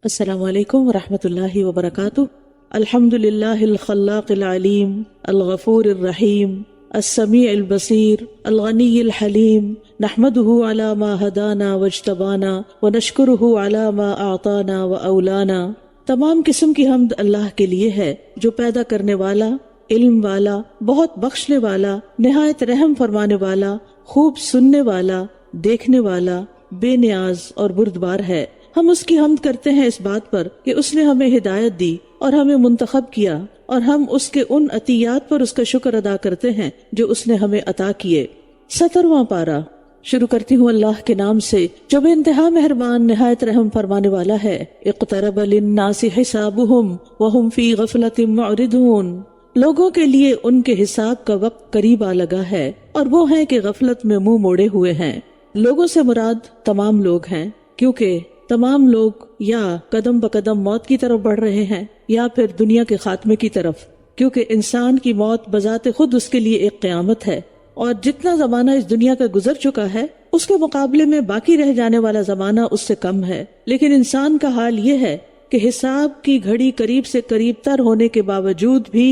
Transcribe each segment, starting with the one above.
السلام علیکم ورحمۃ اللہ وبرکاتہ۔ الحمد للہ الخلاق العلیم الغفور الرحیم السمیع البصیر الغنی الحلیم نحمده علی ما ہدانا واجتبانا ونشکرہ علی ما اعطانا واولانا۔ تمام قسم کی حمد اللہ کے لیے ہے جو پیدا کرنے والا، علم والا، بہت بخشنے والا، نہایت رحم فرمانے والا، خوب سننے والا، دیکھنے والا، بے نیاز اور بردبار ہے۔ ہم اس کی حمد کرتے ہیں اس بات پر کہ اس نے ہمیں ہدایت دی اور ہمیں منتخب کیا، اور ہم اس کے ان عطیات پر اس کا شکر ادا کرتے ہیں جو اس نے ہمیں عطا کیے۔ 17واں پارہ شروع کرتی ہوں اللہ کے نام سے جو بے انتہا مہربان نہایت رحم فرمانے والا ہے۔ اقترب للناس حسابهم وهم فی غفلۃ معرضون۔ لوگوں کے لیے ان کے حساب کا وقت قریب آ لگا ہے اور وہ ہیں کہ غفلت میں منہ موڑے ہوئے ہیں۔ لوگوں سے مراد تمام لوگ ہیں، کیونکہ تمام لوگ یا قدم بقدم موت کی طرف بڑھ رہے ہیں یا پھر دنیا کے خاتمے کی طرف، کیونکہ انسان کی موت بذات خود اس کے لیے ایک قیامت ہے، اور جتنا زمانہ اس دنیا کا گزر چکا ہے اس کے مقابلے میں باقی رہ جانے والا زمانہ اس سے کم ہے۔ لیکن انسان کا حال یہ ہے کہ حساب کی گھڑی قریب سے قریب تر ہونے کے باوجود بھی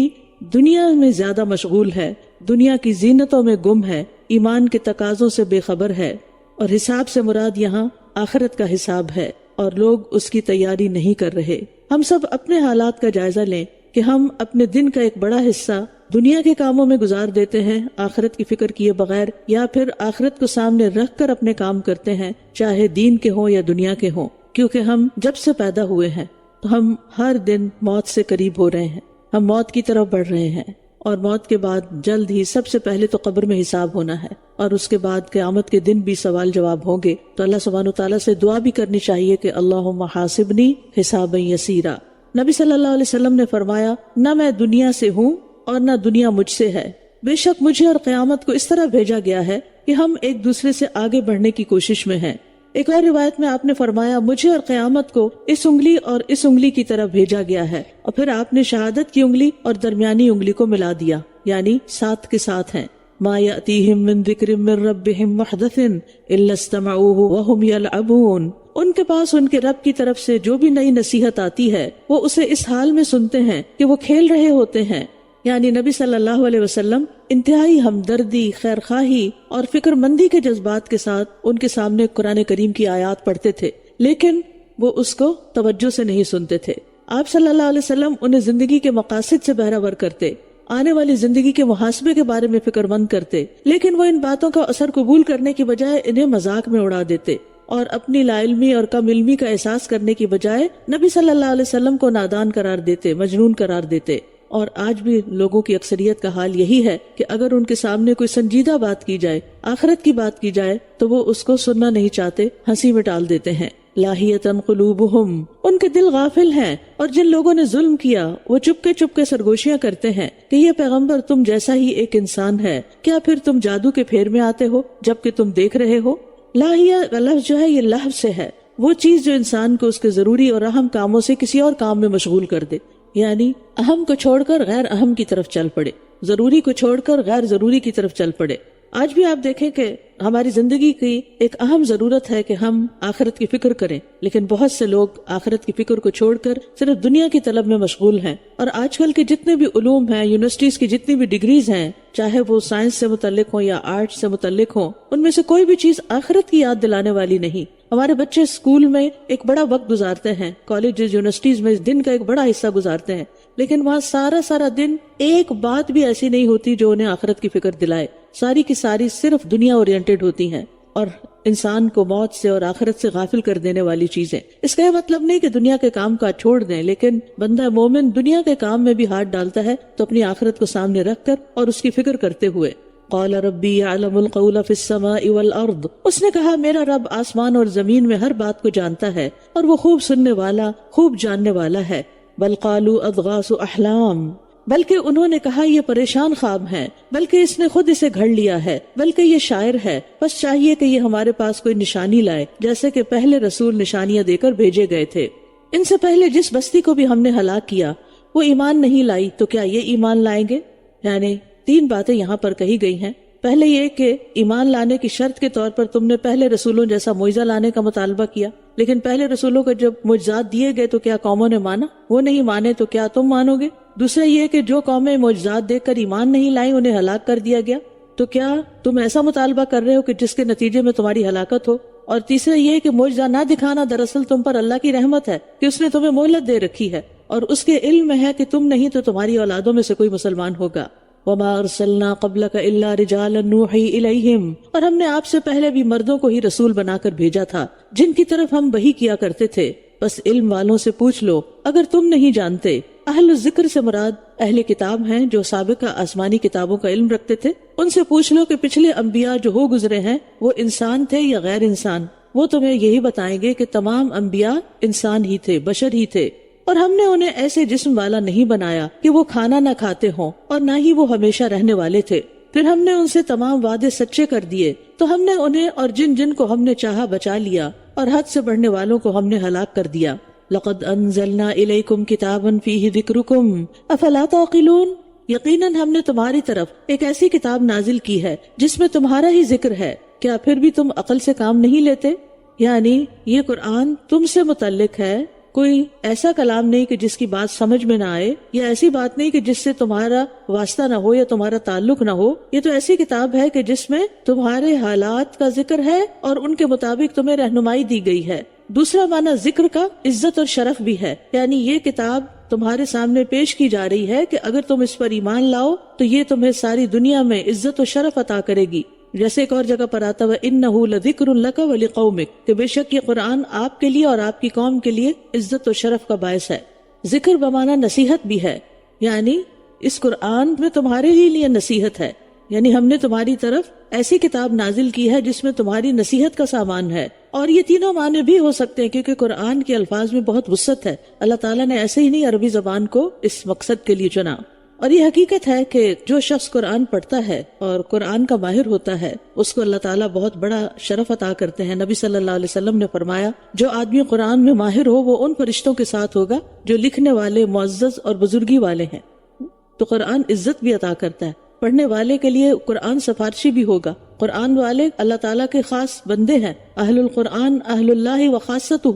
دنیا میں زیادہ مشغول ہے، دنیا کی زینتوں میں گم ہے، ایمان کے تقاضوں سے بے خبر ہے، اور حساب سے مراد یہاں آخرت کا حساب ہے، اور لوگ اس کی تیاری نہیں کر رہے۔ ہم سب اپنے حالات کا جائزہ لیں کہ ہم اپنے دن کا ایک بڑا حصہ دنیا کے کاموں میں گزار دیتے ہیں آخرت کی فکر کیے بغیر، یا پھر آخرت کو سامنے رکھ کر اپنے کام کرتے ہیں، چاہے دین کے ہوں یا دنیا کے ہوں، کیونکہ ہم جب سے پیدا ہوئے ہیں تو ہم ہر دن موت سے قریب ہو رہے ہیں، ہم موت کی طرف بڑھ رہے ہیں، اور موت کے بعد جلد ہی سب سے پہلے تو قبر میں حساب ہونا ہے، اور اس کے بعد قیامت کے دن بھی سوال جواب ہوں گے۔ تو اللہ سبحانہ وتعالیٰ سے دعا بھی کرنی چاہیے کہ اللہم حاسبنی حسابا یسیرا۔ نبی صلی اللہ علیہ وسلم نے فرمایا، نہ میں دنیا سے ہوں اور نہ دنیا مجھ سے ہے، بے شک مجھے اور قیامت کو اس طرح بھیجا گیا ہے کہ ہم ایک دوسرے سے آگے بڑھنے کی کوشش میں ہیں۔ ایک اور روایت میں آپ نے فرمایا، مجھے اور قیامت کو اس انگلی اور اس انگلی کی طرف بھیجا گیا ہے، اور پھر آپ نے شہادت کی انگلی اور درمیانی انگلی کو ملا دیا، یعنی ساتھ کے ساتھ ہیں۔ ما یأتیہم من ذکر من ربہم محدث الا استمعوہ وہم یلعبون۔ ان کے پاس ان کے رب کی طرف سے جو بھی نئی نصیحت آتی ہے وہ اسے اس حال میں سنتے ہیں کہ وہ کھیل رہے ہوتے ہیں۔ یعنی نبی صلی اللہ علیہ وسلم انتہائی ہمدردی، خیرخواہی اور فکر مندی کے جذبات کے ساتھ ان کے سامنے قرآن کریم کی آیات پڑھتے تھے، لیکن وہ اس کو توجہ سے نہیں سنتے تھے۔ آپ صلی اللہ علیہ وسلم انہیں زندگی کے مقاصد سے بہرہ ور کرتے، آنے والی زندگی کے محاسبے کے بارے میں فکر مند کرتے، لیکن وہ ان باتوں کا اثر قبول کرنے کی بجائے انہیں مذاق میں اڑا دیتے، اور اپنی لا علمی اور کم علمی کا احساس کرنے کی بجائے نبی صلی اللہ علیہ وسلم کو نادان قرار دیتے، مجنون قرار دیتے۔ اور آج بھی لوگوں کی اکثریت کا حال یہی ہے کہ اگر ان کے سامنے کوئی سنجیدہ بات کی جائے، آخرت کی بات کی جائے، تو وہ اس کو سننا نہیں چاہتے، ہنسی میں ٹال دیتے ہیں۔ لاہیۃ قلوبہم، ان کے دل غافل ہیں، اور جن لوگوں نے ظلم کیا وہ چپ کے سرگوشیاں کرتے ہیں کہ یہ پیغمبر تم جیسا ہی ایک انسان ہے، کیا پھر تم جادو کے پھیر میں آتے ہو جبکہ تم دیکھ رہے ہو۔ لاہیہ کا لفظ جو ہے یہ لہو سے ہے، وہ چیز جو انسان کو اس کے ضروری اور اہم کاموں سے کسی اور کام میں مشغول کر دے، یعنی اہم کو چھوڑ کر غیر اہم کی طرف چل پڑے، ضروری کو چھوڑ کر غیر ضروری کی طرف چل پڑے۔ آج بھی آپ دیکھیں کہ ہماری زندگی کی ایک اہم ضرورت ہے کہ ہم آخرت کی فکر کریں، لیکن بہت سے لوگ آخرت کی فکر کو چھوڑ کر صرف دنیا کی طلب میں مشغول ہیں۔ اور آج کل کے جتنے بھی علوم ہیں، یونیورسٹیز کی جتنی بھی ڈگریز ہیں، چاہے وہ سائنس سے متعلق ہوں یا آرٹ سے متعلق ہوں، ان میں سے کوئی بھی چیز آخرت کی یاد دلانے والی نہیں۔ ہمارے بچے اسکول میں ایک بڑا وقت گزارتے ہیں، کالجز یونیورسٹیز میں دن کا ایک بڑا حصہ گزارتے ہیں، لیکن وہاں سارا دن ایک بات بھی ایسی نہیں ہوتی جو انہیں آخرت کی فکر دلائے، ساری کی ساری صرف دنیا اورینٹڈ ہوتی ہیں اور انسان کو موت سے اور آخرت سے غافل کر دینے والی چیزیں۔ اس کا یہ مطلب نہیں کہ دنیا کے کام کا چھوڑ دیں، لیکن بندہ مومن دنیا کے کام میں بھی ہاتھ ڈالتا ہے تو اپنی آخرت کو سامنے رکھ کر اور اس کی فکر کرتے ہوئے۔ قال ربی یعلم القول فی السماء والارض، اس نے کہا میرا رب آسمان اور زمین میں ہر بات کو جانتا ہے اور وہ خوب سننے والا، خوب جاننے والا ہے۔ بل قالوا اضغاث احلام، بلکہ انہوں نے کہا یہ پریشان خواب ہے، بلکہ اس نے خود اسے گھڑ لیا ہے، بلکہ یہ شاعر ہے، بس چاہیے کہ یہ ہمارے پاس کوئی نشانی لائے، جیسے کہ پہلے رسول نشانیاں دے کر بھیجے گئے تھے۔ ان سے پہلے جس بستی کو بھی ہم نے ہلاک کیا وہ ایمان نہیں لائی، تو کیا یہ ایمان لائیں گے؟ یعنی 3 باتیں یہاں پر کہی گئی ہیں۔ پہلے یہ کہ ایمان لانے کی شرط کے طور پر تم نے پہلے رسولوں جیسا معجزہ لانے کا مطالبہ کیا، لیکن پہلے رسولوں کو جب معجزات دیے گئے تو کیا قوموں نے مانا؟ وہ نہیں مانے تو کیا تم مانو گے؟ دوسرا یہ کہ جو قومیں معجزات دیکھ کر ایمان نہیں لائیں انہیں ہلاک کر دیا گیا، تو کیا تم ایسا مطالبہ کر رہے ہو کہ جس کے نتیجے میں تمہاری ہلاکت ہو؟ اور تیسرا یہ کہ معجزہ نہ دکھانا دراصل تم پر اللہ کی رحمت ہے کہ اس نے تمہیں مہلت دے رکھی ہے، اور اس کے علم میں ہے کہ تم نہیں تو تمہاری اولادوں میں سے کوئی مسلمان ہوگا۔ وَمَا أَرْسَلْنَا قَبْلَكَ إِلَّا رِجَالًا نُوحِي إِلَيْهِمْ، اور ہم نے آپ سے پہلے بھی مردوں کو ہی رسول بنا کر بھیجا تھا جن کی طرف ہم وحی کیا کرتے تھے، بس علم والوں سے پوچھ لو اگر تم نہیں جانتے۔ اہل الذکر سے مراد اہل کتاب ہیں جو سابقہ آسمانی کتابوں کا علم رکھتے تھے، ان سے پوچھ لو کہ پچھلے انبیاء جو ہو گزرے ہیں وہ انسان تھے یا غیر انسان، وہ تمہیں یہی بتائیں گے کہ تمام انبیاء انسان ہی تھے، بشر ہی تھے، اور ہم نے انہیں ایسے جسم والا نہیں بنایا کہ وہ کھانا نہ کھاتے ہوں، اور نہ ہی وہ ہمیشہ رہنے والے تھے۔ پھر ہم نے ان سے تمام وعدے سچے کر دیے، تو ہم نے انہیں اور جن جن کو ہم نے چاہا بچا لیا، اور حد سے بڑھنے والوں کو ہم نے ہلاک کر دیا۔ لَقَدْ أَنزَلْنَا إِلَيْكُمْ كِتَابًا فِيهِ ذِكْرُكُمْ أَفَلَا تَعْقِلُونَ، یقیناً ہم نے تمہاری طرف ایک ایسی کتاب نازل کی ہے جس میں تمہارا ہی ذکر ہے، کیا پھر بھی تم عقل سے کام نہیں لیتے؟ یعنی یہ قرآن تم سے متعلق ہے، کوئی ایسا کلام نہیں کہ جس کی بات سمجھ میں نہ آئے، یا ایسی بات نہیں کہ جس سے تمہارا واسطہ نہ ہو یا تمہارا تعلق نہ ہو، یہ تو ایسی کتاب ہے کہ جس میں تمہارے حالات کا ذکر ہے اور ان کے مطابق تمہیں رہنمائی دی گئی ہے۔ دوسرا معنی ذکر کا عزت اور شرف بھی ہے، یعنی یہ کتاب تمہارے سامنے پیش کی جا رہی ہے کہ اگر تم اس پر ایمان لاؤ تو یہ تمہیں ساری دنیا میں عزت و شرف عطا کرے گی۔ جیسے ایک اور جگہ پر آتا ہے وَإِنَّهُ لَذِكْرٌ لَكَ وَلِقَوْمِكَ، کہ بے شک یہ قرآن آپ کے لیے اور آپ کی قوم کے لیے عزت و شرف کا باعث ہے۔ ذکر بمعنی نصیحت بھی ہے، یعنی اس قرآن میں تمہارے ہی لیے نصیحت ہے، یعنی ہم نے تمہاری طرف ایسی کتاب نازل کی ہے جس میں تمہاری نصیحت کا سامان ہے۔ اور یہ تینوں معنی بھی ہو سکتے ہیں کیونکہ قرآن کے الفاظ میں بہت وسعت ہے، اللہ تعالیٰ نے ایسے ہی نہیں عربی زبان کو اس مقصد کے لیے چنا۔ اور یہ حقیقت ہے کہ جو شخص قرآن پڑھتا ہے اور قرآن کا ماہر ہوتا ہے اس کو اللہ تعالیٰ بہت بڑا شرف عطا کرتے ہیں۔ نبی صلی اللہ علیہ وسلم نے فرمایا جو آدمی قرآن میں ماہر ہو وہ ان فرشتوں کے ساتھ ہوگا جو لکھنے والے معزز اور بزرگی والے ہیں۔ تو قرآن عزت بھی عطا کرتا ہے، پڑھنے والے کے لیے قرآن سفارشی بھی ہوگا۔ قرآن والے اللہ تعالیٰ کے خاص بندے ہیں، اہل القرآن اہل اللہ و خاصتہ،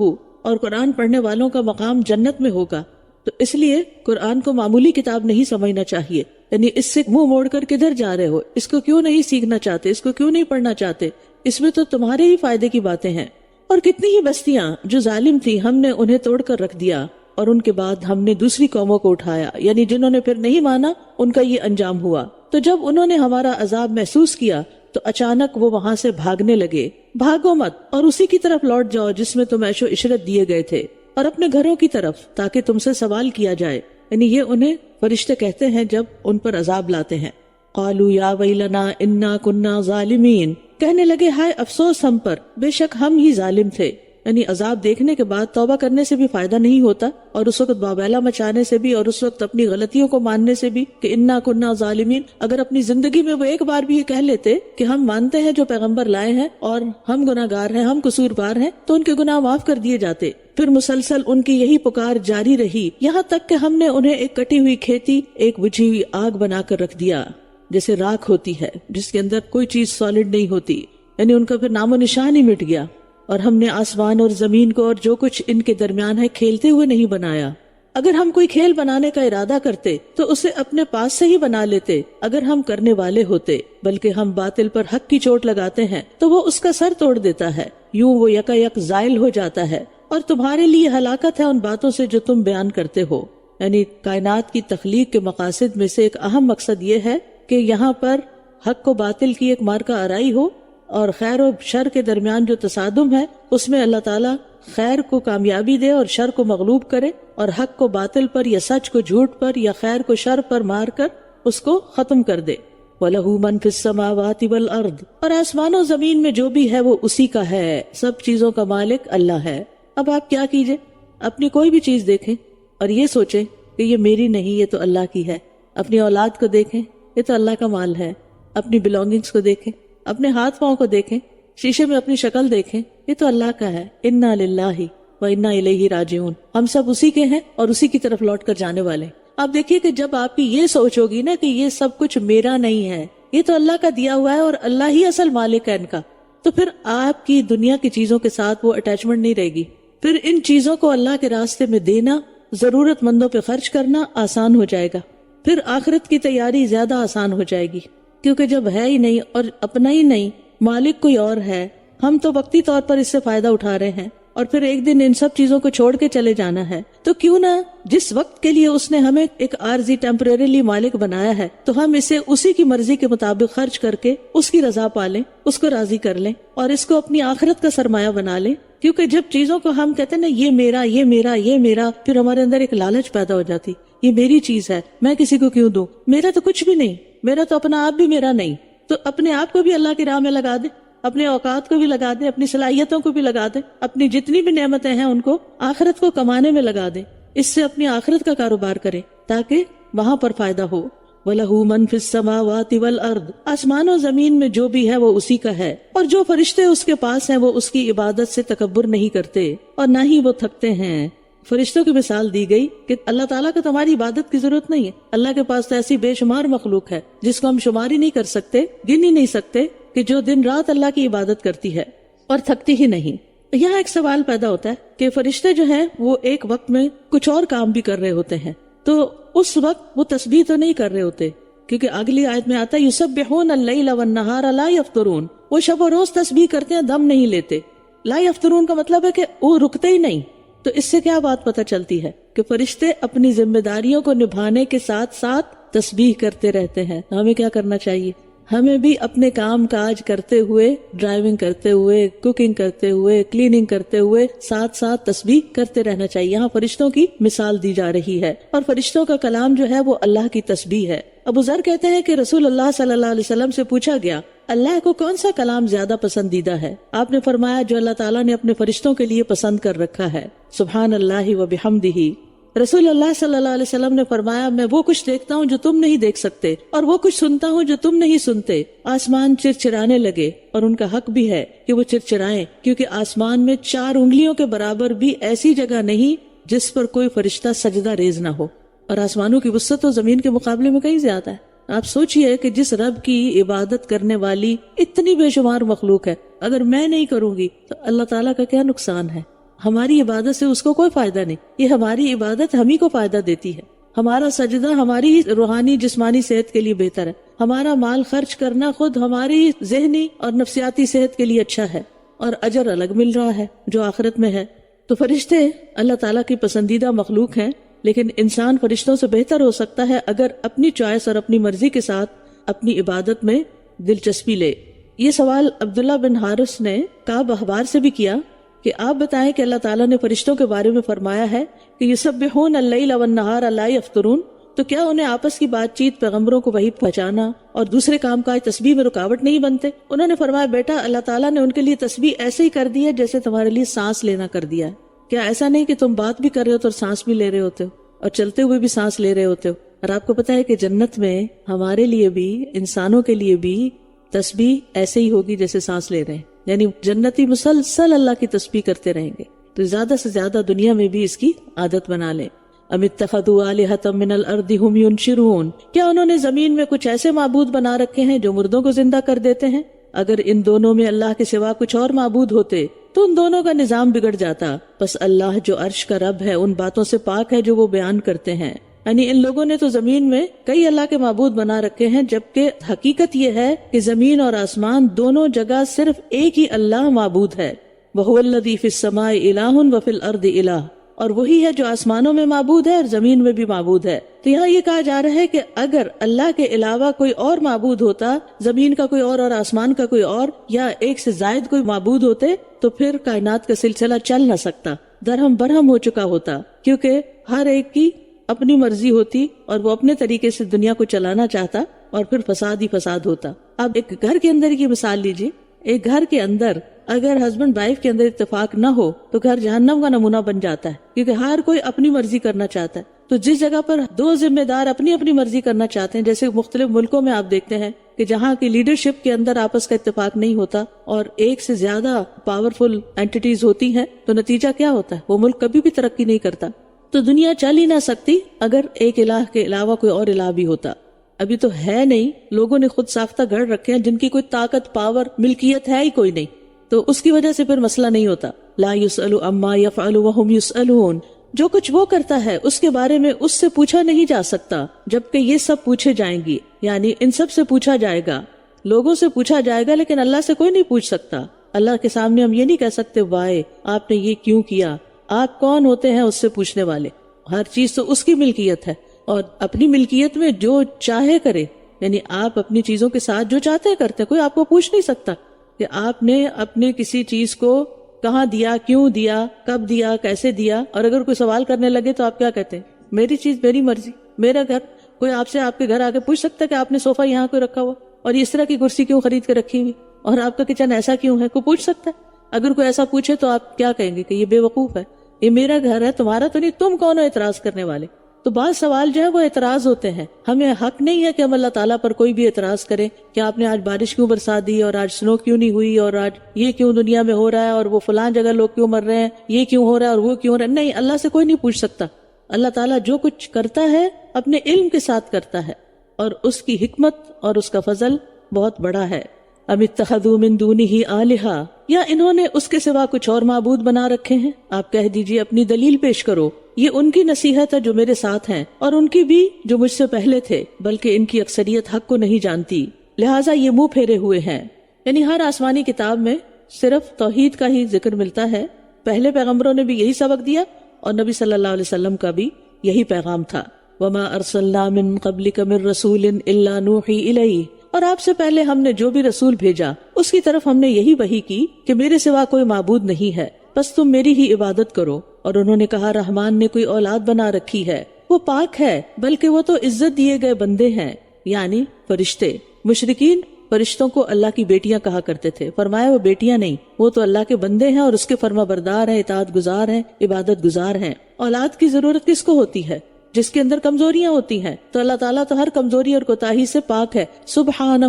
اور قرآن پڑھنے والوں کا مقام جنت میں ہوگا۔ تو اس لیے قرآن کو معمولی کتاب نہیں سمجھنا چاہیے، یعنی اس سے منہ موڑ کر کدھر جا رہے ہو، اس کو کیوں نہیں سیکھنا چاہتے، اس کو کیوں نہیں پڑھنا چاہتے، اس میں تو تمہارے ہی فائدے کی باتیں ہیں۔ اور کتنی ہی بستیاں جو ظالم تھی ہم نے انہیں توڑ کر رکھ دیا، اور ان کے بعد ہم نے دوسری قوموں کو اٹھایا، یعنی جنہوں نے پھر نہیں مانا ان کا یہ انجام ہوا۔ تو جب انہوں نے ہمارا عذاب محسوس کیا تو اچانک وہ وہاں سے بھاگنے لگے۔ بھاگو مت اور اسی کی طرف لوٹ جاؤ جس میں تم عیش و عشرت دیے گئے تھے، اور اپنے گھروں کی طرف تاکہ تم سے سوال کیا جائے، یعنی یہ انہیں فرشتے کہتے ہیں جب ان پر عذاب لاتے ہیں۔ قالوا یا ویلنا انا کنا ظالمین، کہنے لگے ہائے افسوس ہم پر، بے شک ہم ہی ظالم تھے۔ یعنی عذاب دیکھنے کے بعد توبہ کرنے سے بھی فائدہ نہیں ہوتا، اور اس وقت باویلا مچانے سے بھی، اور اس وقت اپنی غلطیوں کو ماننے سے بھی کہ انا کنا ظالمین۔ اگر اپنی زندگی میں وہ ایک بار بھی یہ کہہ لیتے کہ ہم مانتے ہیں جو پیغمبر لائے ہیں اور ہم گناہگار ہیں، ہم قصوروار ہیں، تو ان کے گناہ معاف کر دیے جاتے۔ پھر مسلسل ان کی یہی پکار جاری رہی، یہاں تک کہ ہم نے انہیں ایک کٹی ہوئی کھیتی، ایک بجھی ہوئی آگ بنا کر رکھ دیا، جیسے راکھ ہوتی ہے جس کے اندر کوئی چیز سالڈ نہیں ہوتی، یعنی ان کا پھر نام و نشان ہی مٹ گیا۔ اور ہم نے آسمان اور زمین کو اور جو کچھ ان کے درمیان ہے کھیلتے ہوئے نہیں بنایا۔ اگر ہم کوئی کھیل بنانے کا ارادہ کرتے تو اسے اپنے پاس سے ہی بنا لیتے اگر ہم کرنے والے ہوتے، بلکہ ہم باطل پر حق کی چوٹ لگاتے ہیں تو وہ اس کا سر توڑ دیتا ہے، یوں وہ یکا یک زائل ہو جاتا ہے۔ اور تمہارے لیے ہلاکت ہے ان باتوں سے جو تم بیان کرتے ہو۔ یعنی کائنات کی تخلیق کے مقاصد میں سے ایک اہم مقصد یہ ہے کہ یہاں پر حق و باطل کی ایک مارکہ آرائی ہو، اور خیر و شر کے درمیان جو تصادم ہے اس میں اللہ تعالیٰ خیر کو کامیابی دے اور شر کو مغلوب کرے، اور حق کو باطل پر یا سچ کو جھوٹ پر یا خیر کو شر پر مار کر اس کو ختم کر دے۔ وَلَهُ مَنْ فِي السَّمَاوَاتِ وَالْأَرْضِ، اور آسمان و زمین میں جو بھی ہے وہ اسی کا ہے، سب چیزوں کا مالک اللہ ہے۔ اب آپ کیا کیجئے، اپنی کوئی بھی چیز دیکھیں اور یہ سوچیں کہ یہ میری نہیں، یہ تو اللہ کی ہے۔ اپنی اولاد کو دیکھیں، یہ تو اللہ کا مال ہے۔ اپنی بلونگنگز کو دیکھیں، اپنے ہاتھ پاؤں کو دیکھیں، شیشے میں اپنی شکل دیکھیں، یہ تو اللہ کا ہے۔ انا للہ و انا الیہ راجعون، ہم سب اسی کے ہیں اور اسی کی طرف لوٹ کر جانے والے۔ آپ دیکھیے کہ جب آپ کی یہ سوچ ہوگی نا کہ یہ سب کچھ میرا نہیں ہے، یہ تو اللہ کا دیا ہوا ہے اور اللہ ہی اصل مالک ہے ان کا، تو پھر آپ کی دنیا کی چیزوں کے ساتھ وہ اٹیچمنٹ نہیں رہے گی. پھر ان چیزوں کو اللہ کے راستے میں دینا، ضرورت مندوں پہ خرچ کرنا آسان ہو جائے گا. پھر آخرت کی تیاری زیادہ آسان ہو جائے گی، کیونکہ جب ہے ہی نہیں اور اپنا ہی نہیں، مالک کوئی اور ہے، ہم تو وقتی طور پر اس سے فائدہ اٹھا رہے ہیں اور پھر ایک دن ان سب چیزوں کو چھوڑ کے چلے جانا ہے. تو کیوں نہ جس وقت کے لیے اس نے ہمیں ایک عارضی ٹیمپریریلی مالک بنایا ہے تو ہم اسے اسی کی مرضی کے مطابق خرچ کر کے اس کی رضا پالیں، اس کو راضی کر لیں اور اس کو اپنی آخرت کا سرمایہ بنا لیں. کیونکہ جب چیزوں کو ہم کہتے ہیں نا یہ میرا یہ میرا یہ میرا، پھر ہمارے اندر ایک لالچ پیدا ہو جاتی، یہ میری چیز ہے، میں کسی کو کیوں دوں، میرا تو کچھ بھی نہیں، میرا تو اپنا آپ بھی میرا نہیں. تو اپنے آپ کو بھی اللہ کی راہ میں لگا دے، اپنے اوقات کو بھی لگا دیں، اپنی صلاحیتوں کو بھی لگا دیں، اپنی جتنی بھی نعمتیں ہیں ان کو آخرت کو کمانے میں لگا دیں. اس سے اپنی آخرت کا کاروبار کریں تاکہ وہاں پر فائدہ ہو. وَلَهُ مَن فِي السَّمَاوَاتِ وَالْأَرْضِ، آسمان و زمین میں جو بھی ہے وہ اسی کا ہے، اور جو فرشتے اس کے پاس ہیں وہ اس کی عبادت سے تکبر نہیں کرتے اور نہ ہی وہ تھکتے ہیں. فرشتوں کی مثال دی گئی کہ اللہ تعالیٰ کو تمہاری عبادت کی ضرورت نہیں ہے. اللہ کے پاس تو ایسی بے شمار مخلوق ہے جس کو ہم شمار ہی نہیں کر سکتے، گن ہی نہیں سکتے، کہ جو دن رات اللہ کی عبادت کرتی ہے اور تھکتی ہی نہیں. یہاں ایک سوال پیدا ہوتا ہے کہ فرشتے جو ہیں وہ ایک وقت میں کچھ اور کام بھی کر رہے ہوتے ہیں، تو اس وقت وہ تسبیح تو نہیں کر رہے ہوتے، کیونکہ اگلی آیت میں آتا ہے یسبحون اللیل والنہار لا یفترون، وہ شب و روز تسبیح کرتے ہیں، دم نہیں لیتے. لا یفترون کا مطلب ہے کہ وہ رکتے ہی نہیں. تو اس سے کیا بات پتہ چلتی ہے کہ فرشتے اپنی ذمہ داریوں کو نبھانے کے ساتھ ساتھ تسبیح کرتے رہتے ہیں. ہمیں کیا کرنا چاہیے؟ ہمیں بھی اپنے کام کاج کرتے ہوئے، ڈرائیونگ کرتے ہوئے، کوکنگ کرتے ہوئے، کلیننگ کرتے ہوئے ساتھ ساتھ تسبیح کرتے رہنا چاہیے. یہاں فرشتوں کی مثال دی جا رہی ہے اور فرشتوں کا کلام جو ہے وہ اللہ کی تسبیح ہے. ابو ذر کہتے ہیں کہ رسول اللہ صلی اللہ علیہ وسلم سے پوچھا گیا اللہ کو کون سا کلام زیادہ پسندیدہ ہے؟ آپ نے فرمایا جو اللہ تعالیٰ نے اپنے فرشتوں کے لیے پسند کر رکھا ہے. سبحان اللہ و بحمدہ. رسول اللہ صلی اللہ علیہ وسلم نے فرمایا میں وہ کچھ دیکھتا ہوں جو تم نہیں دیکھ سکتے اور وہ کچھ سنتا ہوں جو تم نہیں سنتے. آسمان چرچرانے لگے اور ان کا حق بھی ہے کہ وہ چرچرائیں، کیونکہ آسمان میں 4 انگلیوں کے برابر بھی ایسی جگہ نہیں جس پر کوئی فرشتہ سجدہ ریز نہ ہو، اور آسمانوں کی وسعت تو زمین کے مقابلے میں کہیں زیادہ ہے. آپ سوچئے کہ جس رب کی عبادت کرنے والی اتنی بے شمار مخلوق ہے، اگر میں نہیں کروں گی تو اللہ تعالیٰ کا کیا نقصان ہے؟ ہماری عبادت سے اس کو کوئی فائدہ نہیں، یہ ہماری عبادت ہم ہی کو فائدہ دیتی ہے. ہمارا سجدہ ہماری روحانی جسمانی صحت کے لیے بہتر ہے، ہمارا مال خرچ کرنا خود ہماری ذہنی اور نفسیاتی صحت کے لیے اچھا ہے، اور اجر الگ مل رہا ہے جو آخرت میں ہے. تو فرشتے اللہ تعالیٰ کی پسندیدہ مخلوق ہیں، لیکن انسان فرشتوں سے بہتر ہو سکتا ہے اگر اپنی چوائس اور اپنی مرضی کے ساتھ اپنی عبادت میں دلچسپی لے. یہ سوال عبداللہ بن حارث نے کعب احبار سے بھی کیا کہ آپ بتائیں کہ اللہ تعالیٰ نے فرشتوں کے بارے میں فرمایا ہے کہ یسبحون اللیل والنہار لا یفترون، تو کیا انہیں آپس کی بات چیت، پیغمبروں کو وحی پہنچانا اور دوسرے کام کاج تسبیح میں رکاوٹ نہیں بنتے؟ انہوں نے فرمایا بیٹا اللہ تعالیٰ نے ان کے لیے تسبیح ایسے ہی کر دی ہے جیسے تمہارے لیے سانس لینا کر دیا ہے. کیا ایسا نہیں کہ تم بات بھی کر رہے ہو تو سانس بھی لے رہے ہوتے ہو اور چلتے ہوئے بھی سانس لے رہے ہوتے ہو؟ اور آپ کو پتا ہے کہ جنت میں ہمارے لیے بھی، انسانوں کے لیے بھی تسبیح ایسے ہی ہوگی جیسے سانس لے رہے ہیں، یعنی جنتی مسلسل اللہ کی تسبیح کرتے رہیں گے. تو زیادہ سے زیادہ دنیا میں بھی اس کی عادت بنا لیں. ام اتخذوا آلہۃ من الارض ھم ینشرون، کیا انہوں نے زمین میں کچھ ایسے معبود بنا رکھے ہیں جو مردوں کو زندہ کر دیتے ہیں؟ اگر ان دونوں میں اللہ کے سوا کچھ اور معبود ہوتے تو ان دونوں کا نظام بگڑ جاتا. بس اللہ جو عرش کا رب ہے ان باتوں سے پاک ہے جو وہ بیان کرتے ہیں. یعنی ان لوگوں نے تو زمین میں کئی اللہ کے معبود بنا رکھے ہیں، جبکہ حقیقت یہ ہے کہ زمین اور آسمان دونوں جگہ صرف ایک ہی اللہ معبود ہے. وَهُوَ الَّذِي فِي السَّمَاءِ إِلَٰهٌ وَفِي الْأَرْضِ إِلَٰهٌ، اور وہی ہے جو آسمانوں میں معبود ہے اور زمین میں بھی معبود ہے. تو یہاں یہ کہا جا رہا ہے کہ اگر اللہ کے علاوہ کوئی اور معبود ہوتا، زمین کا کوئی اور آسمان کا کوئی اور، یا ایک سے زائد کوئی معبود ہوتے، تو پھر کائنات کا سلسلہ چل نہ سکتا، درہم برہم ہو چکا ہوتا، کیونکہ ہر ایک کی اپنی مرضی ہوتی اور وہ اپنے طریقے سے دنیا کو چلانا چاہتا، اور پھر فساد ہی فساد ہوتا. اب ایک گھر کے اندر کی مثال لیجیے. ایک گھر کے اندر اگر ہسبینڈ وائف کے اندر اتفاق نہ ہو تو گھر جہنم کا نمونہ بن جاتا ہے، کیونکہ ہر کوئی اپنی مرضی کرنا چاہتا ہے. تو جس جگہ پر 2 ذمہ دار اپنی اپنی مرضی کرنا چاہتے ہیں، جیسے مختلف ملکوں میں آپ دیکھتے ہیں کہ جہاں کی لیڈرشپ کے اندر آپس کا اتفاق نہیں ہوتا اور ایک سے زیادہ پاورفل اینٹیز ہوتی ہیں، تو نتیجہ کیا ہوتا ہے؟ وہ ملک کبھی بھی ترقی نہیں کرتا. تو دنیا چل ہی نہ سکتی اگر ایک الہ کے علاوہ کوئی اور الہ بھی ہوتا. ابھی تو ہے نہیں، لوگوں نے خود ساختہ گھر رکھے ہیں جن کی کوئی طاقت، پاور، ملکیت ہے ہی کوئی نہیں، تو اس کی وجہ سے پھر مسئلہ نہیں ہوتا. لا يسأل عما يفعل وهم يسألون، جو کچھ وہ کرتا ہے اس کے بارے میں اس سے پوچھا نہیں جا سکتا جبکہ یہ سب پوچھے جائیں گی. یعنی ان سب سے پوچھا جائے گا، لوگوں سے پوچھا جائے گا، لیکن اللہ سے کوئی نہیں پوچھ سکتا. اللہ کے سامنے ہم یہ نہیں کہہ سکتے وائے آپ نے یہ کیوں کیا. آپ کون ہوتے ہیں اس سے پوچھنے والے؟ ہر چیز تو اس کی ملکیت ہے، اور اپنی ملکیت میں جو چاہے کرے. یعنی آپ اپنی چیزوں کے ساتھ جو چاہتے کرتے، کوئی آپ کو پوچھ نہیں سکتا کہ آپ نے اپنے کسی چیز کو کہاں دیا، کیوں دیا، کب دیا، کیسے دیا. اور اگر کوئی سوال کرنے لگے تو آپ کیا کہتے ہیں؟ میری چیز میری مرضی، میرا گھر. کوئی آپ سے آپ کے گھر آ کے پوچھ سکتا ہے کہ آپ نے صوفہ یہاں کوئی رکھا ہوا اور اس طرح کی کرسی کیوں خرید کے رکھی ہوئی، اور آپ کا کچن ایسا کیوں ہے؟ کوئی پوچھ سکتا ہے؟ اگر کوئی ایسا پوچھے تو آپ کیا کہیں گے کہ یہ بے وقوف ہے، یہ میرا گھر ہے، تمہارا تو نہیں، تم کون ہو اعتراض کرنے والے. تو بعض سوال جو ہے وہ اعتراض ہوتے ہیں. ہمیں حق نہیں ہے کہ ہم اللہ تعالیٰ پر کوئی بھی اعتراض کریں کہ آپ نے آج بارش کیوں برسا دی، اور آج سنو کیوں نہیں ہوئی، اور آج یہ کیوں دنیا میں ہو رہا ہے، اور وہ فلاں جگہ لوگ کیوں مر رہے ہیں، یہ کیوں ہو رہا ہے اور وہ کیوں ہو رہا ہے. نہیں، اللہ سے کوئی نہیں پوچھ سکتا. اللہ تعالیٰ جو کچھ کرتا ہے اپنے علم کے ساتھ کرتا ہے، اور اس کی حکمت اور اس کا فضل بہت بڑا ہے. ام اتخذوا من دونہ آلہہ، یا انہوں نے اس کے سوا کچھ اور معبود بنا رکھے ہیں. آپ کہہ دیجئے اپنی دلیل پیش کرو. یہ ان کی نصیحت ہے جو میرے ساتھ ہیں، اور ان کی بھی جو مجھ سے پہلے تھے، بلکہ ان کی اکثریت حق کو نہیں جانتی، لہٰذا یہ منہ پھیرے ہوئے ہیں. یعنی ہر آسمانی کتاب میں صرف توحید کا ہی ذکر ملتا ہے. پہلے پیغمبروں نے بھی یہی سبق دیا، اور نبی صلی اللہ علیہ وسلم کا بھی یہی پیغام تھا. وَمَا أَرْسَلْنَا مِن قَبْلِكَ مِن رَّسُولٍ إِلَّا نُوحِي إِلَيْهِ، اور آپ سے پہلے ہم نے جو بھی رسول بھیجا اس کی طرف ہم نے یہی وحی کی کہ میرے سوا کوئی معبود نہیں ہے، بس تم میری ہی عبادت کرو. اور انہوں نے کہا رحمان نے کوئی اولاد بنا رکھی ہے، وہ پاک ہے، بلکہ وہ تو عزت دیے گئے بندے ہیں، یعنی فرشتے. مشرکین فرشتوں کو اللہ کی بیٹیاں کہا کرتے تھے. فرمایا وہ بیٹیاں نہیں، وہ تو اللہ کے بندے ہیں اور اس کے فرما بردار ہیں، اطاعت گزار ہیں، عبادت گزار ہیں. اولاد کی ضرورت کس کو ہوتی ہے؟ جس کے اندر کمزوریاں ہوتی ہیں. تو اللہ تعالیٰ تو ہر کمزوری اور کوتاہی سے پاک ہے. سبحانہ،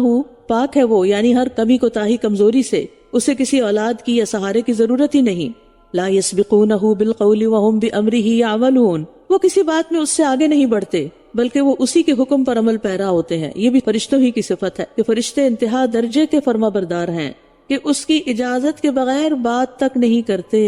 پاک ہے وہ، یعنی ہر کمی کوتاہی کمزوری سے. اسے کسی اولاد کی یا سہارے کی ضرورت ہی نہیں. لا یسبقونہ بالقول وہم بامرہ یعملون، وہ کسی بات میں اس سے آگے نہیں بڑھتے بلکہ وہ اسی کے حکم پر عمل پیرا ہوتے ہیں. یہ بھی فرشتوں ہی کی صفت ہے کہ فرشتے انتہا درجے کے فرما بردار ہیں کہ اس کی اجازت کے بغیر بات تک نہیں کرتے،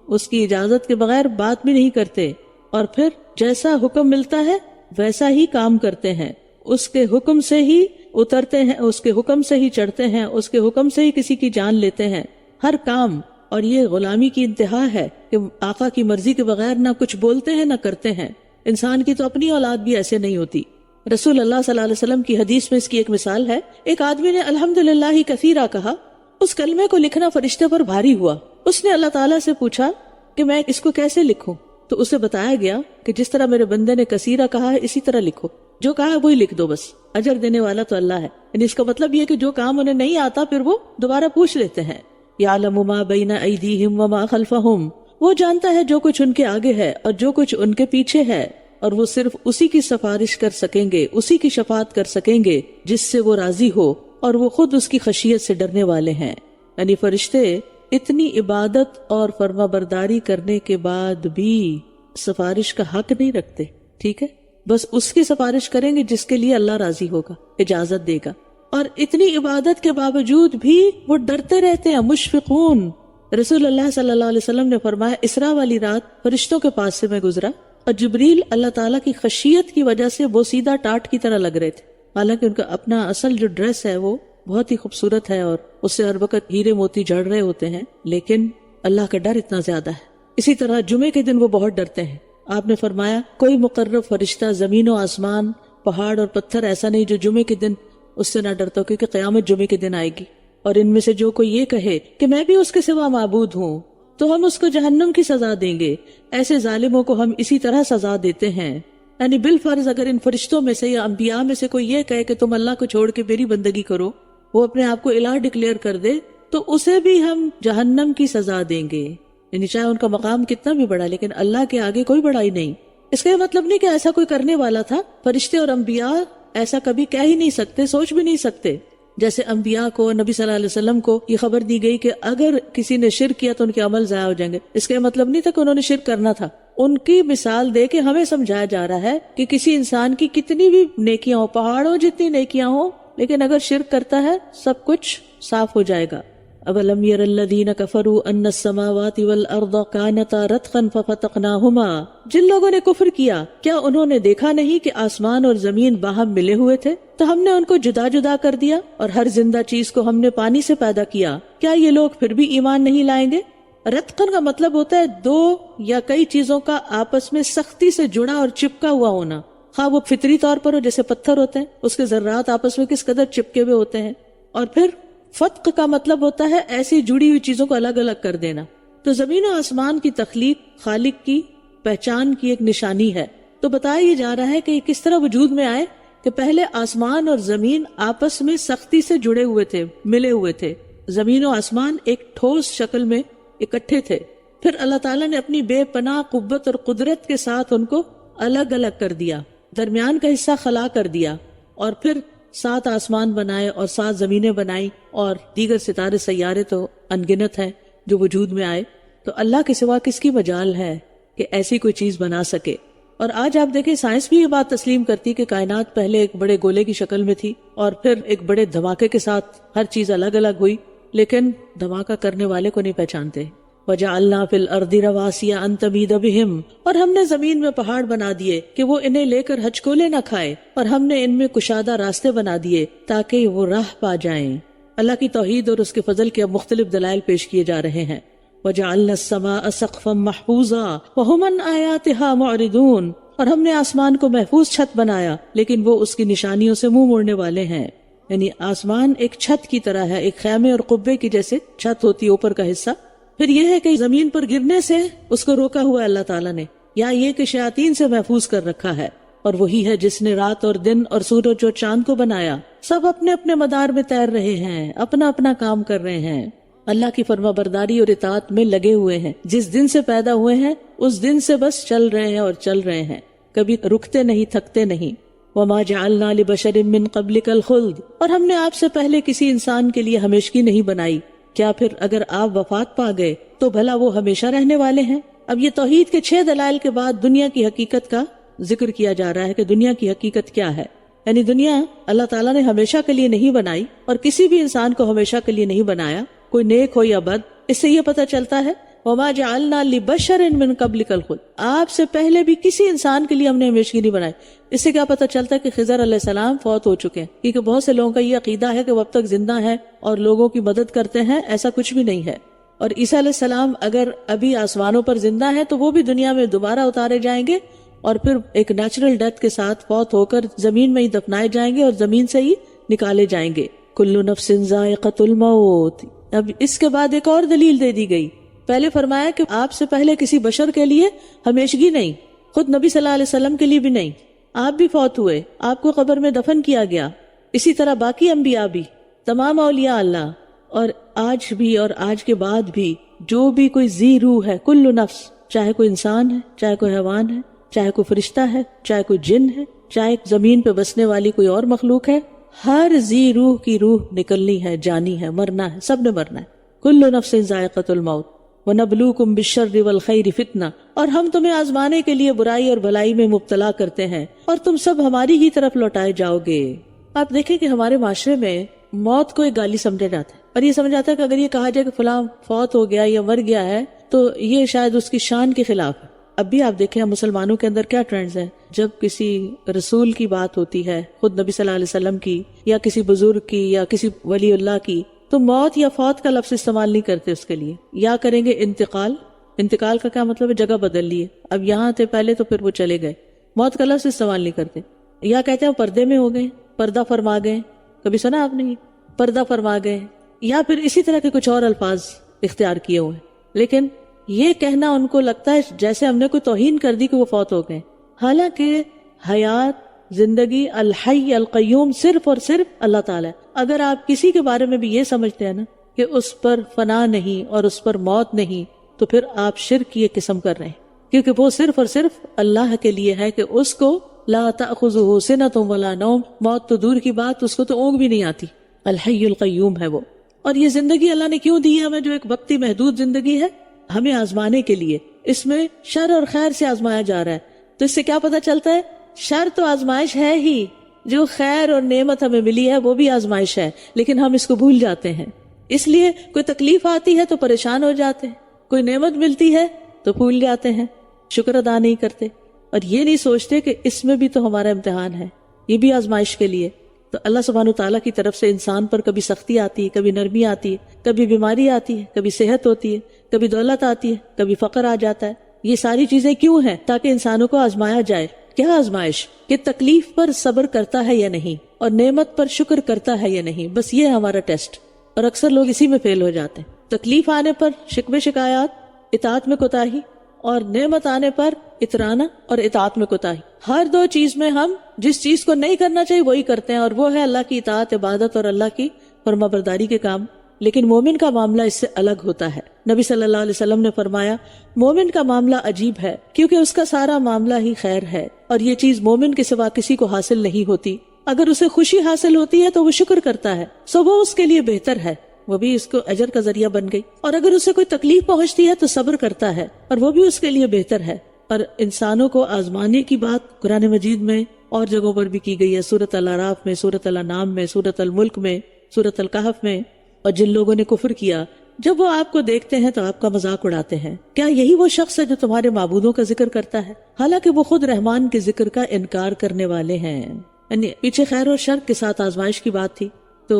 اس کی اجازت کے بغیر بات بھی نہیں کرتے، اور پھر جیسا حکم ملتا ہے ویسا ہی کام کرتے ہیں. اس کے حکم سے ہی اترتے ہیں، اس کے حکم سے ہی چڑھتے ہیں، اس کے حکم سے ہی کسی کی جان لیتے ہیں، ہر کام. اور یہ غلامی کی انتہا ہے کہ آقا کی مرضی کے بغیر نہ کچھ بولتے ہیں نہ کرتے ہیں. انسان کی تو اپنی اولاد بھی ایسے نہیں ہوتی. رسول اللہ صلی اللہ علیہ وسلم کی حدیث میں اس کی ایک مثال ہے. ایک آدمی نے الحمدللہ کثیرہ کہا، اس کلمے کو لکھنا فرشتے پر بھاری ہوا. اس نے اللہ تعالیٰ سے پوچھا کہ میں اس کو کیسے لکھوں؟ تو اسے بتایا گیا کہ جس طرح میرے بندے نے کثیرہ کہا ہے اسی طرح لکھو، جو کہا ہے وہی لکھ دو، بس اجر دینے والا تو اللہ ہے. یعنی اس کا مطلب یہ کہ جو کام انہیں نہیں آتا پھر وہ دوبارہ پوچھ لیتے ہیں. یعلم ما بین ایدیہم وما خلفہم، وہ جانتا ہے جو کچھ ان کے آگے ہے اور جو کچھ ان کے پیچھے ہے، اور وہ صرف اسی کی سفارش کر سکیں گے، اسی کی شفاعت کر سکیں گے جس سے وہ راضی ہو، اور وہ خود اس کی خشیت سے ڈرنے والے ہیں. یعنی فرشتے اتنی عبادت اور فرما برداری کرنے کے بعد بھی سفارش کا حق نہیں رکھتے. ٹھیک ہے، بس اس کی سفارش کریں گے جس کے لیے اللہ راضی ہوگا، اجازت دے گا. اور اتنی عبادت کے باوجود بھی وہ ڈرتے رہتے ہیں، مشفقون. رسول اللہ صلی اللہ علیہ وسلم نے فرمایا اسراء والی رات فرشتوں کے پاس سے میں گزرا اور جبریل اللہ تعالیٰ کی خشیت کی وجہ سے وہ سیدھا ٹاٹ کی طرح لگ رہے تھے. حالانکہ ان کا اپنا اصل جو ڈریس ہے وہ بہت ہی خوبصورت ہے اور اس سے ہر وقت ہیرے موتی جڑ رہے ہوتے ہیں، لیکن اللہ کا ڈر اتنا زیادہ ہے. اسی طرح جمعے کے دن وہ بہت ڈرتے ہیں. آپ نے فرمایا کوئی مقرب فرشتہ زمین و آسمان، پہاڑ اور پتھر ایسا نہیں جو جمعے کے دن اس سے نہ ڈرتا، کیونکہ قیامت جمعے کے دن آئے گی. اور ان میں سے جو کوئی یہ کہے کہ میں بھی اس کے سوا معبود ہوں تو ہم اس کو جہنم کی سزا دیں گے. ایسے ظالموں کو ہم اسی طرح سزا دیتے ہیں. یعنی بالفرض اگر ان فرشتوں میں سے یا انبیاء میں سے کوئی یہ کہے کہ تم اللہ کو چھوڑ کے میری بندگی کرو، وہ اپنے آپ کو الہ ڈکلیئر کر دے، تو اسے بھی ہم جہنم کی سزا دیں گے. یعنی چاہے ان کا مقام کتنا بھی بڑا، لیکن اللہ کے آگے کوئی بڑائی نہیں. اس کا یہ مطلب نہیں کہ ایسا کوئی کرنے والا تھا. فرشتے اور انبیاء ایسا کبھی کہہ ہی نہیں سکتے، سوچ بھی نہیں سکتے. جیسے انبیاء کو، نبی صلی اللہ علیہ وسلم کو یہ خبر دی گئی کہ اگر کسی نے شرک کیا تو ان کے عمل ضائع ہو جائیں گے. اس کا یہ مطلب نہیں تھا کہ انہوں نے شرک کرنا تھا، ان کی مثال دے کے ہمیں سمجھایا جا رہا ہے کہ کسی انسان کی کتنی بھی نیکیاں ہو، پہاڑوں جتنی نیکیاں ہو، لیکن اگر شرک کرتا ہے سب کچھ صاف ہو جائے گا. اولم یر الذین کفروا ان السماوات والارض کانتا رتقا ففتقناہما، جن لوگوں نے کفر کیا کیا انہوں نے دیکھا نہیں کہ آسمان اور زمین باہم ملے ہوئے تھے تو ہم نے ان کو جدا جدا کر دیا، اور ہر زندہ چیز کو ہم نے پانی سے پیدا کیا، کیا یہ لوگ پھر بھی ایمان نہیں لائیں گے؟ رتقن کا مطلب ہوتا ہے دو یا کئی چیزوں کا آپس میں سختی سے جڑا اور چپکا ہوا ہونا، خواہ وہ فطری طور پر ہو جیسے پتھر ہوتے ہیں اس کے ذرات آپس میں کس قدر چپکے ہوئے ہوتے ہیں، اور پھر فتق کا مطلب ہوتا ہے ایسی جڑی ہوئی چیزوں کو الگ الگ کر دینا. تو زمین و آسمان کی تخلیق خالق کی پہچان کی ایک نشانی ہے. تو بتایا یہ جا رہا ہے کہ یہ کس طرح وجود میں آئے کہ پہلے آسمان اور زمین آپس میں سختی سے جڑے ہوئے تھے، ملے ہوئے تھے. زمین و آسمان ایک ٹھوس شکل میں اکٹھے تھے، پھر اللہ تعالیٰ نے اپنی بے پناہ قوت اور قدرت کے ساتھ ان کو الگ الگ کر دیا، درمیان کا حصہ خلا کر دیا، اور پھر 7 آسمان بنائے اور 7 زمینیں بنائی، اور دیگر ستارے سیارے تو انگنت ہیں جو وجود میں آئے. تو اللہ کے سوا کس کی مجال ہے کہ ایسی کوئی چیز بنا سکے؟ اور آج آپ دیکھیں سائنس بھی یہ بات تسلیم کرتی کہ کائنات پہلے ایک بڑے گولے کی شکل میں تھی اور پھر ایک بڑے دھماکے کے ساتھ ہر چیز الگ الگ ہوئی، لیکن دھماکہ کرنے والے کو نہیں پہچانتے. وَجَعَلْنَا فِي الْأَرْضِ رَوَاسِيَ أَن تَمِيدَ بِهِمْ، اور ہم نے زمین میں پہاڑ بنا دیے کہ وہ انہیں لے کر ہچکولے نہ کھائے، اور ہم نے ان میں کشادہ راستے بنا دیے تاکہ وہ راہ پا جائیں. اللہ کی توحید اور اس کے فضل کے اب مختلف دلائل پیش کیے جا رہے ہیں. وَجَعَلْنَا السَّمَاءَ سَقْفًا مَحْفُوظًا وَهُمْ عَنْ آيَاتِهَا مُعْرِضُونَ، اور ہم نے آسمان کو محفوظ چھت بنایا لیکن وہ اس کی نشانیوں سے منہ موڑنے والے ہیں. یعنی آسمان ایک چھت کی طرح ہے، ایک خیمے اور قبے کی جیسے چھت ہوتی اوپر کا حصہ. پھر یہ ہے کہ زمین پر گرنے سے اس کو روکا ہوا ہے اللہ تعالیٰ نے، یا یہ کہ شیاطین سے محفوظ کر رکھا ہے. اور وہی ہے جس نے رات اور دن اور سورج اور چاند کو بنایا، سب اپنے اپنے مدار میں تیر رہے ہیں، اپنا اپنا کام کر رہے ہیں، اللہ کی فرما برداری اور اطاعت میں لگے ہوئے ہیں. جس دن سے پیدا ہوئے ہیں اس دن سے بس چل رہے ہیں اور چل رہے ہیں، کبھی رکتے نہیں، تھکتے نہیں. وَمَا جَعَلْنَا لِبَشَرٍ مِّن قَبْلِكَ الْخُلْدَ، اور ہم نے آپ سے پہلے کسی انسان کے لیے ہمیشگی نہیں بنائی. کیا پھر اگر آپ وفات پا گئے تو بھلا وہ ہمیشہ رہنے والے ہیں؟ اب یہ توحید کے 6 دلائل کے بعد دنیا کی حقیقت کا ذکر کیا جا رہا ہے کہ دنیا کی حقیقت کیا ہے. یعنی دنیا اللہ تعالیٰ نے ہمیشہ کے لیے نہیں بنائی، اور کسی بھی انسان کو ہمیشہ کے لیے نہیں بنایا، کوئی نیک ہو یا بد. اس سے یہ پتہ چلتا ہے وَمَا جَعَلْنَا لِبَشَرٍ مِّن قَبْلِكَ الْخُلْدَ، آپ سے پہلے بھی کسی انسان کے لیے ہم نے ہمیشگی نہیں بنائی. اس سے کیا پتہ چلتا ہے کہ خضر علیہ السلام فوت ہو چکے ہیں، کیونکہ بہت سے لوگوں کا یہ عقیدہ ہے کہ وہ اب تک زندہ ہیں اور لوگوں کی مدد کرتے ہیں. ایسا کچھ بھی نہیں ہے. اور عیسیٰ علیہ السلام اگر ابھی آسمانوں پر زندہ ہیں تو وہ بھی دنیا میں دوبارہ اتارے جائیں گے، اور پھر ایک نیچرل ڈیتھ کے ساتھ فوت ہو کر زمین میں ہی دفنائے جائیں گے اور زمین سے ہی نکالے جائیں گے. کل نفس ذائقۃ الموت. اب اس کے بعد ایک اور دلیل دے دی گئی. پہلے فرمایا کہ آپ سے پہلے کسی بشر کے لیے ہمیشگی نہیں، خود نبی صلی اللہ علیہ وسلم کے لیے بھی نہیں. آپ بھی فوت ہوئے، آپ کو قبر میں دفن کیا گیا. اسی طرح باقی انبیاء بھی، تمام اولیاء اللہ، اور آج بھی اور آج کے بعد بھی جو بھی کوئی ذی روح ہے، کل نفس، چاہے کوئی انسان ہے، چاہے کوئی حیوان ہے، چاہے کوئی فرشتہ ہے، چاہے کوئی جن ہے، چاہے زمین پہ بسنے والی کوئی اور مخلوق ہے، ہر ذی روح کی روح نکلنی ہے، جانی ہے، مرنا ہے، سب نے مرنا ہے. کل نفس ذائقۃ الموت وَنَبْلُوكُمْ بِالشَّرِّ وَالْخَيْرِ فِتْنَةً، اور ہم تمہیں آزمانے کے لیے برائی اور بھلائی میں مبتلا کرتے ہیں، اور تم سب ہماری ہی طرف لوٹائے جاؤ گے. آپ دیکھیں کہ ہمارے معاشرے میں موت کو ایک گالی سمجھا جاتا ہے، اور یہ سمجھا جاتا ہے کہ اگر یہ کہا جائے کہ فلاں فوت ہو گیا یا مر گیا ہے تو یہ شاید اس کی شان کے خلاف ہے. اب بھی آپ دیکھیں ہم مسلمانوں کے اندر کیا ٹرینڈز ہیں، جب کسی رسول کی بات ہوتی ہے، خود نبی صلی اللہ علیہ وسلم کی یا کسی بزرگ کی یا کسی ولی اللہ کی، تو موت یا فوت کا لفظ استعمال نہیں کرتے اس کے لیے، یا کریں گے انتقال. انتقال کا کیا مطلب ہے؟ جگہ بدل لیے، اب یہاں تھے پہلے تو پھر وہ چلے گئے. موت کا لفظ استعمال نہیں کرتے. یا کہتے ہیں پردے میں ہو گئے، پردہ فرما گئے. کبھی سنا آپ نے؟ پردہ فرما گئے. یا پھر اسی طرح کے کچھ اور الفاظ اختیار کیے ہوئے. لیکن یہ کہنا ان کو لگتا ہے جیسے ہم نے کوئی توہین کر دی کہ وہ فوت ہو گئے، حالانکہ حیات، زندگی، الحی القیوم صرف اور صرف اللہ تعالیٰ ہے. اگر آپ کسی کے بارے میں بھی یہ سمجھتے ہیں نا کہ اس پر فنا نہیں اور اس پر موت نہیں، تو پھر آپ شرک کی ایک قسم کر رہے ہیں، کیونکہ وہ صرف اور صرف اللہ کے لیے ہے کہ اس کو لا تأخذہ سنۃ ولا نوم، موت تو دور کی بات، اس کو تو اونگ بھی نہیں آتی. الحی القیوم ہے وہ. اور یہ زندگی اللہ نے کیوں دی ہے ہمیں، جو ایک وقتی محدود زندگی ہے، ہمیں آزمانے کے لیے. اس میں شر اور خیر سے آزمایا جا رہا ہے. تو اس سے کیا پتہ چلتا ہے؟ شر تو آزمائش ہے ہی، جو خیر اور نعمت ہمیں ملی ہے وہ بھی آزمائش ہے، لیکن ہم اس کو بھول جاتے ہیں. اس لیے کوئی تکلیف آتی ہے تو پریشان ہو جاتے ہیں، کوئی نعمت ملتی ہے تو بھول جاتے ہیں، شکر ادا نہیں کرتے، اور یہ نہیں سوچتے کہ اس میں بھی تو ہمارا امتحان ہے، یہ بھی آزمائش کے لیے. تو اللہ سبحانہ تعالیٰ کی طرف سے انسان پر کبھی سختی آتی ہے، کبھی نرمی آتی ہے، کبھی بیماری آتی ہے، کبھی صحت ہوتی ہے، کبھی دولت آتی ہے، کبھی فقر آ جاتا ہے. یہ ساری چیزیں کیوں ہیں؟ تاکہ انسانوں کو آزمایا جائے. کیا آزمائش؟ کہ تکلیف پر صبر کرتا ہے یا نہیں، اور نعمت پر شکر کرتا ہے یا نہیں. بس یہ ہے ہمارا ٹیسٹ، اور اکثر لوگ اسی میں فیل ہو جاتے ہیں. تکلیف آنے پر شکوے شکایات، اطاعت میں کوتاہی، اور نعمت آنے پر اترانا اور اطاعت میں کوتاہی. ہر دو چیز میں ہم جس چیز کو نہیں کرنا چاہیے وہی کرتے ہیں، اور وہ ہے اللہ کی اطاعت، عبادت اور اللہ کی فرمانبرداری کے کام. لیکن مومن کا معاملہ اس سے الگ ہوتا ہے. نبی صلی اللہ علیہ وسلم نے فرمایا مومن کا معاملہ عجیب ہے، کیونکہ اس کا سارا معاملہ ہی خیر ہے، اور یہ چیز مومن کے سوا کسی کو حاصل نہیں ہوتی. اگر اسے خوشی حاصل ہوتی ہے تو وہ شکر کرتا ہے، سو وہ اس کے لیے بہتر ہے، وہ بھی اس کو اجر کا ذریعہ بن گئی. اور اگر اسے کوئی تکلیف پہنچتی ہے تو صبر کرتا ہے، اور وہ بھی اس کے لیے بہتر ہے. اور انسانوں کو آزمانے کی بات قرآن مجید میں اور جگہوں پر بھی کی گئی ہے، سورۃ الاعراف میں، سورۃ الانعام میں، سورۃ الملک میں، سورۃ الکہف میں. اور جن لوگوں نے کفر کیا، جب وہ آپ کو دیکھتے ہیں تو آپ کا مذاق اڑاتے ہیں. کیا یہی وہ شخص ہے جو تمہارے معبودوں کا ذکر کرتا ہے، حالانکہ وہ خود رحمان کے ذکر کا انکار کرنے والے ہیں. یعنی پیچھے خیر اور شر کے ساتھ آزمائش کی بات تھی. تو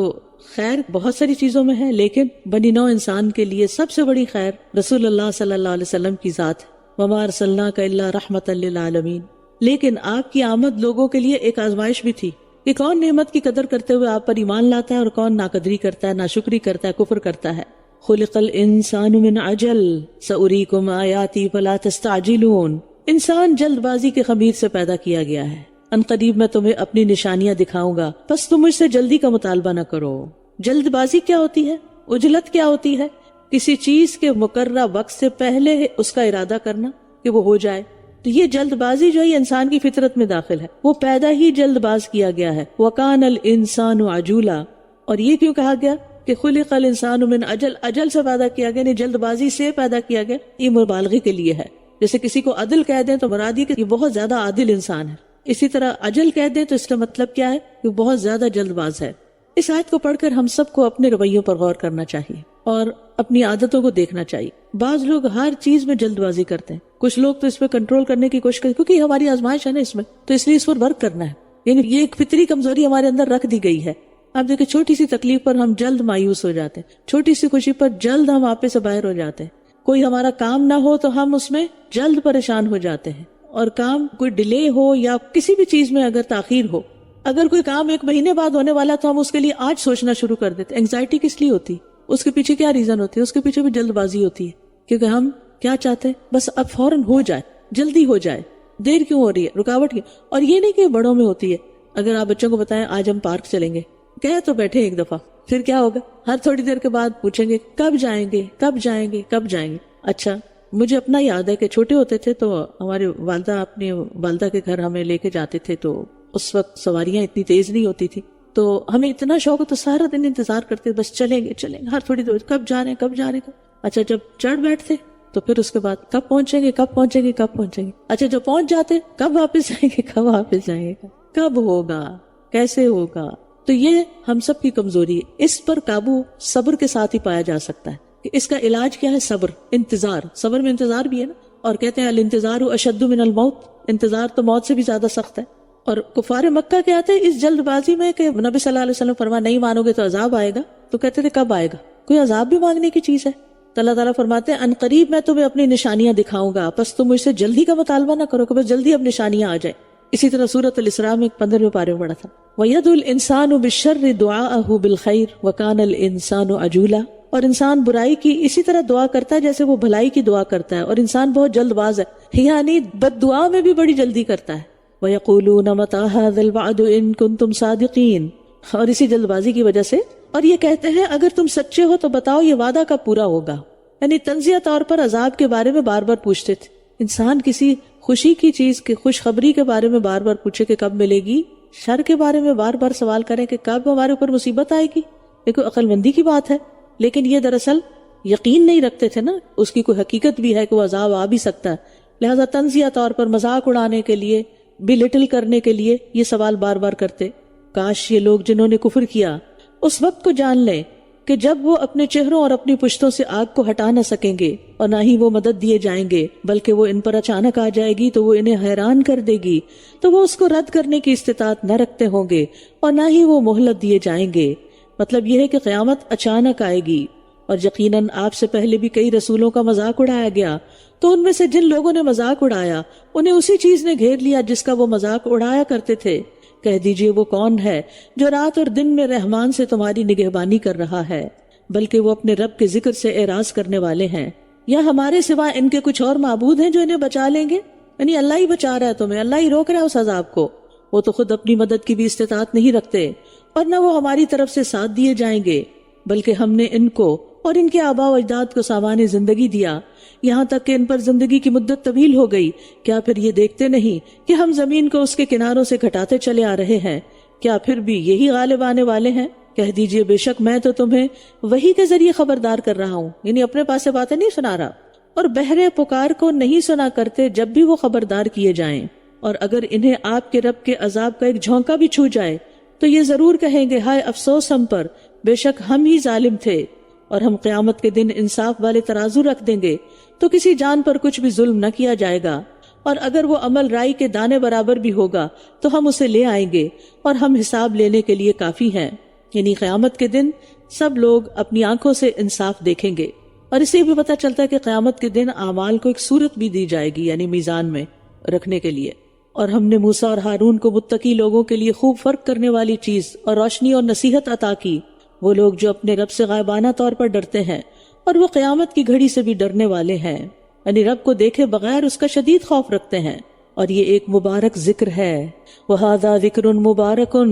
خیر بہت ساری چیزوں میں ہے، لیکن بنی نوع انسان کے لیے سب سے بڑی خیر رسول اللہ صلی اللہ علیہ وسلم کی ذات ہے. وما ارسلناک الا رحمۃ للعالمین. لیکن آپ کی آمد لوگوں کے لیے ایک آزمائش بھی تھی کہ کون نعمت کی قدر کرتے ہوئے آپ پر ایمان لاتا ہے اور کون ناقدری کرتا ہے، ناشکری کرتا ہے، کفر کرتا ہے. خلق الانسان من عجل سأریکم آیاتی فلا تستعجلون. انسان جلد بازی کے خمیر سے پیدا کیا گیا ہے، ان قریب میں تمہیں اپنی نشانیاں دکھاؤں گا، بس تم مجھ سے جلدی کا مطالبہ نہ کرو. جلد بازی کیا ہوتی ہے؟ عجلت کیا ہوتی ہے؟ کسی چیز کے مقررہ وقت سے پہلے اس کا ارادہ کرنا کہ وہ ہو جائے. تو یہ جلد بازی جو ہے انسان کی فطرت میں داخل ہے، وہ پیدا ہی جلد باز کیا گیا ہے. وَكَانَ الْإِنسَانُ عَجُولًا. اور یہ کیوں کہا گیا کہ خلق الانسان من اجل، اجل سے پیدا کیا گیا، یعنی جلد بازی سے پیدا کیا گیا. یہ مبالغے کے لیے ہے. جیسے کسی کو عدل کہہ دیں تو مراد یہ کہ یہ بہت زیادہ عادل انسان ہے. اسی طرح اجل کہہ دیں تو اس کا مطلب کیا ہے کہ بہت زیادہ جلد باز ہے. اس آیت کو پڑھ کر ہم سب کو اپنے رویوں پر غور کرنا چاہیے اور اپنی عادتوں کو دیکھنا چاہیے. بعض لوگ ہر چیز میں جلد بازی کرتے ہیں، کچھ لوگ تو اس پہ کنٹرول کرنے کی کوشش کرتے ہیں، کیونکہ ہماری آزمائش ہے نا اس میں، تو اس لیے اس پر ورک کرنا ہے. یعنی یہ ایک فطری کمزوری ہمارے اندر رکھ دی گئی ہے. آپ دیکھیں چھوٹی سی تکلیف پر ہم جلد مایوس ہو جاتے ہیں، چھوٹی سی خوشی پر جلد ہم آپے سے باہر ہو جاتے ہیں. کوئی ہمارا کام نہ ہو تو ہم اس میں جلد پریشان ہو جاتے ہیں، اور کام کوئی ڈیلے ہو یا کسی بھی چیز میں اگر تاخیر ہو، اگر کوئی کام 1 مہینے بعد ہونے والا تو ہم اس کے لیے آج سوچنا شروع کر دیتے. اینگزائٹی کس لیے ہوتی؟ اس کے پیچھے کیا ریزن ہوتی ہے؟ اس کے پیچھے بھی جلد بازی ہوتی ہے، کیونکہ ہم کیا چاہتے ہیں؟ بس اب فوراً ہو جائے، جلدی ہو جائے. دیر کیوں ہو رہی ہے؟ رکاوٹ کیوں؟ اور یہ نہیں کہ بڑوں میں ہوتی ہے. اگر آپ بچوں کو بتائیں آج ہم پارک چلیں گے، کہے تو بیٹھے ایک دفعہ، پھر کیا ہوگا؟ ہر تھوڑی دیر کے بعد پوچھیں گے کب جائیں گے، کب جائیں گے، کب جائیں گے. اچھا مجھے اپنا یاد ہے کہ چھوٹے ہوتے تھے تو ہمارے والدہ اپنی والدہ کے گھر ہمیں لے کے جاتے تھے، تو اس وقت سواریاں اتنی تیز نہیں ہوتی تھی، تو ہمیں اتنا شوق تو سارا دن انتظار کرتے بس چلیں گے چلیں گے، ہر تھوڑی دیر کب جا رہے ہیں کب جا رہے ہیں. اچھا جب چڑھ بیٹھتے تو پھر اس کے بعد کب پہنچیں گے کب پہنچیں گے کب پہنچیں گے. اچھا جب پہنچ جاتے کب واپس جائیں گے کب واپس جائیں گے، کب ہوگا، کیسے ہوگا. تو یہ ہم سب کی کمزوری ہے. اس پر قابو صبر کے ساتھ ہی پایا جا سکتا ہے. کہ اس کا علاج کیا ہے؟ صبر، انتظار. صبر میں انتظار بھی ہے نا، اور کہتے ہیں الانتظار اشد من الموت، انتظار تو موت سے بھی زیادہ سخت ہے. اور کفار مکہ کیا آتے ہیں اس جلد بازی میں کہ نبی صلی اللہ علیہ وسلم فرما نہیں مانو گے تو عذاب آئے گا، تو کہتے تھے کب آئے گا؟ کوئی عذاب بھی مانگنے کی چیز ہے؟ تو اللہ تعالیٰ فرماتے ہیں ان قریب میں تمہیں اپنی نشانیاں دکھاؤں گا، بس تم مجھ سے جلدی کا مطالبہ نہ کرو کہ بس جلدی اب نشانیاں آ جائیں. اسی طرح سورۃ الاسراء میں 15ویں پارے میں پڑھا تھا وَيَدُ الْإِنسَانُ بِالشَّرِّ دُعَاءَهُ بِالْخَيْرِ وَكَانَ الْإِنسَانُ عَجُولًا. اور انسان برائی کی اسی طرح دعا کرتا ہے جیسے وہ بھلائی کی دعا کرتا ہے، اور انسان بہت جلد باز ہے، یعنی بد دعا میں بھی بڑی جلدی کرتا ہے. وَيَقُولُونَ مَتَىٰ هَٰذَا الْوَعْدُ إِن كُنتُمْ صَادِقِينَ. اور اسی جلد بازی کی وجہ سے اور یہ کہتے ہیں اگر تم سچے ہو تو بتاؤ یہ وعدہ کب پورا ہوگا. یعنی تنزیہ طور پر عذاب کے بارے میں بار بار پوچھتے تھے. انسان کسی خوشی کی چیز کی خوشخبری کے بارے میں بار بار پوچھے کہ کب ملے گی، شر کے بارے میں بار بار سوال کریں کہ کب ہمارے اوپر مصیبت آئے گی. یہ کوئی عقل مندی کی بات ہے؟ لیکن یہ دراصل یقین نہیں رکھتے تھے نا، اس کی کوئی حقیقت بھی ہے کہ وہ عذاب آ بھی سکتا ہے، لہذا تنزیہ طور پر مذاق اڑانے کے لیے، بلٹل کرنے کے لیے یہ سوال بار بار کرتے۔ کاش یہ لوگ جنہوں نے کفر کیا اس وقت کو جان لیں کہ جب وہ اپنے چہروں اور اپنی پشتوں سے آگ کو ہٹا نہ سکیں گے اور نہ ہی وہ مدد دیے جائیں گے، بلکہ وہ ان پر اچانک آ جائے گی تو وہ انہیں حیران کر دے گی، تو وہ اس کو رد کرنے کی استطاعت نہ رکھتے ہوں گے اور نہ ہی وہ مہلت دیے جائیں گے۔ مطلب یہ ہے کہ قیامت اچانک آئے گی، اور یقیناً آپ سے پہلے بھی کئی رسولوں کا مذاق اڑایا گیا، تو ان میں سے جن لوگوں نے مذاق اڑایا انہیں اسی چیز نے گھیر لیا جس کا وہ مذاق اڑایا کرتے تھے۔ کہہ دیجئے وہ کون ہے جو رات اور دن میں رحمان سے تمہاری نگہبانی کر رہا ہے، بلکہ وہ اپنے رب کے ذکر سے اعراض کرنے والے ہیں، یا ہمارے سوا ان کے کچھ اور معبود ہیں جو انہیں بچا لیں گے؟ یعنی اللہ ہی بچا رہا ہے تمہیں، اللہ ہی روک رہا ہے اس عذاب کو، وہ تو خود اپنی مدد کی بھی استطاعت نہیں رکھتے، اور نہ وہ ہماری طرف سے ساتھ دیے جائیں گے، بلکہ ہم نے ان کو اور ان کے آباء و اجداد کو سامان زندگی دیا، یہاں تک کہ ان پر زندگی کی مدت طویل ہو گئی۔ کیا پھر یہ دیکھتے نہیں کہ ہم زمین کو اس کے کناروں سے گھٹاتے چلے آ رہے ہیں؟ کیا پھر بھی یہی غالب آنے والے ہیں؟ کہہ دیجئے بے شک میں تو تمہیں وحی کے ذریعے خبردار کر رہا ہوں، یعنی اپنے پاس سے باتیں نہیں سنا رہا، اور بہرے پکار کو نہیں سنا کرتے جب بھی وہ خبردار کیے جائیں، اور اگر انہیں آپ کے رب کے عذاب کا ایک جھونکا بھی چھو جائے تو یہ ضرور کہیں گے ہائے افسوس ہم پر، بے شک ہم ہی ظالم تھے۔ اور ہم قیامت کے دن انصاف والے ترازو رکھ دیں گے تو کسی جان پر کچھ بھی ظلم نہ کیا جائے گا، اور اگر وہ عمل رائی کے دانے برابر بھی ہوگا تو ہم اسے لے آئیں گے، اور ہم حساب لینے کے لیے کافی ہیں۔ یعنی قیامت کے دن سب لوگ اپنی آنکھوں سے انصاف دیکھیں گے، اور اسے بھی پتہ چلتا ہے کہ قیامت کے دن اعمال کو ایک صورت بھی دی جائے گی، یعنی میزان میں رکھنے کے لیے۔ اور ہم نے موسیٰ اور ہارون کو متقی لوگوں کے لیے خوب فرق کرنے والی چیز اور روشنی اور نصیحت عطا کی۔ وہ لوگ جو اپنے رب سے غائبانہ طور پر ڈرتے ہیں اور وہ قیامت کی گھڑی سے بھی ڈرنے والے ہیں، یعنی رب کو دیکھے بغیر اس کا شدید خوف رکھتے ہیں۔ اور یہ ایک مبارک ذکر ہے، وَهَذَا ذِكْرٌ مُبَارَكٌ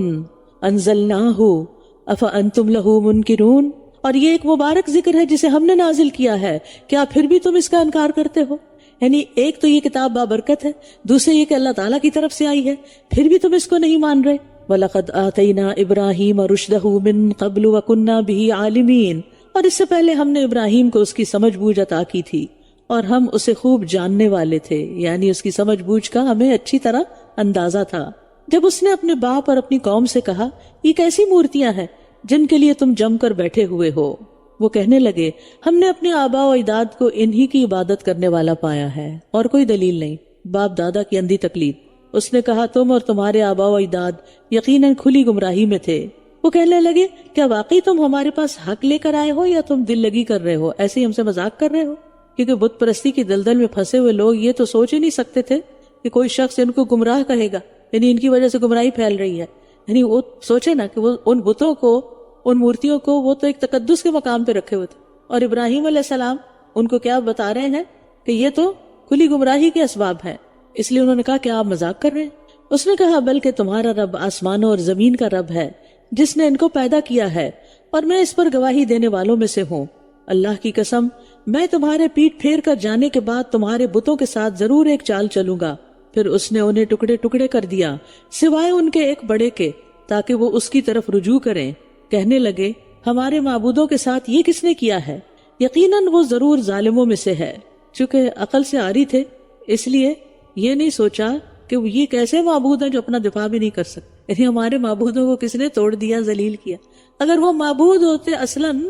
أَنزَلْنَاهُ أَفَأَنْتُمْ لَهُ مُنْكِرُونَ، اور یہ ایک مبارک ذکر ہے جسے ہم نے نازل کیا ہے، کیا پھر بھی تم اس کا انکار کرتے ہو؟ یعنی ایک تو یہ کتاب بابرکت ہے، دوسرے یہ کہ اللہ تعالیٰ کی طرف سے آئی ہے، پھر بھی تم اس کو نہیں مان رہے۔ وَلَقَدْ آتَيْنَا إِبْرَاهِيمَ رُشْدَهُ مِن قَبْلُ وَكُنَّا بِهِ عَالِمِينَ، اور اس سے پہلے ہم نے ابراہیم کو اس کی سمجھ بوجھ عطا کی تھی اور ہم اسے خوب جاننے والے تھے، یعنی اس کی سمجھ بوجھ کا ہمیں اچھی طرح اندازہ تھا۔ جب اس نے اپنے باپ اور اپنی قوم سے کہا یہ کیسی مورتیاں ہیں جن کے لیے تم جم کر بیٹھے ہوئے ہو، وہ کہنے لگے ہم نے اپنے آباء و اجداد کو انہی کی عبادت کرنے والا پایا ہے اور کوئی دلیل نہیں، باپ دادا کی اندھی تقلید۔ اس نے کہا تم اور تمہارے آباء و اجداد یقیناً کھلی گمراہی میں تھے۔ وہ کہنے لگے کیا واقعی تم ہمارے پاس حق لے کر آئے ہو یا تم دل لگی کر رہے ہو، ایسے ہی ہم سے مذاق کر رہے ہو؟ کیونکہ بت پرستی کی دلدل میں پھنسے ہوئے لوگ یہ تو سوچ ہی نہیں سکتے تھے کہ کوئی شخص ان کو گمراہ کہے گا، یعنی ان کی وجہ سے گمراہی پھیل رہی ہے۔ یعنی وہ سوچے نا کہ وہ ان بتوں کو، ان مورتیوں کو وہ تو ایک تقدس کے مقام پہ رکھے ہوئے تھے، اور ابراہیم علیہ السلام ان کو کیا بتا رہے ہیں کہ یہ تو کھلی گمراہی کے اسباب ہیں۔ اس لیے انہوں نے کہا کہ آپ مذاق کر رہے ہیں۔ اس نے کہا بلکہ تمہارا رب آسمانوں اور زمین کا رب ہے جس نے ان کو پیدا کیا ہے، اور میں اس پر گواہی دینے والوں میں سے ہوں۔ اللہ کی قسم میں تمہارے پیٹ پھیر کر جانے کے بعد تمہارے بتوں کے ساتھ ضرور ایک چال چلوں گا۔ پھر اس نے انہیں ٹکڑے ٹکڑے کر دیا سوائے ان کے ایک بڑے کے، تاکہ وہ اس کی طرف رجوع کریں۔ کہنے لگے ہمارے معبودوں کے ساتھ یہ کس نے کیا ہے؟ یقیناً وہ ضرور ظالموں میں سے ہے۔ چونکہ عقل سے عاری تھے اس لیے یہ نہیں سوچا کہ وہ یہ کیسے معبود ہیں جو اپنا دفاع بھی نہیں کر سکتے، یعنی ہمارے معبودوں کو کس نے توڑ دیا، ذلیل کیا۔ اگر وہ معبود ہوتے اصلاً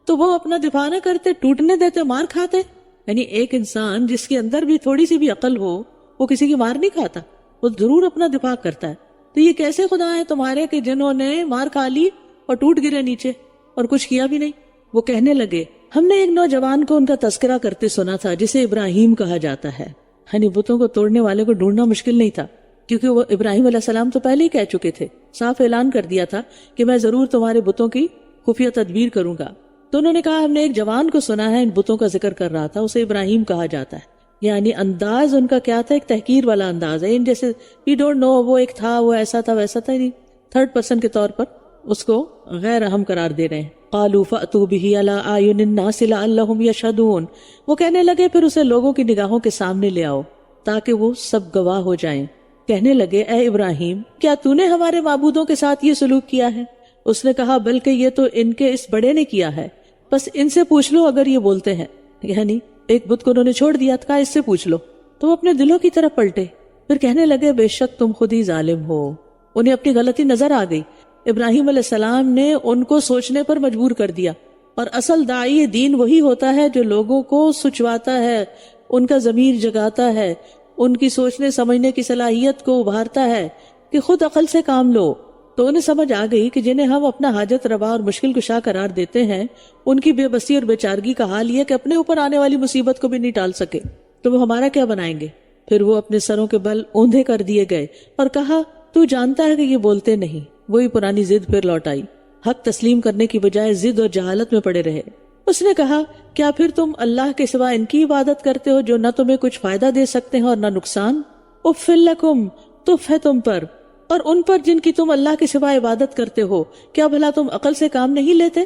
تو وہ اپنا دفاع نہ کرتے، ٹوٹنے دیتے، مار کھاتے۔ یعنی ایک انسان جس کے اندر بھی تھوڑی سی بھی عقل ہو وہ کسی کی مار نہیں کھاتا، وہ ضرور اپنا دفاع کرتا ہے۔ تو یہ کیسے خدا ہیں تمہارے کہ جنہوں نے مار کھا لی اور ٹوٹ گرے نیچے اور کچھ کیا بھی نہیں؟ وہ کہنے لگے ہم نے ایک نوجوان کو ان کا تذکرہ کرتے سنا تھا جسے ابراہیم کہا جاتا ہے۔ یعنی بتوں کو توڑنے والے کو ڈھونڈنا مشکل نہیں تھا، کیونکہ وہ ابراہیم علیہ السلام تو پہلے ہی کہہ چکے تھے، صاف اعلان کر دیا تھا کہ میں ضرور تمہارے بتوں کی خفیہ تدبیر کروں گا۔ تو انہوں نے کہا ہم نے ایک جوان کو سنا ہے ان بتوں کا ذکر کر رہا تھا، اسے ابراہیم کہا جاتا ہے۔ یعنی انداز ان کا کیا تھا، ایک تحقیر والا انداز ہے، جیسے وی ڈونٹ نو، وہ ایک تھا، وہ ایسا تھا ویسا تھا، نہیں، تھرڈ پرسن کے طور پر اس کو غیر اہم قرار دے رہے ہیں۔ قالوا فأتوا به على اعین الناس لعلهم يشهدون، وہ کہنے لگے پھر اسے لوگوں کی نگاہوں کے سامنے لے آؤ تاکہ وہ سب گواہ ہو جائیں۔ کہنے لگے اے ابراہیم کیا تو نے ہمارے معبودوں کے ساتھ یہ سلوک کیا ہے؟ اس نے کہا بلکہ یہ تو ان کے اس بڑے نے کیا ہے، بس ان سے پوچھ لو اگر یہ بولتے ہیں. یعنی ایک بت کو انہوں نے چھوڑ دیا تھا, اس سے پوچھ لو. تو وہ اپنے دلوں کی طرف پلٹے, پھر کہنے لگے بے شک تم خود ہی ظالم ہو. انہیں اپنی غلطی نظر آ گئی. ابراہیم علیہ السلام نے ان کو سوچنے پر مجبور کر دیا. اور اصل داعی دین وہی ہوتا ہے جو لوگوں کو سوچواتا ہے, ان کا ضمیر جگاتا ہے, ان کی سوچنے سمجھنے کی صلاحیت کو ابھارتا ہے کہ خود عقل سے کام لو. تو انہیں سمجھ آ گئی کہ جنہیں ہم اپنا حاجت روا اور مشکل کشا قرار دیتے ہیں, ان کی بے بسی اور بے چارگی کا حال یہ کہ اپنے اوپر آنے والی مصیبت کو بھی نہیں ٹال سکے, تو وہ ہمارا کیا بنائیں گے. پھر وہ اپنے سروں کے بل اوندھے کر دیے گئے اور کہا تو جانتا ہے کہ یہ بولتے نہیں. وہی پرانی ضد پھر لوٹ آئی. حق تسلیم کرنے کی بجائے ضد اور جہالت میں پڑے رہے. اس نے کہا کیا پھر تم اللہ کے سوا ان کی عبادت کرتے ہو جو نہ تمہیں کچھ فائدہ دے سکتے ہیں اور نہ نقصان. اف لکم, تف ہے تم پر اور ان پر جن کی تم اللہ کے سوا عبادت کرتے ہو, کیا بھلا تم عقل سے کام نہیں لیتے.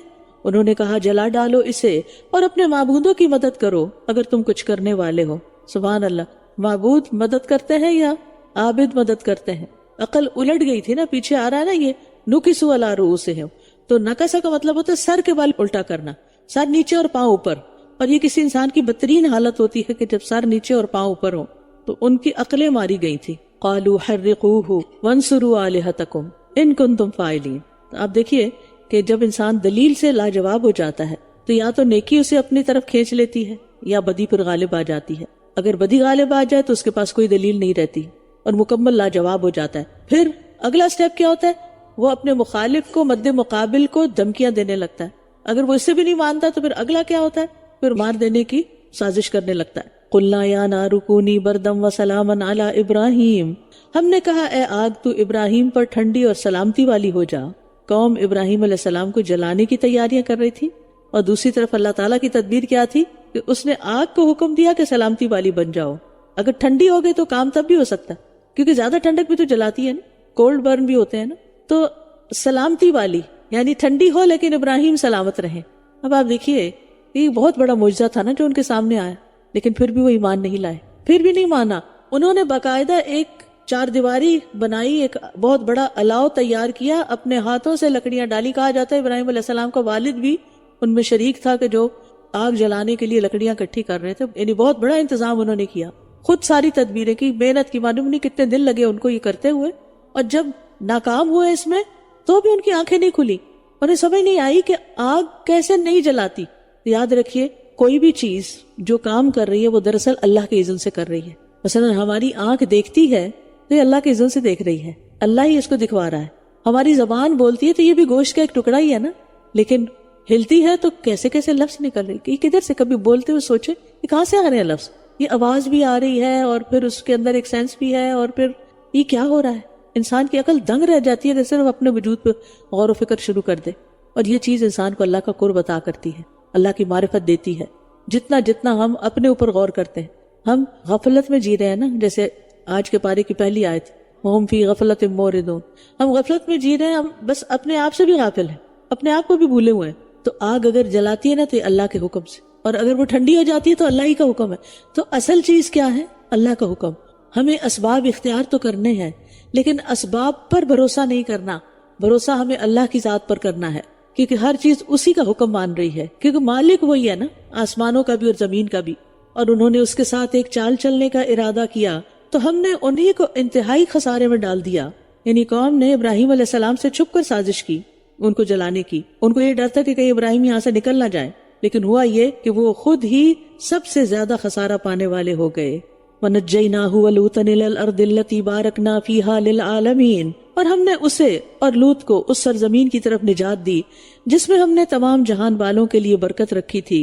انہوں نے کہا جلا ڈالو اسے اور اپنے معبودوں کی مدد کرو اگر تم کچھ کرنے والے ہو. سبحان اللہ, معبود مدد کرتے ہیں یا عابد مدد کرتے ہیں. عقل الٹ گئی تھی نا, پیچھے آ رہا ہے نا یہ نکسوا علی رؤوسہم, تو نکسا کا مطلب ہوتا ہے سر کے بال الٹا کرنا, سر نیچے اور پاؤں اوپر. اور یہ کسی انسان کی بدترین حالت ہوتی ہے کہ جب سر نیچے اور پاؤں اوپر ہو. تو ان کی عقلیں ماری گئی تھی. قالوا حرقوہ وانصروا آلہتکم ان کنتم فاعلین. آپ دیکھیے کہ جب انسان دلیل سے لاجواب ہو جاتا ہے تو یا تو نیکی اسے اپنی طرف کھینچ لیتی ہے یا بدی پر غالب آ جاتی ہے. اگر بدی غالب آ جائے تو اس کے پاس کوئی دلیل نہیں رہتی اور مکمل لاجواب ہو جاتا ہے. پھر اگلا سٹیپ کیا ہوتا ہے, وہ اپنے مخالف کو مد مقابل کو دھمکیاں دینے لگتا ہے. اگر وہ اس سے بھی نہیں مانتا تو پھر اگلا کیا ہوتا ہے, پھر مار دینے کی سازش کرنے لگتا ہے. قلنا یا نار کونی بردم و سلاما علی ابراہیم, ہم نے کہا اے آگ تو ابراہیم پر ٹھنڈی اور سلامتی والی ہو جا. قوم ابراہیم علیہ السلام کو جلانے کی تیاریاں کر رہی تھی اور دوسری طرف اللہ تعالیٰ کی تدبیر کیا تھی کہ اس نے آگ کو حکم دیا کہ سلامتی والی بن جاؤ. اگر ٹھنڈی ہو گئی تو کام تب بھی ہو سکتا ہے کیونکہ زیادہ ٹھنڈک بھی تو جلاتی ہے نا, کولڈ برن بھی ہوتے ہیں نا. تو سلامتی والی یعنی ٹھنڈی ہو لیکن ابراہیم سلامت رہے. اب آپ دیکھیے یہ بہت بڑا معجزہ تھا نا جو ان کے سامنے آیا, لیکن پھر بھی وہ ایمان نہیں لائے, پھر بھی نہیں مانا. انہوں نے باقاعدہ ایک 4 دیواری بنائی, ایک بہت بڑا الاؤ تیار کیا, اپنے ہاتھوں سے لکڑیاں ڈالی. کہا جاتا ہے ابراہیم علیہ السلام کا والد بھی ان میں شریک تھا کہ جو آگ جلانے کے لیے لکڑیاں اکٹھی کر رہے تھے. یعنی بہت بڑا انتظام انہوں نے کیا, خود ساری تدبیریں کی, محنت کی, معلوم نہیں کتنے دن لگے ان کو یہ کرتے ہوئے. اور جب ناکام ہوئے اس میں تو بھی ان کی آنکھیں نہیں کھلی, انہیں سمجھ نہیں آئی کہ آگ کیسے نہیں جلاتی. یاد رکھیے کوئی بھی چیز جو کام کر رہی ہے وہ دراصل اللہ کے اذن سے کر رہی ہے. مثلا ہماری آنکھ دیکھتی ہے تو یہ اللہ کے اذن سے دیکھ رہی ہے, اللہ ہی اس کو دکھوا رہا ہے. ہماری زبان بولتی ہے تو یہ بھی گوشت کا ایک ٹکڑا ہی ہے نا, لیکن ہلتی ہے تو کیسے کیسے لفظ نکل رہی, یہ کدھر سے. کبھی بولتے ہوئے سوچے یہ کہاں سے آ رہے ہیں لفظ, یہ آواز بھی آ رہی ہے اور پھر اس کے اندر ایک سینس بھی ہے, اور پھر یہ کیا ہو رہا ہے. انسان کی عقل دنگ رہ جاتی ہے کہ صرف اپنے وجود پہ غور و فکر شروع کر دے. اور یہ چیز انسان کو اللہ کا قرب عطا کرتی ہے, اللہ کی معرفت دیتی ہے. جتنا ہم اپنے اوپر غور کرتے ہیں, ہم غفلت میں جی رہے ہیں نا, جیسے آج کے پارے کی پہلی آیت وَهُمْ فِي غَفْلَةٍ مُعْرِضُونَ, ہم غفلت میں جی رہے ہیں, ہم بس اپنے آپ سے بھی غافل ہیں, اپنے آپ کو بھی بھولے ہوئے ہیں. تو آگ اگر جلاتی ہے نا تو یہ اللہ کے حکم سے, اور اگر وہ ٹھنڈی ہو جاتی ہے تو اللہ ہی کا حکم ہے. تو اصل چیز کیا ہے, اللہ کا حکم. ہمیں اسباب اختیار تو کرنے ہیں لیکن اسباب پر بھروسہ نہیں کرنا, بھروسہ ہمیں اللہ کی ذات پر کرنا ہے, کیونکہ ہر چیز اسی کا حکم مان رہی ہے, کیونکہ مالک وہی ہے نا آسمانوں کا بھی اور زمین کا بھی. اور انہوں نے اس کے ساتھ ایک چال چلنے کا ارادہ کیا تو ہم نے انہی کو انتہائی خسارے میں ڈال دیا. یعنی قوم نے ابراہیم علیہ السلام سے چھپ کر سازش کی ان کو جلانے کی. ان کو یہ ڈر تھا کہ کہیں ابراہیم یہاں سے نکل نہ جائے, لیکن ہوا یہ کہ وہ خود ہی سب سے زیادہ خسارہ پانے والے ہو گئے. وَنَجَّيْنَاهُ وَلُوطًا إِلَى الْأَرْضِ الَّتِي بَارَكْنَا فِيهَا لِلْعَالَمِينَ, اور ہم نے اسے اور لوط کو اس سرزمین کی طرف نجات دی جس میں ہم نے تمام جہان والوں کے لیے برکت رکھی تھی.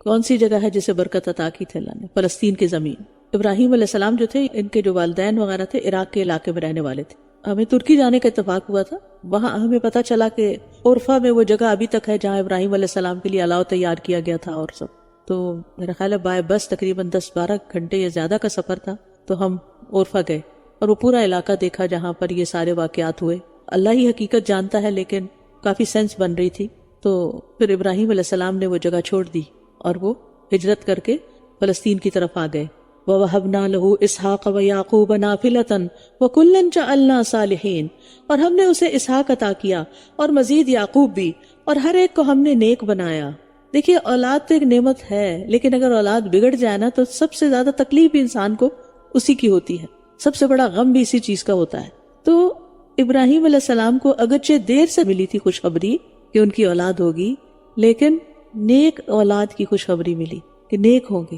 کون سی جگہ ہے جسے برکت عطا کی تھی اللہ نے؟ فلسطین کی زمین. ابراہیم علیہ السلام جو تھے, ان کے جو والدین وغیرہ تھے عراق کے علاقے میں رہنے والے تھے. ہمیں ترکی جانے کا اتفاق ہوا تھا, وہاں ہمیں پتا چلا کہ عرفہ میں وہ جگہ ابھی تک ہے جہاں ابراہیم علیہ السلام کے لیے الاؤ تیار کیا گیا تھا اور سب. تو میرا خیال ہے بائے بس تقریباً 10-12 گھنٹے یا زیادہ کا سفر تھا. تو ہم عرفہ گئے اور وہ پورا علاقہ دیکھا جہاں پر یہ سارے واقعات ہوئے. اللہ ہی حقیقت جانتا ہے لیکن کافی سینس بن رہی تھی. تو پھر ابراہیم علیہ السلام نے وہ جگہ چھوڑ دی اور وہ ہجرت کر کے فلسطین کی طرف آ گئے. وَوَهَبْنَا لَهُ إِسْحَاقَ وَيَعْقُوبَ نَافِلَةً وَكُلًّا جَعَلْنَا صَالِحِينَ, اور ہم نے اسے اسحاق عطا کیا اور مزید یعقوب بھی, اور ہر ایک کو ہم نے نیک بنایا. دیکھیے اولاد تو ایک نعمت ہے، لیکن اگر اولاد بگڑ جائے نا تو سب سے زیادہ تکلیف بھی انسان کو اسی کی ہوتی ہے، سب سے بڑا غم بھی اسی چیز کا ہوتا ہے۔ تو ابراہیم علیہ السلام کو اگرچہ دیر سے ملی تھی خوشخبری کہ ان کی اولاد ہوگی، لیکن نیک اولاد کی خوشخبری ملی کہ نیک ہوں گے۔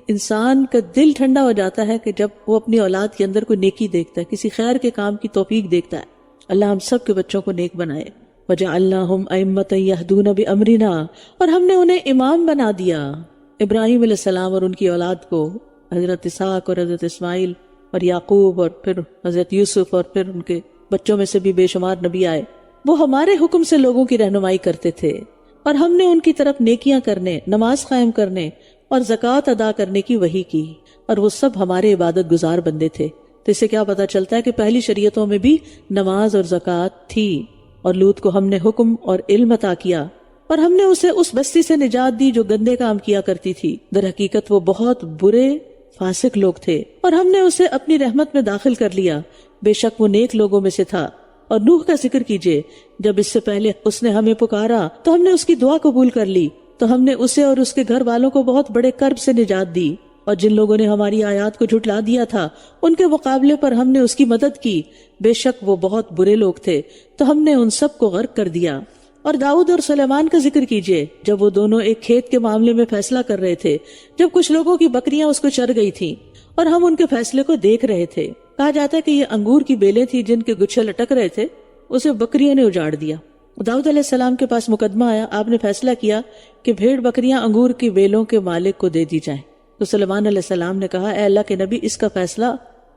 انسان کا دل ٹھنڈا ہو جاتا ہے کہ جب وہ اپنی اولاد کے اندر کوئی نیکی دیکھتا ہے، کسی خیر کے کام کی توفیق دیکھتا ہے۔ اللہ ہم سب کے بچوں کو نیک بنائے۔ وَجَعَلْنَاهُمْ أَئِمَّةً يَهْدُونَ بِأَمْرِنَا، اور ہم نے انہیں امام بنا دیا۔ ابراہیم علیہ السلام اور ان کی اولاد کو، حضرت اسحاق اور حضرت اسماعیل اور یعقوب اور پھر حضرت یوسف اور پھر ان کے بچوں میں سے بھی بے شمار نبی آئے، وہ ہمارے حکم سے لوگوں کی رہنمائی کرتے تھے، اور ہم نے ان کی طرف نیکیاں کرنے، نماز قائم کرنے اور زکوٰۃ ادا کرنے کی وحی کی، اور وہ سب ہمارے عبادت گزار بندے تھے۔ تو اس سے کیا پتہ چلتا ہے کہ پہلی شریعتوں میں بھی نماز اور زکوٰۃ تھی، اور لوط کو ہم نے حکم اور علم عطا کیا، اور ہم نے اسے اس بستی سے نجات دی جو گندے کام کیا کرتی تھی، در حقیقت وہ بہت برے فاسق لوگ تھے، اور ہم نے اسے اپنی رحمت میں داخل کر لیا، بے شک وہ نیک لوگوں میں سے تھا۔ اور نوح کا ذکر کیجئے، جب اس سے پہلے اس نے ہمیں پکارا تو ہم نے اس کی دعا قبول کر لی، تو ہم نے اسے اور اس کے گھر والوں کو بہت بڑے کرب سے نجات دی، اور جن لوگوں نے ہماری آیات کو جھٹلا دیا تھا ان کے مقابلے پر ہم نے اس کی مدد کی، بے شک وہ بہت برے لوگ تھے، تو ہم نے ان سب کو غرق کر دیا۔ اور داؤد اور سلیمان کا ذکر کیجئے، جب وہ دونوں ایک کھیت کے معاملے میں فیصلہ کر رہے تھے، جب کچھ لوگوں کی بکریاں اس کو چر گئی تھیں اور ہم ان کے فیصلے کو دیکھ رہے تھے۔ کہا جاتا ہے کہ یہ انگور کی بیلیں تھی جن کے گچھے لٹک رہے تھے، اسے بکریوں نے اجاڑ دیا۔ داؤد علیہ السلام کے پاس مقدمہ آیا، آپ نے فیصلہ کیا کہ بھیڑ بکریاں انگور کی بیلوں کے مالک کو دے دی جائیں۔ تو سلیمان علیہ السلام نے کہا، اے اللہ کے نبی، اس کا فیصلہ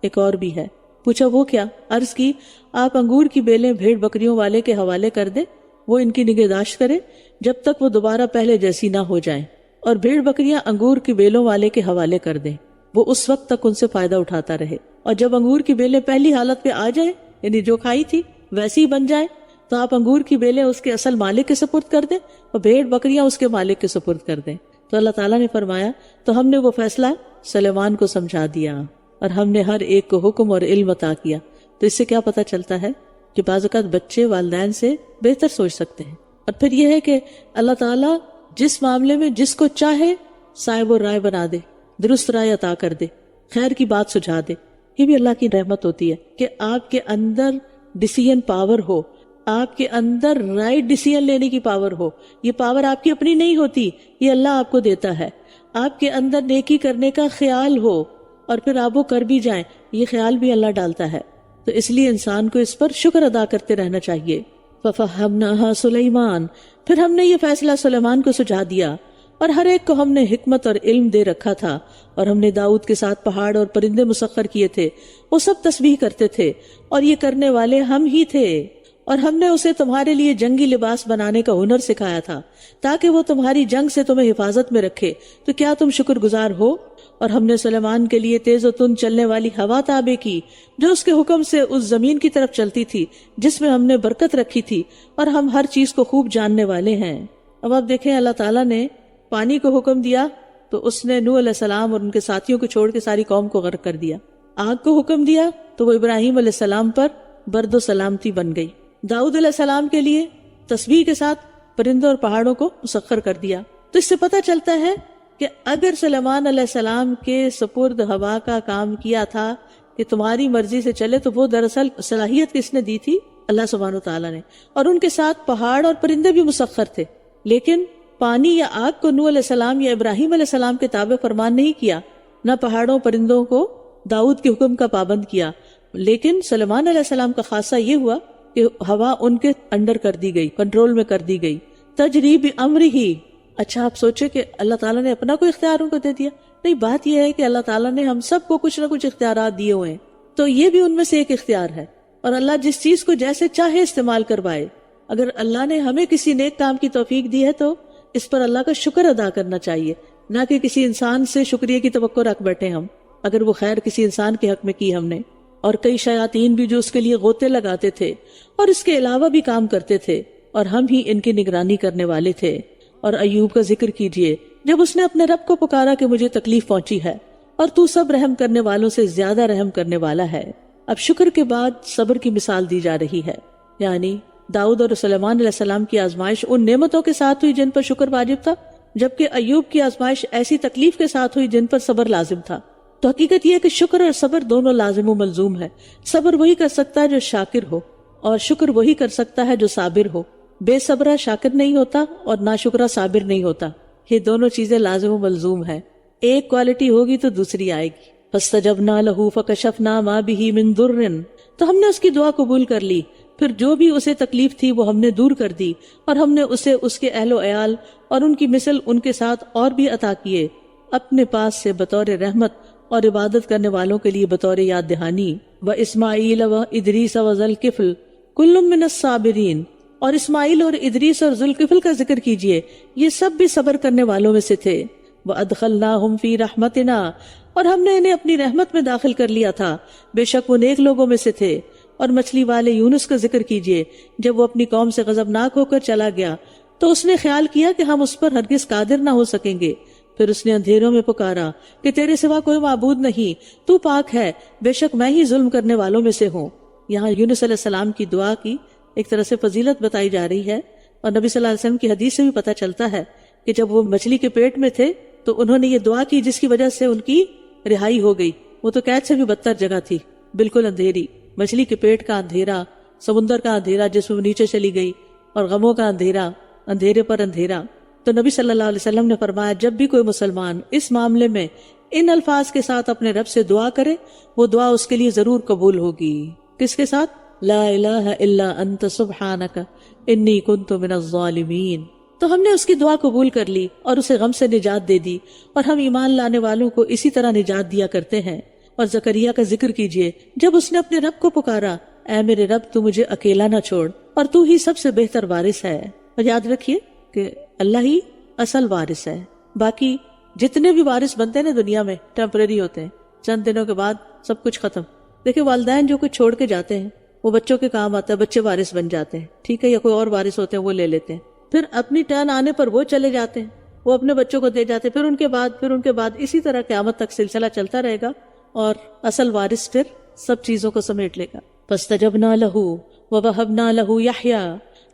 ایک اور بھی ہے۔ پوچھا وہ کیا؟ عرض کی، آپ انگور کی بیلیں بھیڑ بکریوں والے کے حوالے کر دیں، وہ ان کی نگہداشت کرے جب تک وہ دوبارہ پہلے جیسی نہ ہو جائیں، اور بھیڑ بکریاں انگور کی بیلوں والے کے حوالے کر دیں، وہ اس وقت تک ان سے فائدہ اٹھاتا رہے، اور جب انگور کی بیلیں پہلی حالت پہ آ جائیں، یعنی جو کھائی تھی ویسی ہی بن جائیں، تو آپ انگور کی بیلیں اس کے اصل مالک کے سپرد کر دیں اور بھیڑ بکریاں اس کے مالک کے سپرد کر دیں۔ تو اللہ تعالیٰ نے فرمایا، تو ہم نے وہ فیصلہ سلیمان کو سمجھا دیا، اور ہم نے ہر ایک کو حکم اور علم عطا کیا۔ تو اس سے کیا پتہ چلتا ہے کہ بعض اوقات بچے والدین سے بہتر سوچ سکتے ہیں، اور پھر یہ ہے کہ اللہ تعالیٰ جس معاملے میں جس کو چاہے صاحب و رائے بنا دے، درست رائے عطا کر دے، خیر کی بات سجھا دے۔ یہ بھی اللہ کی رحمت ہوتی ہے کہ آپ کے اندر ڈیسیژن پاور ہو، آپ کے اندر رائٹ ڈیسیژن لینے کی پاور ہو۔ یہ پاور آپ کی اپنی نہیں ہوتی، یہ اللہ آپ کو دیتا ہے۔ آپ کے اندر نیکی کرنے کا خیال ہو اور پھر آپ وہ کر بھی جائیں، یہ خیال بھی اللہ ڈالتا ہے۔ تو اس لیے انسان کو اس پر شکر ادا کرتے رہنا چاہیے۔ فَفَهَّمْنَاهَا سُلَيْمَانَ، پھر ہم نے یہ فیصلہ سلیمان کو سجھا دیا، اور ہر ایک کو ہم نے حکمت اور علم دے رکھا تھا، اور ہم نے داؤد کے ساتھ پہاڑ اور پرندے مسخر کیے تھے، وہ سب تسبیح کرتے تھے، اور یہ کرنے والے ہم ہی تھے۔ اور ہم نے اسے تمہارے لیے جنگی لباس بنانے کا ہنر سکھایا تھا تاکہ وہ تمہاری جنگ سے تمہیں حفاظت میں رکھے، تو کیا تم شکر گزار ہو؟ اور ہم نے سلیمان کے لیے تیز و تند چلنے والی ہوا تابع کی، جو اس کے حکم سے اس زمین کی طرف چلتی تھی جس میں ہم نے برکت رکھی تھی، اور ہم ہر چیز کو خوب جاننے والے ہیں۔ اب آپ دیکھیں، اللہ تعالیٰ نے پانی کو حکم دیا تو اس نے نوح علیہ السلام اور ان کے ساتھیوں کو چھوڑ کے ساری قوم کو غرق کر دیا۔ آگ کو حکم دیا تو وہ ابراہیم علیہ السلام پر برد و سلامتی بن گئی۔ داؤد علیہ السلام کے لیے تسبیح کے ساتھ پرندوں اور پہاڑوں کو مسخر کر دیا۔ تو اس سے پتہ چلتا ہے کہ اگر سلیمان علیہ السلام کے سپرد ہوا کا کام کیا تھا کہ تمہاری مرضی سے چلے، تو وہ دراصل صلاحیت کس نے دی تھی؟ اللہ سبحانہ وتعالیٰ نے۔ اور ان کے ساتھ پہاڑ اور پرندے بھی مسخر تھے، لیکن پانی یا آگ کو نوح علیہ السلام یا ابراہیم علیہ السلام کے تابع فرمان نہیں کیا، نہ پہاڑوں پرندوں کو داؤد کے حکم کا پابند کیا۔ لیکن سلیمان علیہ السلام کا خاصہ یہ ہوا کہ ہوا ان کے انڈر کر دی گئی، کنٹرول میں کر دی گئی، تجریب امری ہی۔ اچھا آپ سوچے کہ اللہ تعالیٰ نے اپنا کوئی اختیار ان کو دے دیا؟ نہیں، بات یہ ہے کہ اللہ تعالیٰ نے ہم سب کو کچھ نہ کچھ اختیارات دیے ہوئے ہیں، تو یہ بھی ان میں سے ایک اختیار ہے، اور اللہ جس چیز کو جیسے چاہے استعمال کروائے۔ اگر اللہ نے ہمیں کسی نیک کام کی توفیق دی ہے تو اس پر اللہ کا شکر ادا کرنا چاہیے، نہ کہ کسی انسان سے شکریہ کی توقع رکھ بیٹھے ہم، اگر وہ خیر کسی انسان کے حق میں کی ہم نے۔ اور کئی شیاطین بھی جو اس کے لیے غوطے لگاتے تھے اور اس کے علاوہ بھی کام کرتے تھے، اور ہم ہی ان کی نگرانی کرنے والے تھے۔ اور ایوب کا ذکر کیجئے، جب اس نے اپنے رب کو پکارا کہ مجھے تکلیف پہنچی ہے، اور تو سب رحم کرنے والوں سے زیادہ رحم کرنے والا ہے۔ اب شکر کے بعد صبر کی مثال دی جا رہی ہے، یعنی داؤد اور سلیمان علیہ السلام کی آزمائش ان نعمتوں کے ساتھ ہوئی جن پر شکر واجب تھا، جبکہ ایوب کی آزمائش ایسی تکلیف کے ساتھ ہوئی جن پر صبر لازم تھا۔ تو حقیقت یہ ہے کہ شکر اور صبر دونوں لازم و ملزوم ہے۔ صبر وہی کر سکتا ہے جو شاکر ہو، اور شکر وہی کر سکتا ہے جو صابر ہو۔ بے صبرہ شاکر نہیں ہوتا اور ناشکرہ صابر نہیں ہوتا۔ یہ دونوں چیزیں لازم و ملزوم ہیں، ایک کوالٹی ہوگی تو دوسری آئے گی۔ فاستجبنا له فکشفنا ما به من ضر، تو ہم نے اس کی دعا قبول کر لی، پھر جو بھی اسے تکلیف تھی وہ ہم نے دور کر دی، اور ہم نے اسے اس کے اہل و عیال اور ان کی مثل ان کے ساتھ اور بھی عطا کیے اپنے پاس سے بطور رحمت اور عبادت کرنے والوں کے لیے بطور یاد دہانی۔ واسماعیل وادریس وذوالکفل کل من الصابرین، اور اسماعیل اور ادریس اور ذوالکفل کا ذکر کیجئے، یہ سب بھی صبر کرنے والوں میں سے تھے۔ وادخلناہم فی رحمتنا، اور ہم نے انہیں اپنی رحمت میں داخل کر لیا تھا، بے شک وہ نیک لوگوں میں سے تھے۔ اور مچھلی والے یونس کا ذکر کیجئے، جب وہ اپنی قوم سے غضبناک ہو کر چلا گیا تو اس نے خیال کیا کہ ہم اس پر ہرگز قادر نہ ہو سکیں گے، پھر اس نے اندھیروں میں پکارا کہ تیرے سوا کوئی معبود نہیں، تو پاک ہے، بے شک میں ہی ظلم کرنے والوں میں سے ہوں۔ یہاں یونس علیہ السلام کی دعا کی ایک طرح سے فضیلت بتائی جا رہی ہے، اور نبی صلی اللہ علیہ وسلم کی حدیث سے بھی پتہ چلتا ہے کہ جب وہ مچھلی کے پیٹ میں تھے تو انہوں نے یہ دعا کی جس کی وجہ سے ان کی رہائی ہو گئی۔ وہ تو قید سے بھی بدتر جگہ تھی، بالکل اندھیری، مچھلی کے پیٹ کا اندھیرا، سمندر کا اندھیرا جس میں وہ نیچے چلی گئی، اور غموں کا اندھیرا، اندھیرے پر اندھیرا۔ تو نبی صلی اللہ علیہ وسلم نے فرمایا جب بھی کوئی مسلمان اس معاملے میں ان الفاظ کے ساتھ اپنے رب سے دعا کرے، وہ دعا اس کے لیے ضرور قبول ہوگی۔ کس کے ساتھ؟ لا الہ الا انت سبحانک انی کنت من الظالمین۔ تو ہم نے اس کی دعا قبول کر لی اور اسے غم سے نجات دے دی، اور ہم ایمان لانے والوں کو اسی طرح نجات دیا کرتے ہیں۔ اور زکریا کا ذکر کیجئے، جب اس نے اپنے رب کو پکارا، اے میرے رب تو مجھے اکیلا نہ چھوڑ، اور تو ہی سب سے بہتر وارث ہے۔ اور یاد رکھیے کہ اللہ ہی اصل وارث ہے، باقی جتنے بھی وارث بنتے ہیں نا دنیا میں ٹیمپریری ہوتے ہیں، چند دنوں کے بعد سب کچھ ختم۔ دیکھیں والدین جو کچھ چھوڑ کے جاتے ہیں وہ بچوں کے کام آتا ہے، بچے وارث بن جاتے ہیں، ٹھیک ہے، یا کوئی اور وارث ہوتے ہیں وہ لے لیتے ہیں، پھر اپنی ٹرن آنے پر وہ چلے جاتے ہیں، وہ اپنے بچوں کو دے جاتے ہیں، پھر ان کے بعد اسی طرح قیامت تک سلسلہ چلتا رہے گا، اور اصل وارث پھر سب چیزوں کو سمیٹ لے گا۔ فاستجبنا له ووهبنا له یحییٰ،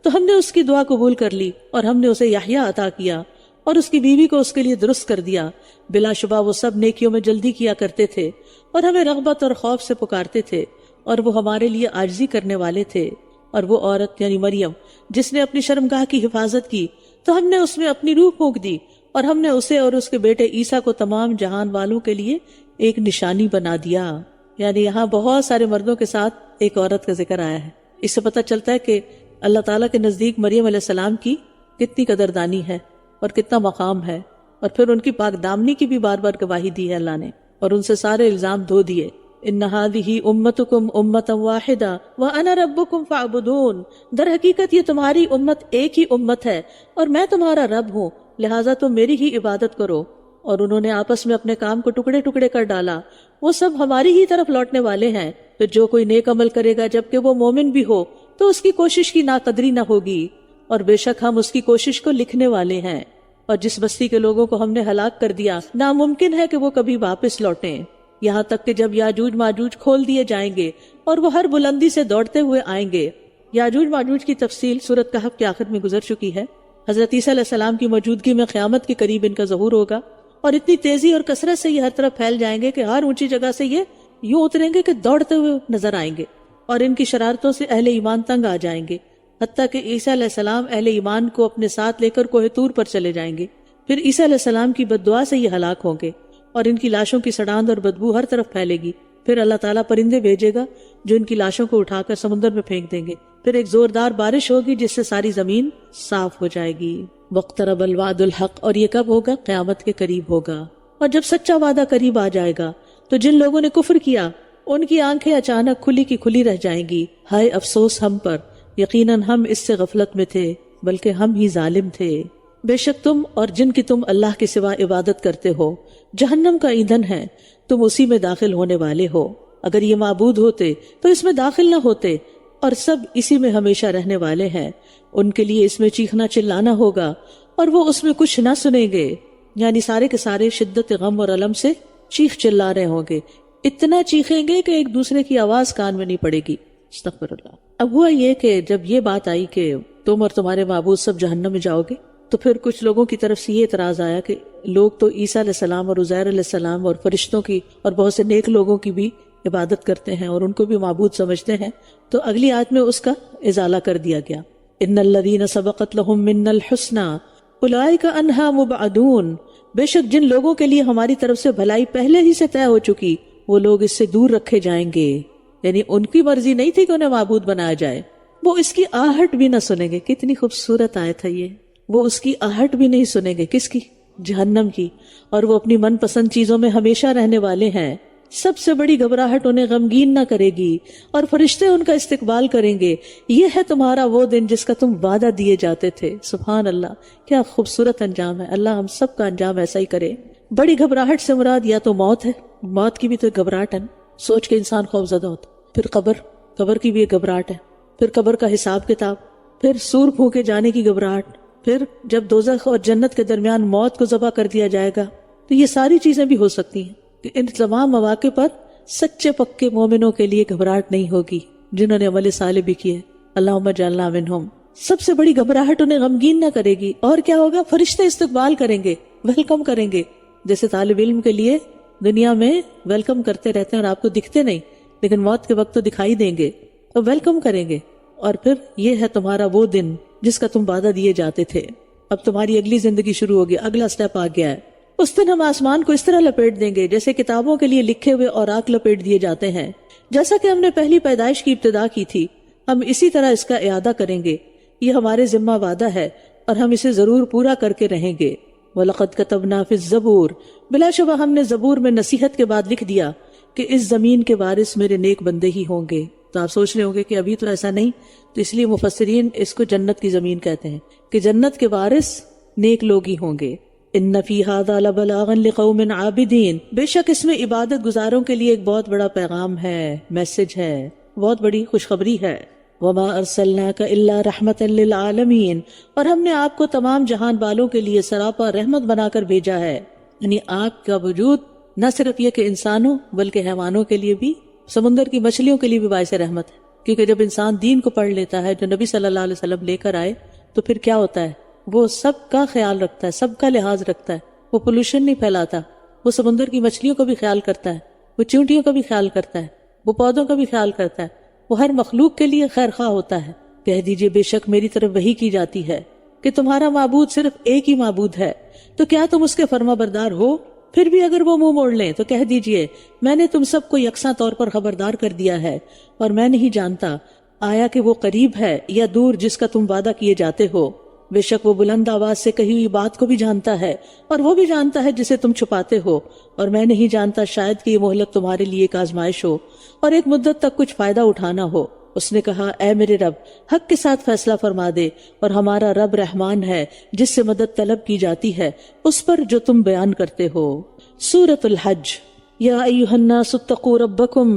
تو ہم نے اس کی دعا قبول کر لی اور ہم نے اسے یحییٰ عطا کیا، اور اس کی بیوی کو اس کے لیے درست کر دیا۔ بلا شبہ وہ سب نیکیوں میں جلدی کیا کرتے تھے، اور ہمیں رغبت اور خوف سے پکارتے تھے، اور وہ ہمارے لیے عاجزی کرنے والے تھے۔ اور وہ عورت یعنی مریم جس نے اپنی شرمگاہ کی حفاظت کی، تو ہم نے اس میں اپنی روح پھونک دی، اور ہم نے اسے اور اس کے بیٹے عیسیٰ کو تمام جہان والوں کے لیے ایک نشانی بنا دیا۔ یعنی یہاں بہت سارے مردوں کے ساتھ ایک عورت کا ذکر آیا ہے۔ اس سے پتہ چلتا ہے کہ اللہ تعالیٰ کے نزدیک مریم علیہ السلام کی کتنی قدردانی ہے اور کتنا مقام ہے، اور پھر ان کی پاک دامنی کی بھی بار بار گواہی دی ہے اللہ نے، اور ان سے سارے الزام دھو دیے۔ ان هذه امتکم امۃ واحدہ وانا ربکم فاعبدون، در حقیقت یہ تمہاری امت ایک ہی امت ہے اور میں تمہارا رب ہوں، لہٰذا تم میری ہی عبادت کرو۔ اور انہوں نے آپس میں اپنے کام کو ٹکڑے ٹکڑے کر ڈالا، وہ سب ہماری ہی طرف لوٹنے والے ہیں۔ پھر جو کوئی نیک عمل کرے گا جبکہ وہ مومن بھی ہو تو اس کی کوشش کی ناقدری نہ ہوگی، اور بے شک ہم اس کی کوشش کو لکھنے والے ہیں۔ اور جس بستی کے لوگوں کو ہم نے ہلاک کر دیا، ناممکن ہے کہ وہ کبھی واپس لوٹیں، یہاں تک کہ جب یاجوج ماجوج کھول دیے جائیں گے اور وہ ہر بلندی سے دوڑتے ہوئے آئیں گے۔ یاجوج ماجوج کی تفصیل سورۃ کہف کے آخر میں گزر چکی ہے۔ حضرت عیسیٰ علیہ السلام کی موجودگی میں قیامت کے قریب ان کا ظہور ہوگا، اور اتنی تیزی اور کثرت سے یہ ہر طرف پھیل جائیں گے کہ ہر اونچی جگہ سے یہ یوں اتریں گے کہ دوڑتے ہوئے نظر آئیں گے، اور ان کی شرارتوں سے اہل ایمان تنگ آ جائیں گے، حتیٰ کہ عیسیٰ علیہ السلام اہل ایمان کو اپنے ساتھ لے کر کوہ طور پر چلے جائیں گے۔ پھر عیسیٰ علیہ السلام کی بد دعا سے یہ ہلاک ہوں گے، اور ان کی لاشوں کی سڑاند اور بدبو ہر طرف پھیلے گی۔ پھر اللہ تعالیٰ پرندے بھیجے گا جو ان کی لاشوں کو اٹھا کر سمندر میں پھینک دیں گے۔ پھر ایک زوردار بارش ہوگی جس سے ساری زمین صاف ہو جائے گی۔ واقترب الوعد الحق، اور یہ کب ہوگا؟ قیامت کے قریب ہوگا۔ اور جب سچا وعدہ قریب آ جائے گا تو جن لوگوں نے کفر کیا ان کی آنکھیں اچانک کھلی کی کھلی رہ جائیں گی۔ ہائے افسوس ہم پر، یقیناً ہم اس سے غفلت میں تھے، بلکہ ہم ہی ظالم تھے۔ بے شک تم اور جن کی تم اللہ کے سوا عبادت کرتے ہو جہنم کا ایندھن ہے، تم اسی میں داخل ہونے والے ہو۔ اگر یہ معبود ہوتے تو اس میں داخل نہ ہوتے، اور سب اسی میں ہمیشہ رہنے والے ہیں۔ ان کے لیے اس میں چیخنا چلانا ہوگا اور وہ اس میں کچھ نہ سنیں گے، یعنی سارے کے سارے شدت غم اور الم سے چیخ چلا رہے ہوں گے، اتنا چیخیں گے کہ ایک دوسرے کی آواز کان میں نہیں پڑے گی۔ استغفر اللہ۔ اب ہوا یہ کہ جب یہ بات آئی کہ تم اور تمہارے معبود سب جہنم میں جاؤ گے، تو پھر کچھ لوگوں کی طرف سے یہ اعتراض آیا کہ لوگ تو عیسیٰ علیہ السلام اور عزیر علیہ السلام اور فرشتوں کی اور بہت سے نیک لوگوں کی بھی عبادت کرتے ہیں اور ان کو بھی معبود سمجھتے ہیں. تو اگلی آیت میں اس کا ازالہ کر دیا گیا. ان الذین سبقت لہم منا الحسنی اولئک عنہا مبعدون، بے شک جن لوگوں کے لیے ہماری طرف سے بھلائی پہلے ہی سے طے ہو چکی وہ لوگ اس سے دور رکھے جائیں گے. یعنی ان کی مرضی نہیں تھی کہ انہیں معبود بنایا جائے، وہ اس کی آہٹ بھی نہ سنیں گے. کتنی خوبصورت آیت ہے یہ. وہ اس کی آہٹ بھی نہیں سنیں گے. کس کی؟ جہنم کی. اور وہ اپنی من پسند چیزوں میں ہمیشہ رہنے والے ہیں. سب سے بڑی گھبراہٹ انہیں غمگین نہ کرے گی اور فرشتے ان کا استقبال کریں گے. یہ ہے تمہارا وہ دن جس کا تم وعدہ دیے جاتے تھے. سبحان اللہ، کیا خوبصورت انجام ہے. اللہ ہم سب کا انجام ایسا ہی کرے. بڑی گھبراہٹ سے مراد یا تو موت ہے، موت کی بھی تو ایک گھبراہٹ ہے، سوچ کے انسان خوفزدہ ہوتا. پھر قبر کی بھی ایک گھبراہٹ ہے. پھر قبر کا حساب کتاب، پھر سور پھونکے جانے کی گھبراہٹ، پھر جب دوزخ اور جنت کے درمیان موت کو ذبح کر دیا جائے گا. تو یہ ساری چیزیں بھی ہو سکتی ہیں کہ ان تمام مواقع پر سچے پکے مومنوں کے لیے گھبراہٹ نہیں ہوگی جنہوں نے عمل صالح بھی کیے. اللہم اجعلنا منہم. سب سے بڑی گھبراہٹ انہیں غمگین نہ کرے گی. اور کیا ہوگا؟ فرشتے استقبال کریں گے، ویلکم کریں گے. جیسے طالب علم کے لیے دنیا میں ویلکم کرتے رہتے ہیں اور آپ کو دکھتے نہیں، لیکن موت کے وقت تو دکھائی دیں گے، تو ویلکم کریں گے. اور پھر یہ ہے تمہارا وہ دن جس کا تم وعدہ دیے جاتے تھے. اب تمہاری اگلی زندگی شروع ہوگی، اگلا سٹیپ آ گیا ہے. اس دن ہم آسمان کو اس طرح لپیٹ دیں گے جیسے کتابوں کے لیے لکھے ہوئے اوراق لپیٹ دیے جاتے ہیں. جیسا کہ ہم نے پہلی پیدائش کی ابتدا کی تھی، ہم اسی طرح اس کا اعادہ کریں گے. یہ ہمارے ذمہ وعدہ ہے اور ہم اسے ضرور پورا کر کے رہیں گے. وَلَقَدْ كَتَبْنَا فِي الزَّبُورِ، بلا شبہ ہم نے زبور میں نصیحت کے بعد لکھ دیا کہ اس زمین کے وارث میرے نیک بندے ہی ہوں گے. تو آپ سوچ رہے ہوں گے کہ ابھی تو ایسا نہیں، تو اس لیے مفسرین اس کو جنت کی زمین کہتے ہیں کہ جنت کے وارث نیک لوگ ہی ہوں گے. ان فی ھذا لبلاغا لقوم عابدین، بے شک اس میں عبادت گزاروں کے لیے ایک بہت بڑا پیغام ہے، میسج ہے، بہت بڑی خوشخبری ہے. وما ارسلناک الا رحمتا للعالمین، اور ہم نے آپ کو تمام جہان والوں کے لیے سراپا رحمت بنا کر بھیجا ہے. یعنی آپ کا وجود نہ صرف یہ کہ انسانوں بلکہ حیوانوں کے لیے بھی، سمندر کی مچھلیوں کے لیے بھی باعث رحمت ہے. کیونکہ جب انسان دین کو پڑھ لیتا ہے جو نبی صلی اللہ علیہ وسلم لے کر آئے، تو پھر کیا ہوتا ہے؟ وہ سب کا خیال رکھتا ہے، سب کا لحاظ رکھتا ہے. وہ پولوشن نہیں پھیلاتا، وہ سمندر کی مچھلیوں کا بھی خیال کرتا ہے، وہ چیونٹیوں کا بھی خیال کرتا ہے، وہ پودوں کا بھی خیال کرتا ہے، وہ ہر مخلوق کے لیے خیر خواہ ہوتا ہے. کہہ دیجئے بے شک میری طرف وحی کی جاتی ہے کہ تمہارا معبود صرف ایک ہی معبود ہے، تو کیا تم اس کے فرما بردار ہو؟ پھر بھی اگر وہ منہ موڑ لیں تو کہہ دیجئے میں نے تم سب کو یکساں طور پر خبردار کر دیا ہے، اور میں نہیں جانتا آیا کہ وہ قریب ہے یا دور جس کا تم وعدہ کیے جاتے ہو. بے شک وہ بلند آواز سے کہی ہوئی بات کو بھی جانتا ہے، اور وہ بھی جانتا ہے جسے تم چھپاتے ہو. اور میں نہیں جانتا شاید کہ یہ مہلت تمہارے لیے ایک آزمائش ہو اور ایک مدت تک کچھ فائدہ اٹھانا ہو. اس نے کہا اے میرے رب حق کے ساتھ فیصلہ فرما دے، اور ہمارا رب رحمان ہے جس سے مدد طلب کی جاتی ہے اس پر جو تم بیان کرتے ہو. سورۃ الحج. یا ایھا الناس اتقوا ربکم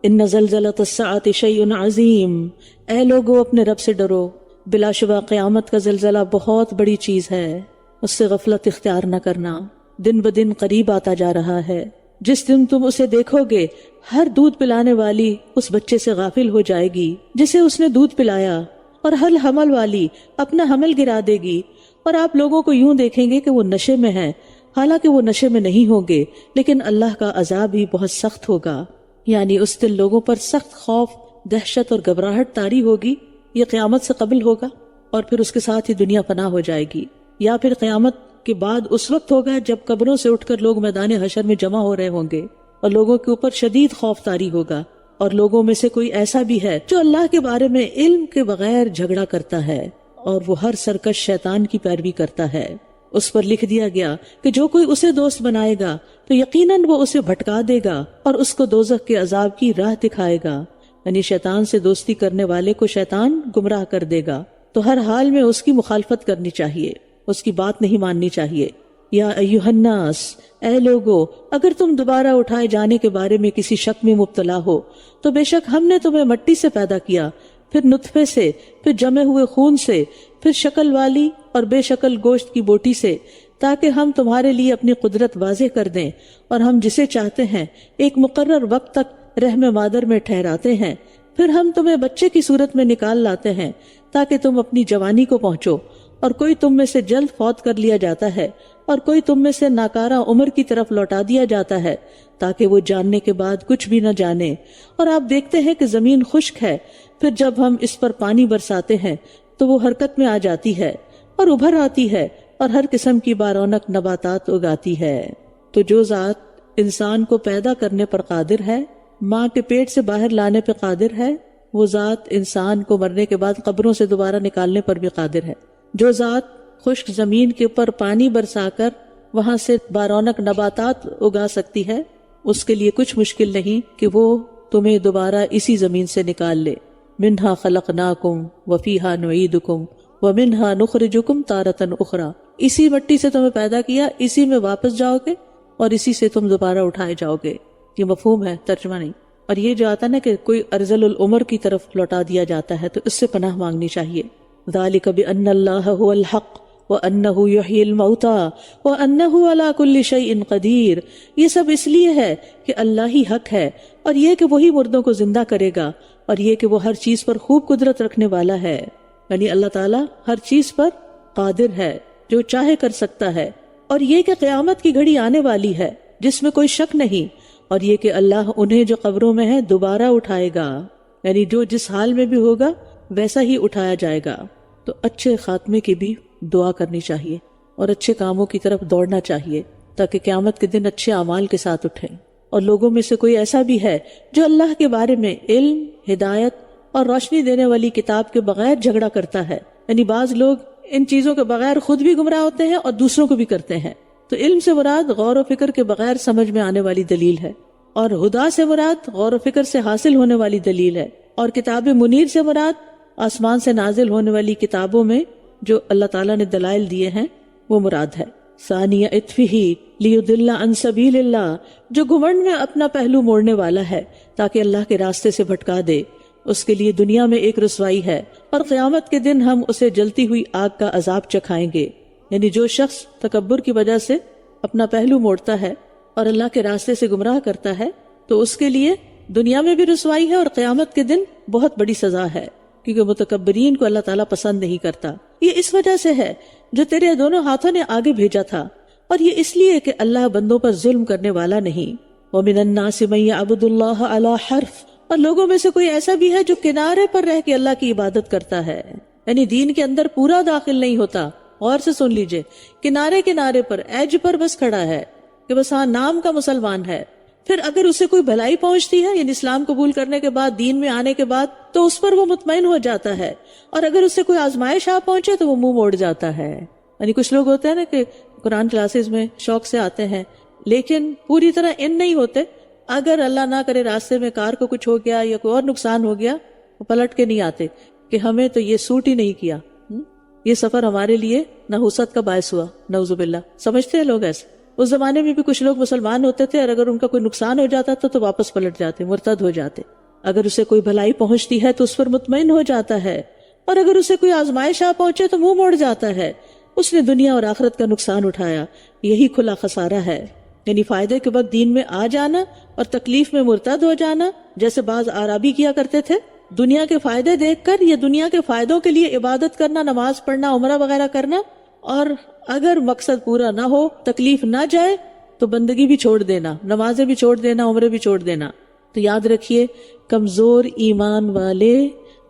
ان زلزلۃ الساعۃ شیء عظیم، اے لوگو اپنے رب سے ڈرو، بلا شبہ قیامت کا زلزلہ بہت بڑی چیز ہے، اس سے غفلت اختیار نہ کرنا. دن بدن قریب آتا جا رہا ہے. جس دن تم اسے دیکھو گے ہر دودھ پلانے والی اس بچے سے غافل ہو جائے گی جسے اس نے دودھ پلایا، اور ہر حمل والی اپنا حمل گرا دے گی. اور آپ لوگوں کو یوں دیکھیں گے کہ وہ نشے میں ہیں، حالانکہ وہ نشے میں نہیں ہوں گے، لیکن اللہ کا عذاب بھی بہت سخت ہوگا. یعنی اس دن لوگوں پر سخت خوف، دہشت اور گھبراہٹ طاری ہوگی. یہ قیامت سے قبل ہوگا اور پھر اس کے ساتھ ہی دنیا فنا ہو جائے گی، یا پھر قیامت کے بعد اس وقت ہوگا جب قبروں سے اٹھ کر لوگ میدان حشر میں جمع ہو رہے ہوں گے اور لوگوں کے اوپر شدید خوف طاری ہوگا. اور لوگوں میں سے کوئی ایسا بھی ہے جو اللہ کے بارے میں علم کے بغیر جھگڑا کرتا ہے، اور وہ ہر سرکش شیطان کی پیروی کرتا ہے. اس پر لکھ دیا گیا کہ جو کوئی اسے دوست بنائے گا تو یقیناً وہ اسے بھٹکا دے گا اور اس کو دوزخ کے عذاب کی راہ دکھائے گا. یعنی شیطان سے دوستی کرنے والے کو شیطان گمراہ کر دے گا. تو ہر حال میں اس کی مخالفت کرنی چاہیے، اس کی بات نہیں ماننی چاہیے. یا ایھا الناس، اے لوگو اگر تم دوبارہ اٹھائے جانے کے بارے میں کسی شک میں مبتلا ہو تو بے شک ہم نے تمہیں مٹی سے پیدا کیا، پھر نطفے سے، پھر جمے ہوئے خون سے، پھر شکل والی اور بے شکل گوشت کی بوٹی سے، تاکہ ہم تمہارے لیے اپنی قدرت واضح کر دیں. اور ہم جسے چاہتے ہیں ایک مقرر وقت تک رحم مادر میں ٹھہراتے ہیں، پھر ہم تمہیں بچے کی صورت میں نکال لاتے ہیں تاکہ تم اپنی جوانی کو پہنچو، اور کوئی تم میں سے جلد فوت کر لیا جاتا ہے اور کوئی تم میں سے ناکارہ عمر کی طرف لوٹا دیا جاتا ہے تاکہ وہ جاننے کے بعد کچھ بھی نہ جانے۔ اور آپ دیکھتے ہیں کہ زمین خشک ہے، پھر جب ہم اس پر پانی برساتے ہیں تو وہ حرکت میں آ جاتی ہے اور ابھر آتی ہے اور ہر قسم کی بارونق نباتات اگاتی ہے۔ تو جو ذات انسان کو پیدا کرنے پر قادر ہے، ماں کے پیٹ سے باہر لانے پر قادر ہے، وہ ذات انسان کو مرنے کے بعد قبروں سے دوبارہ نکالنے پر بھی قادر ہے۔ جو ذات خشک زمین کے اوپر پانی برسا کر وہاں سے بارونق نباتات اگا سکتی ہے، اس کے لیے کچھ مشکل نہیں کہ وہ تمہیں دوبارہ اسی زمین سے نکال لے۔ منہا خلقناکم وفیہا نعیدکم ومنہا نخرجکم تارۃ اخری، اسی مٹی سے تمہیں پیدا کیا، اسی میں واپس جاؤ گے اور اسی سے تم دوبارہ اٹھائے جاؤ گے۔ یہ مفہوم ہے، ترجمہ نہیں۔ اور یہ جو آتا نا کہ کوئی ارذل العمر کی طرف لوٹا دیا جاتا ہے تو اس سے پناہ مانگنی چاہیے۔ ذالک بان اللہ هو الحق وانہ یحیی الموتى وانہ علی کل شیء قدیر، یہ سب اس لیے ہے کہ اللہ ہی حق ہے، اور یہ کہ وہی مردوں کو زندہ کرے گا، اور یہ کہ وہ ہر چیز پر خوب قدرت رکھنے والا ہے۔ یعنی اللہ تعالیٰ ہر چیز پر قادر ہے، جو چاہے کر سکتا ہے، اور یہ کہ قیامت کی گھڑی آنے والی ہے جس میں کوئی شک نہیں، اور یہ کہ اللہ انہیں جو قبروں میں ہے دوبارہ اٹھائے گا، یعنی جو جس حال میں بھی ہوگا ویسا ہی اٹھایا جائے گا۔ تو اچھے خاتمے کی بھی دعا کرنی چاہیے اور اچھے کاموں کی طرف دوڑنا چاہیے تاکہ قیامت کے دن اچھے اعمال کے ساتھ اٹھیں۔ اور لوگوں میں سے کوئی ایسا بھی ہے جو اللہ کے بارے میں علم، ہدایت اور روشنی دینے والی کتاب کے بغیر جھگڑا کرتا ہے، یعنی بعض لوگ ان چیزوں کے بغیر خود بھی گمراہ ہوتے ہیں اور دوسروں کو بھی کرتے ہیں۔ تو علم سے مراد غور و فکر کے بغیر سمجھ میں آنے والی دلیل ہے، اور ہدا سے مراد غور و فکر سے حاصل ہونے والی دلیل ہے، اور کتاب منیر سے مراد آسمان سے نازل ہونے والی کتابوں میں جو اللہ تعالیٰ نے دلائل دیے ہیں وہ مراد ہے۔ ثانیہ عطفہ لیضل عن سبیل اللہ، جو گھمنڈ میں اپنا پہلو موڑنے والا ہے تاکہ اللہ کے راستے سے بھٹکا دے، اس کے لیے دنیا میں ایک رسوائی ہے، اور قیامت کے دن ہم اسے جلتی ہوئی آگ کا عذاب چکھائیں گے۔ یعنی جو شخص تکبر کی وجہ سے اپنا پہلو موڑتا ہے اور اللہ کے راستے سے گمراہ کرتا ہے تو اس کے لیے دنیا میں بھی رسوائی ہے اور قیامت کے دن بہت بڑی سزا ہے، کیونکہ متکبرین کو اللہ تعالیٰ پسند نہیں کرتا۔ یہ اس وجہ سے ہے جو تیرے دونوں ہاتھوں نے آگے بھیجا تھا، اور یہ اس لیے کہ اللہ بندوں پر ظلم کرنے والا نہیں۔ وَمِنَ النَّاسِ مَن يَعْبُدُ اللَّهَ عَلَى حَرْفٍ، اور لوگوں میں سے کوئی ایسا بھی ہے جو کنارے پر رہ کے اللہ کی عبادت کرتا ہے، یعنی دین کے اندر پورا داخل نہیں ہوتا۔ غور سے سن لیجئے، کنارے کنارے پر، ایج پر بس کھڑا ہے کہ بس ہاں نام کا مسلمان ہے، پھر اگر اسے کوئی بھلائی پہنچتی ہے یعنی اسلام قبول کرنے کے بعد، دین میں آنے کے بعد، تو اس پر وہ مطمئن ہو جاتا ہے، اور اگر اسے کوئی آزمائش آ پہنچے تو وہ منہ موڑ جاتا ہے۔ یعنی کچھ لوگ ہوتے ہیں نا کہ قرآن کلاسز میں شوق سے آتے ہیں لیکن پوری طرح ان نہیں ہوتے، اگر اللہ نہ کرے راستے میں کار کو کچھ ہو گیا یا کوئی اور نقصان ہو گیا، وہ پلٹ کے نہیں آتے کہ ہمیں تو یہ سوٹ ہی نہیں کیا، یہ سفر ہمارے لیے نحوست کا باعث ہوا، نعوذ باللہ۔ سمجھتے ہیں لوگ ایسے؟ اس زمانے میں بھی کچھ لوگ مسلمان ہوتے تھے اور اگر ان کا کوئی نقصان ہو جاتا تھا تو واپس پلٹ جاتے، مرتد ہو جاتے۔ اگر اسے کوئی بھلائی پہنچتی ہے تو اس پر مطمئن ہو جاتا ہے، اور اگر اسے کوئی آزمائش آ پہنچے تو منہ موڑ جاتا ہے۔ اس نے دنیا اور آخرت کا نقصان اٹھایا، یہی کھلا خسارہ ہے۔ یعنی فائدے کے وقت دین میں آ جانا اور تکلیف میں مرتد ہو جانا، جیسے بعض اعرابی کیا کرتے تھے، دنیا کے فائدے دیکھ کر یا دنیا کے فائدوں کے لیے عبادت کرنا، نماز پڑھنا، عمرہ وغیرہ کرنا، اور اگر مقصد پورا نہ ہو، تکلیف نہ جائے تو بندگی بھی چھوڑ دینا، نمازیں بھی چھوڑ دینا، عمرے بھی چھوڑ دینا۔ تو یاد رکھیے، کمزور ایمان والے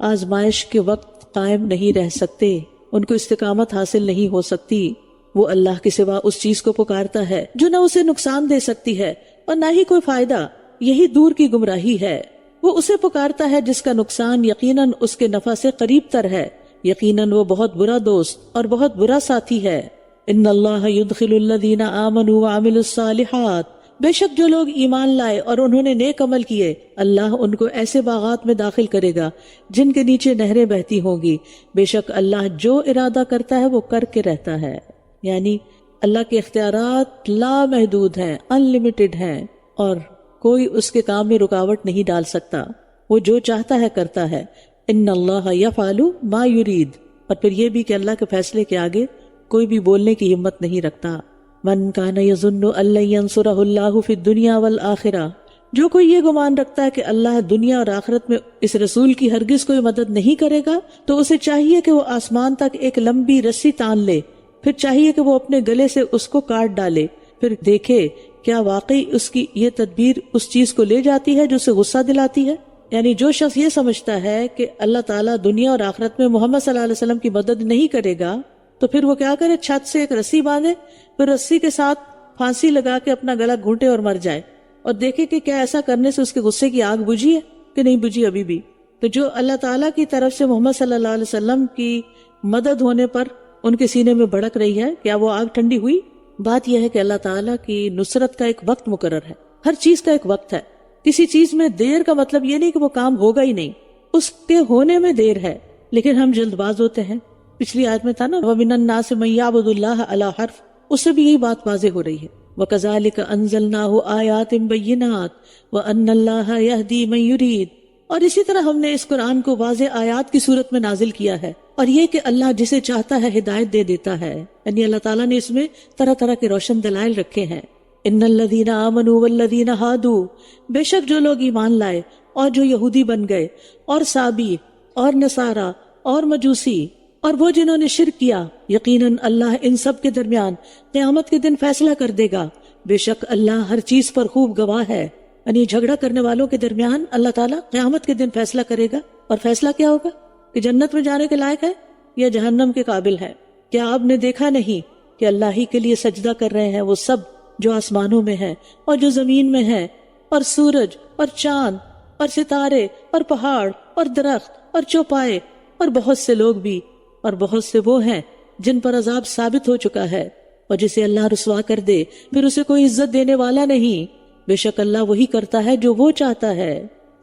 آزمائش کے وقت قائم نہیں رہ سکتے، ان کو استقامت حاصل نہیں ہو سکتی۔ وہ اللہ کے سوا اس چیز کو پکارتا ہے جو نہ اسے نقصان دے سکتی ہے اور نہ ہی کوئی فائدہ، یہی دور کی گمراہی ہے۔ وہ اسے پکارتا ہے جس کا نقصان یقیناً اس کے نفع سے قریب تر ہے، یقیناً وہ بہت برا دوست اور بہت برا ساتھی ہے۔ ان اللہ یدخل الذین آمنوا وعملوا الصالحات، بے شک جو لوگ ایمان لائے اور انہوں نے نیک عمل کیے، اللہ ان کو ایسے باغات میں داخل کرے گا جن کے نیچے نہریں بہتی ہوں گی۔ بے شک اللہ جو ارادہ کرتا ہے وہ کر کے رہتا ہے، یعنی اللہ کے اختیارات لامحدود ہیں، ان لمیٹڈ ہیں، اور کوئی اس کے کام میں رکاوٹ نہیں ڈال سکتا، وہ جو چاہتا ہے کرتا ہے۔ ان اللہ یفعل ما یرید، اور پھر یہ بھی کہ اللہ کے فیصلے کے آگے کوئی بھی بولنے کی ہمت نہیں رکھتا۔ من کان یظن ان لن ینصرہ اللہ فی الدنیا والآخرہ، جو کوئی یہ گمان رکھتا ہے کہ اللہ دنیا اور آخرت میں اس رسول کی ہرگز کوئی مدد نہیں کرے گا تو اسے چاہیے کہ وہ آسمان تک ایک لمبی رسی تان لے، پھر چاہیے کہ وہ اپنے گلے سے اس کو کاٹ ڈالے، پھر دیکھے کیا واقعی اس کی یہ تدبیر اس چیز کو لے جاتی ہے جو اسے غصہ دلاتی ہے۔ یعنی جو شخص یہ سمجھتا ہے کہ اللہ تعالیٰ دنیا اور آخرت میں محمد صلی اللہ علیہ وسلم کی مدد نہیں کرے گا تو پھر وہ کیا کرے، چھت سے ایک رسی باندھے، پھر رسی کے ساتھ پھانسی لگا کے اپنا گلا گھونٹے اور مر جائے، اور دیکھے کہ کیا ایسا کرنے سے اس کے غصے کی آگ بجھی ہے کہ نہیں بجھی ابھی بھی۔ تو جو اللہ تعالیٰ کی طرف سے محمد صلی اللہ علیہ وسلم کی مدد ہونے پر ان کے سینے میں بھڑک رہی ہے، کیا وہ آگ ٹھنڈی ہوئی؟ بات یہ ہے کہ اللہ تعالیٰ کی نصرت کا ایک وقت مقرر ہے، ہر چیز کا ایک وقت ہے۔ کسی چیز میں دیر کا مطلب یہ نہیں کہ وہ کام ہوگا ہی نہیں، اس کے ہونے میں دیر ہے، لیکن ہم جلد باز ہوتے ہیں۔ پچھلی آیت میں تھا نا وَمِنَ النَّاسِ مَن يَعْبُدُ اللَّهَ عَلَى حَرْفٍ، اس سے بھی یہی بات واضح ہو رہی ہے۔ وَكَذَلِكَ أَنزَلْنَاهُ آيَاتٍ بَيِّنَاتٍ وَأَنَّ اللَّهَ يَهْدِي مَن يُرِيدُ، اور اسی طرح ہم نے اس قرآن کو واضح آیات کی صورت میں نازل کیا ہے، اور یہ کہ اللہ جسے چاہتا ہے ہدایت دے دیتا ہے، یعنی اللہ تعالیٰ نے اس میں طرح طرح کے روشن دلائل رکھے ہیں۔ ان الذین آمنوا والذین ہادوا، بے شک جو لوگ ایمان لائے اور جو یہودی بن گئے اور سابی اور نصارہ اور مجوسی اور وہ جنہوں نے شرک کیا، یقیناً اللہ ان سب کے درمیان قیامت کے دن فیصلہ کر دے گا، بے شک اللہ ہر چیز پر خوب گواہ ہے۔ یعنی جھگڑا کرنے والوں کے درمیان اللہ تعالیٰ قیامت کے دن فیصلہ کرے گا، اور فیصلہ کیا ہوگا کہ جنت میں جانے کے لائق ہے یا جہنم کے قابل ہے۔ کیا آپ نے دیکھا نہیں کہ اللہ ہی کے لیے سجدہ کر رہے ہیں وہ سب جو آسمانوں میں ہے اور جو زمین میں ہے، اور سورج اور چاند اور ستارے اور پہاڑ اور درخت اور چوپائے اور بہت سے لوگ بھی، اور بہت سے وہ ہیں جن پر عذاب ثابت ہو چکا ہے، اور جسے اللہ رسوا کر دے پھر اسے کوئی عزت دینے والا نہیں۔ بے شک اللہ وہی کرتا ہے جو وہ چاہتا ہے۔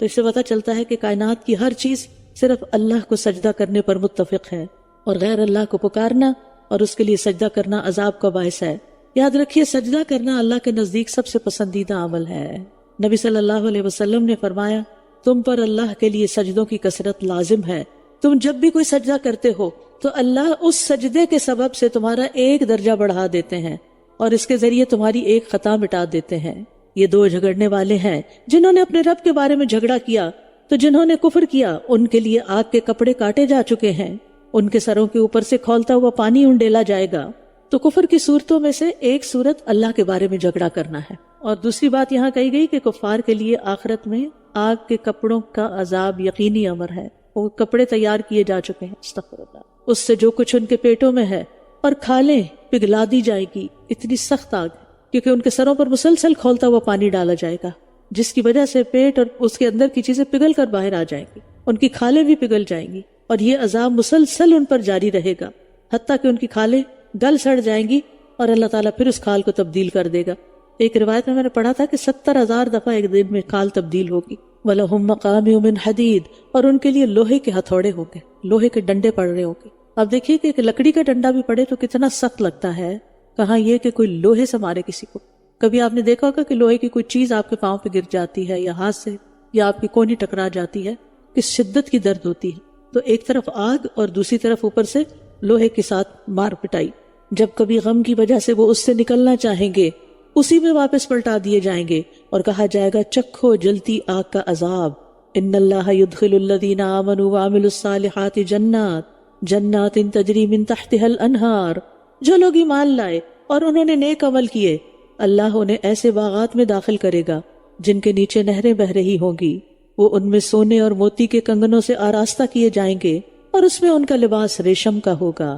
تو اس سے پتہ چلتا ہے کہ کائنات کی ہر چیز صرف اللہ کو سجدہ کرنے پر متفق ہے، اور غیر اللہ کو پکارنا اور اس کے لیے سجدہ کرنا عذاب کا باعث ہے۔ یاد رکھیے سجدہ کرنا اللہ کے نزدیک سب سے پسندیدہ عمل ہے۔ نبی صلی اللہ علیہ وسلم نے فرمایا، تم پر اللہ کے لیے سجدوں کی کثرت لازم ہے۔ تم جب بھی کوئی سجدہ کرتے ہو تو اللہ اس سجدے کے سبب سے تمہارا ایک درجہ بڑھا دیتے ہیں، اور اس کے ذریعے تمہاری ایک خطا مٹا دیتے ہیں۔ یہ دو جھگڑنے والے ہیں جنہوں نے اپنے رب کے بارے میں جھگڑا کیا، تو جنہوں نے کفر کیا ان کے لیے آگ کے کپڑے کاٹے جا چکے ہیں، ان کے سروں کے اوپر سے کھولتا ہوا پانی انڈیلا جائے گا۔ تو کفر کی صورتوں میں سے ایک صورت اللہ کے بارے میں جھگڑا کرنا ہے، اور دوسری بات یہاں کہی گئی کہ کفار کے لیے آخرت میں آگ کے کپڑوں کا عذاب یقینی امر ہے۔ وہ کپڑے تیار کیے جا چکے ہیں، استغفر اللہ، اس سے جو کچھ ان کے پیٹوں میں ہے، اور کھالیں پگھلا دی جائے گی، اتنی سخت آگ، کیونکہ ان کے سروں پر مسلسل کھولتا ہوا پانی ڈالا جائے گا، جس کی وجہ سے پیٹ اور اس کے اندر کی چیزیں پگھل کر باہر آ جائیں گی، ان کی کھالیں بھی پگھل جائیں گی، اور یہ عذاب مسلسل ان پر جاری رہے گا، حتیٰ کہ ان کی کھالیں گل سڑ جائیں گی، اور اللہ تعالیٰ پھر اس کھال کو تبدیل کر دے گا۔ ایک روایت میں نے پڑھا تھا کہ 70,000 دفعہ ایک دن میں کھال تبدیل ہوگی۔ وَلَهُمْ مَقَامِعُ مِنْ حَدِيدٍ، اور ان کے لیے لوہے کے ہتھوڑے ہوں گے، لوہے کے ڈنڈے پڑ رہے ہوں گے۔ اب دیکھیے کہ ایک لکڑی کا ڈنڈا بھی پڑے تو کتنا سخت لگتا ہے، کہاں یہ کہ کوئی لوہے سے مارے کسی کو۔ کبھی آپ نے دیکھا ہوگا کہ لوہے کی کوئی چیز آپ کے پاؤں پہ گر جاتی ہے، یا ہاتھ سے، یا آپ کی کونی ٹکرا جاتی ہے، کس شدت کی درد ہوتی ہے۔ تو ایک طرف آگ اور دوسری طرف اوپر سے لوہے کے ساتھ مار پٹائی۔ جب کبھی غم کی وجہ سے وہ اس سے نکلنا چاہیں گے، اسی میں واپس پلٹا دیے جائیں گے، اور کہا جائے گا چکھو جلتی آگ کا عذاب۔ ان اللہ يدخل الذین آمنوا وعملوا الصالحات جنات تجری من تحتها الانہار، جو لوگ ایمان لائے اور انہوں نے نیک عمل کیے، اللہ انہیں ایسے باغات میں داخل کرے گا جن کے نیچے نہریں بہہ رہی ہوں گی، وہ ان میں سونے اور موتی کے کنگنوں سے آراستہ کیے جائیں گے، اور اس میں ان کا لباس ریشم کا ہوگا۔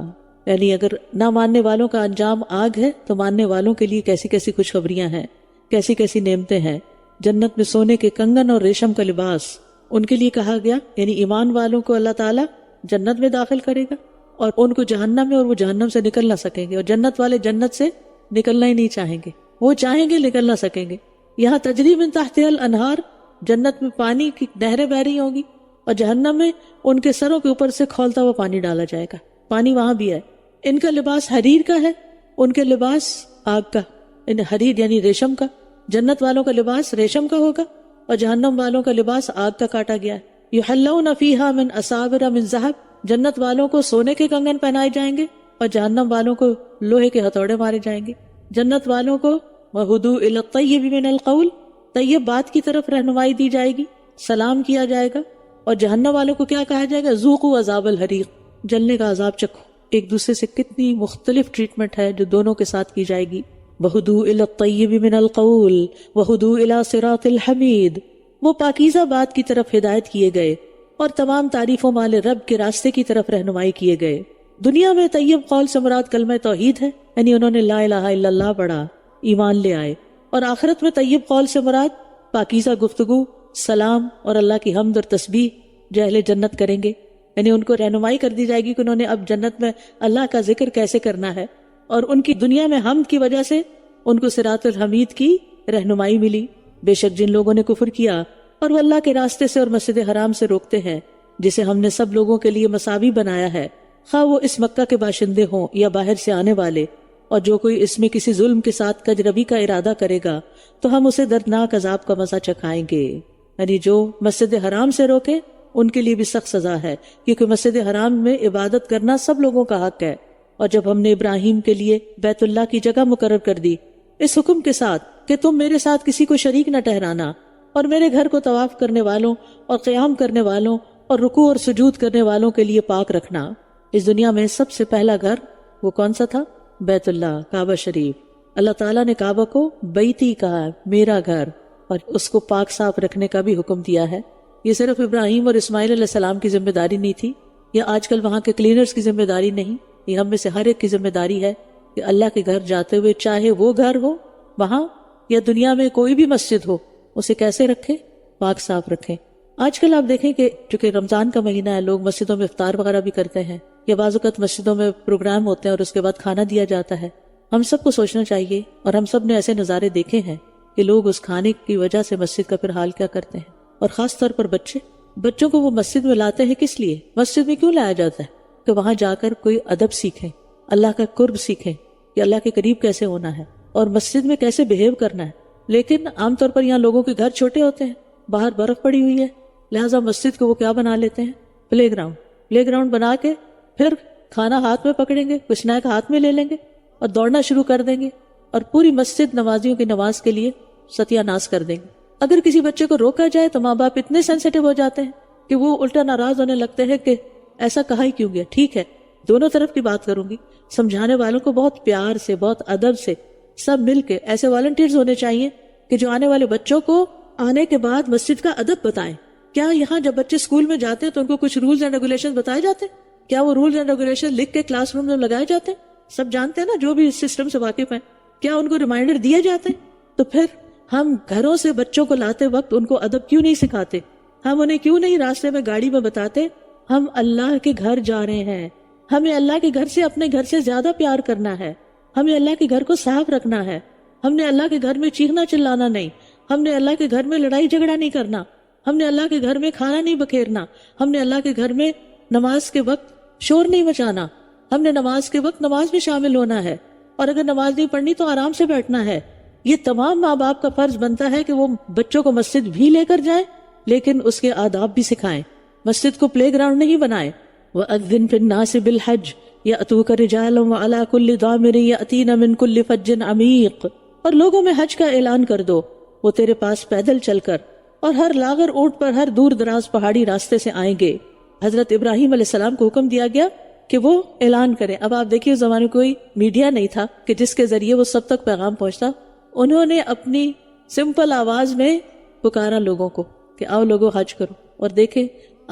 یعنی اگر نہ ماننے والوں کا انجام آگ ہے تو ماننے والوں کے لیے کیسی کیسی خوشخبریاں ہیں، کیسی کیسی نعمتیں ہیں۔ جنت میں سونے کے کنگن اور ریشم کا لباس ان کے لیے کہا گیا، یعنی ایمان والوں کو اللہ تعالیٰ جنت میں داخل کرے گا، اور ان کو جہنم میں، اور وہ جہنم سے نکل نہ سکیں گے، اور جنت والے جنت سے نکلنا ہی نہیں چاہیں گے، وہ چاہیں گے نکل نہ سکیں گے۔ یہاں تجری من تحتها الانہار، جنت میں پانی کی نہریں بہ رہی ہوں گی، اور جہنم میں ان کے سروں کے اوپر سے کھولتا ہوا پانی ڈالا جائے گا، پانی وہاں بھی ہے۔ ان کا لباس حریر کا ہے، ان کے لباس آگ کا، حریر یعنی ریشم کا۔ جنت والوں کا لباس ریشم کا ہوگا، اور جہنم والوں کا لباس آگ کا کاٹا گیا ہے۔ یحلون فیہا من اساور من ذہب، جنت والوں کو سونے کے کنگن پہنائے جائیں گے، اور جہنم والوں کو لوہے کے ہتھوڑے مارے جائیں گے۔ جنت والوں کو وہدوا الی الطیب من القول، طیب بات کی طرف رہنمائی دی جائے گی، سلام کیا جائے گا، اور جہنم والوں کو کیا کہا جائے گا؟ ذوقوا عذاب الحریق، جلنے کا عذاب چکھو۔ ایک دوسرے سے کتنی مختلف ٹریٹمنٹ ہے جو دونوں کے ساتھ کی جائے گی۔ وَہُدُوا إِلَى الطَّيِّبِ مِنَ الْقَوْلِ وَهُدُوا إِلَى صِرَاطِ الْحَمِيدِ، وہ پاکیزہ بات کی طرف ہدایت کیے گئے اور تمام تعریفوں والے رب کے راستے کی طرف رہنمائی کیے گئے۔ دنیا میں طیب قول سے مراد کلمہ توحید ہے، یعنی انہوں نے لا الہ الا اللہ پڑھا، ایمان لے آئے، اور آخرت میں طیب قول سے مراد پاکیزہ گفتگو، سلام اور اللہ کی حمد اور تسبیح جو اہل جنت کریں گے، یعنی ان کو رہنمائی کر دی جائے گی کہ انہوں نے اب جنت میں اللہ کا ذکر کیسے کرنا ہے، اور ان کی دنیا میں حمد کی وجہ سے ان کو صراط الحمید کی رہنمائی ملی۔ بے شک جن لوگوں نے کفر کیا اور وہ اللہ کے راستے سے اور مسجد حرام سے روکتے ہیں، جسے ہم نے سب لوگوں کے لیے مساوی بنایا ہے، خواہ وہ اس مکہ کے باشندے ہوں یا باہر سے آنے والے، اور جو کوئی اس میں کسی ظلم کے ساتھ کجروی کا ارادہ کرے گا تو ہم اسے دردناک عذاب کا مزہ چکھائیں گے۔ یعنی جو مسجد حرام سے روکے ان کے لیے بھی سخت سزا ہے، کیونکہ مسجد حرام میں عبادت کرنا سب لوگوں کا حق ہے۔ اور جب ہم نے ابراہیم کے لیے بیت اللہ کی جگہ مقرر کر دی اس حکم کے ساتھ کہ تم میرے ساتھ کسی کو شریک نہ ٹھہرانا، اور میرے گھر کو طواف کرنے والوں اور قیام کرنے والوں اور رکوع اور سجود کرنے والوں کے لیے پاک رکھنا۔ اس دنیا میں سب سے پہلا گھر وہ کون سا تھا؟ بیت اللہ، کعبہ شریف۔ اللہ تعالیٰ نے کعبہ کو بیتی کہا ہے، میرا گھر، اور اس کو پاک صاف رکھنے کا بھی حکم دیا ہے۔ یہ صرف ابراہیم اور اسماعیل علیہ السلام کی ذمہ داری نہیں تھی، یا آج کل وہاں کے کلینرز کی ذمہ داری نہیں، یہ ہم میں سے ہر ایک کی ذمہ داری ہے کہ اللہ کے گھر جاتے ہوئے چاہے وہ گھر ہو وہاں یا دنیا میں کوئی بھی مسجد ہو، اسے کیسے رکھے؟ پاک صاف رکھیں۔ آج کل آپ دیکھیں کہ چونکہ رمضان کا مہینہ ہے، لوگ مسجدوں میں افطار وغیرہ بھی کرتے ہیں، یا بعض اوقات مسجدوں میں پروگرام ہوتے ہیں اور اس کے بعد کھانا دیا جاتا ہے۔ ہم سب کو سوچنا چاہیے، اور ہم سب نے ایسے نظارے دیکھے ہیں کہ لوگ اس کھانے کی وجہ سے مسجد کا پھر حال کیا کرتے ہیں، اور خاص طور پر بچوں کو وہ مسجد میں لاتے ہیں کس لیے؟ مسجد میں کیوں لایا جاتا ہے؟ کہ وہاں جا کر کوئی ادب سیکھیں، اللہ کا قرب سیکھیں کہ اللہ کے قریب کیسے ہونا ہے اور مسجد میں کیسے بیہیو کرنا ہے۔ لیکن عام طور پر یہاں لوگوں کے گھر چھوٹے ہوتے ہیں، باہر برف پڑی ہوئی ہے، لہٰذا مسجد کو وہ کیا بنا لیتے ہیں؟ پلے گراؤنڈ بنا کے پھر کھانا ہاتھ میں پکڑیں گے، کچھ اسنیک ہاتھ میں لے لیں گے اور دوڑنا شروع کر دیں گے، اور پوری مسجد نمازیوں کی نماز کے لیے ستیہ ناز کر دیں گے۔ اگر کسی بچے کو روکا جائے تو ماں باپ اتنے سینسیٹیو ہو جاتے ہیں کہ وہ الٹا ناراض ہونے لگتے ہیں کہ ایسا کہا ہی کیوں گیا۔ ٹھیک ہے، دونوں طرف کی بات کروں گی، سمجھانے والوں کو بہت پیار سے، بہت ادب سے، سب مل کے ایسے والنٹیئرز ہونے چاہیے کہ جو آنے والے بچوں کو آنے کے بعد مسجد کا ادب بتائیں۔ کیا یہاں جب بچے اسکول میں جاتے ہیں تو ان کو کچھ رولز اینڈ ریگولیشن بتائے جاتے ہیں؟ کیا وہ رولز اینڈ ریگولیشن لکھ کے کلاس روم میں لگائے جاتے ہیں؟ سب جانتے ہیں نا جو بھی اس سسٹم سے واقف ہیں، کیا ان کو ریمائنڈر دیے جاتے ہیں؟ تو پھر ہم گھروں سے بچوں کو لاتے وقت ان کو ادب کیوں نہیں سکھاتے؟ ہم انہیں کیوں نہیں راستے میں گاڑی میں بتاتے ہم اللہ کے گھر جا رہے ہیں، ہمیں اللہ کے گھر سے اپنے گھر سے زیادہ پیار کرنا ہے، ہمیں اللہ کے گھر کو صاف رکھنا ہے، ہم نے اللہ کے گھر میں چیخنا چلانا نہیں، ہم نے اللہ کے گھر میں لڑائی جھگڑا نہیں کرنا، ہم نے اللہ کے گھر میں کھانا نہیں بکھیرنا، ہم نے اللہ کے گھر میں نماز کے وقت شور نہیں مچانا، ہم نے نماز کے وقت نماز میں شامل ہونا ہے، اور اگر نماز نہیں پڑھنی تو آرام سے بیٹھنا ہے۔ یہ تمام ماں باپ کا فرض بنتا ہے کہ وہ بچوں کو مسجد بھی لے کر جائیں، لیکن اس کے آداب بھی سکھائیں، مسجد کو پلے گراؤنڈ نہیں بنائیں۔ وَأَذِّن فِي النَّاسِ بِالْحَجِّ يَأْتُوكَ رِجَالًا وَعَلَىٰ كُلِّ ضَامِرٍ يَأْتِينَ مِنْ كُلِّ فَجٍّ عَمِيقٍ، اور لوگوں میں حج کا اعلان کر دو، وہ تیرے پاس پیدل چل کر اور ہر لاغر اونٹ پر ہر دور دراز پہاڑی راستے سے آئیں گے۔ حضرت ابراہیم علیہ السلام کو حکم دیا گیا کہ وہ اعلان کریں۔ اب آپ دیکھیے اس زمانے کوئی میڈیا نہیں تھا کہ جس کے ذریعے وہ سب تک پیغام پہنچتا، انہوں نے اپنی سمپل آواز میں پکارا لوگوں کو کہ آؤ لوگوں حج کرو، اور دیکھیں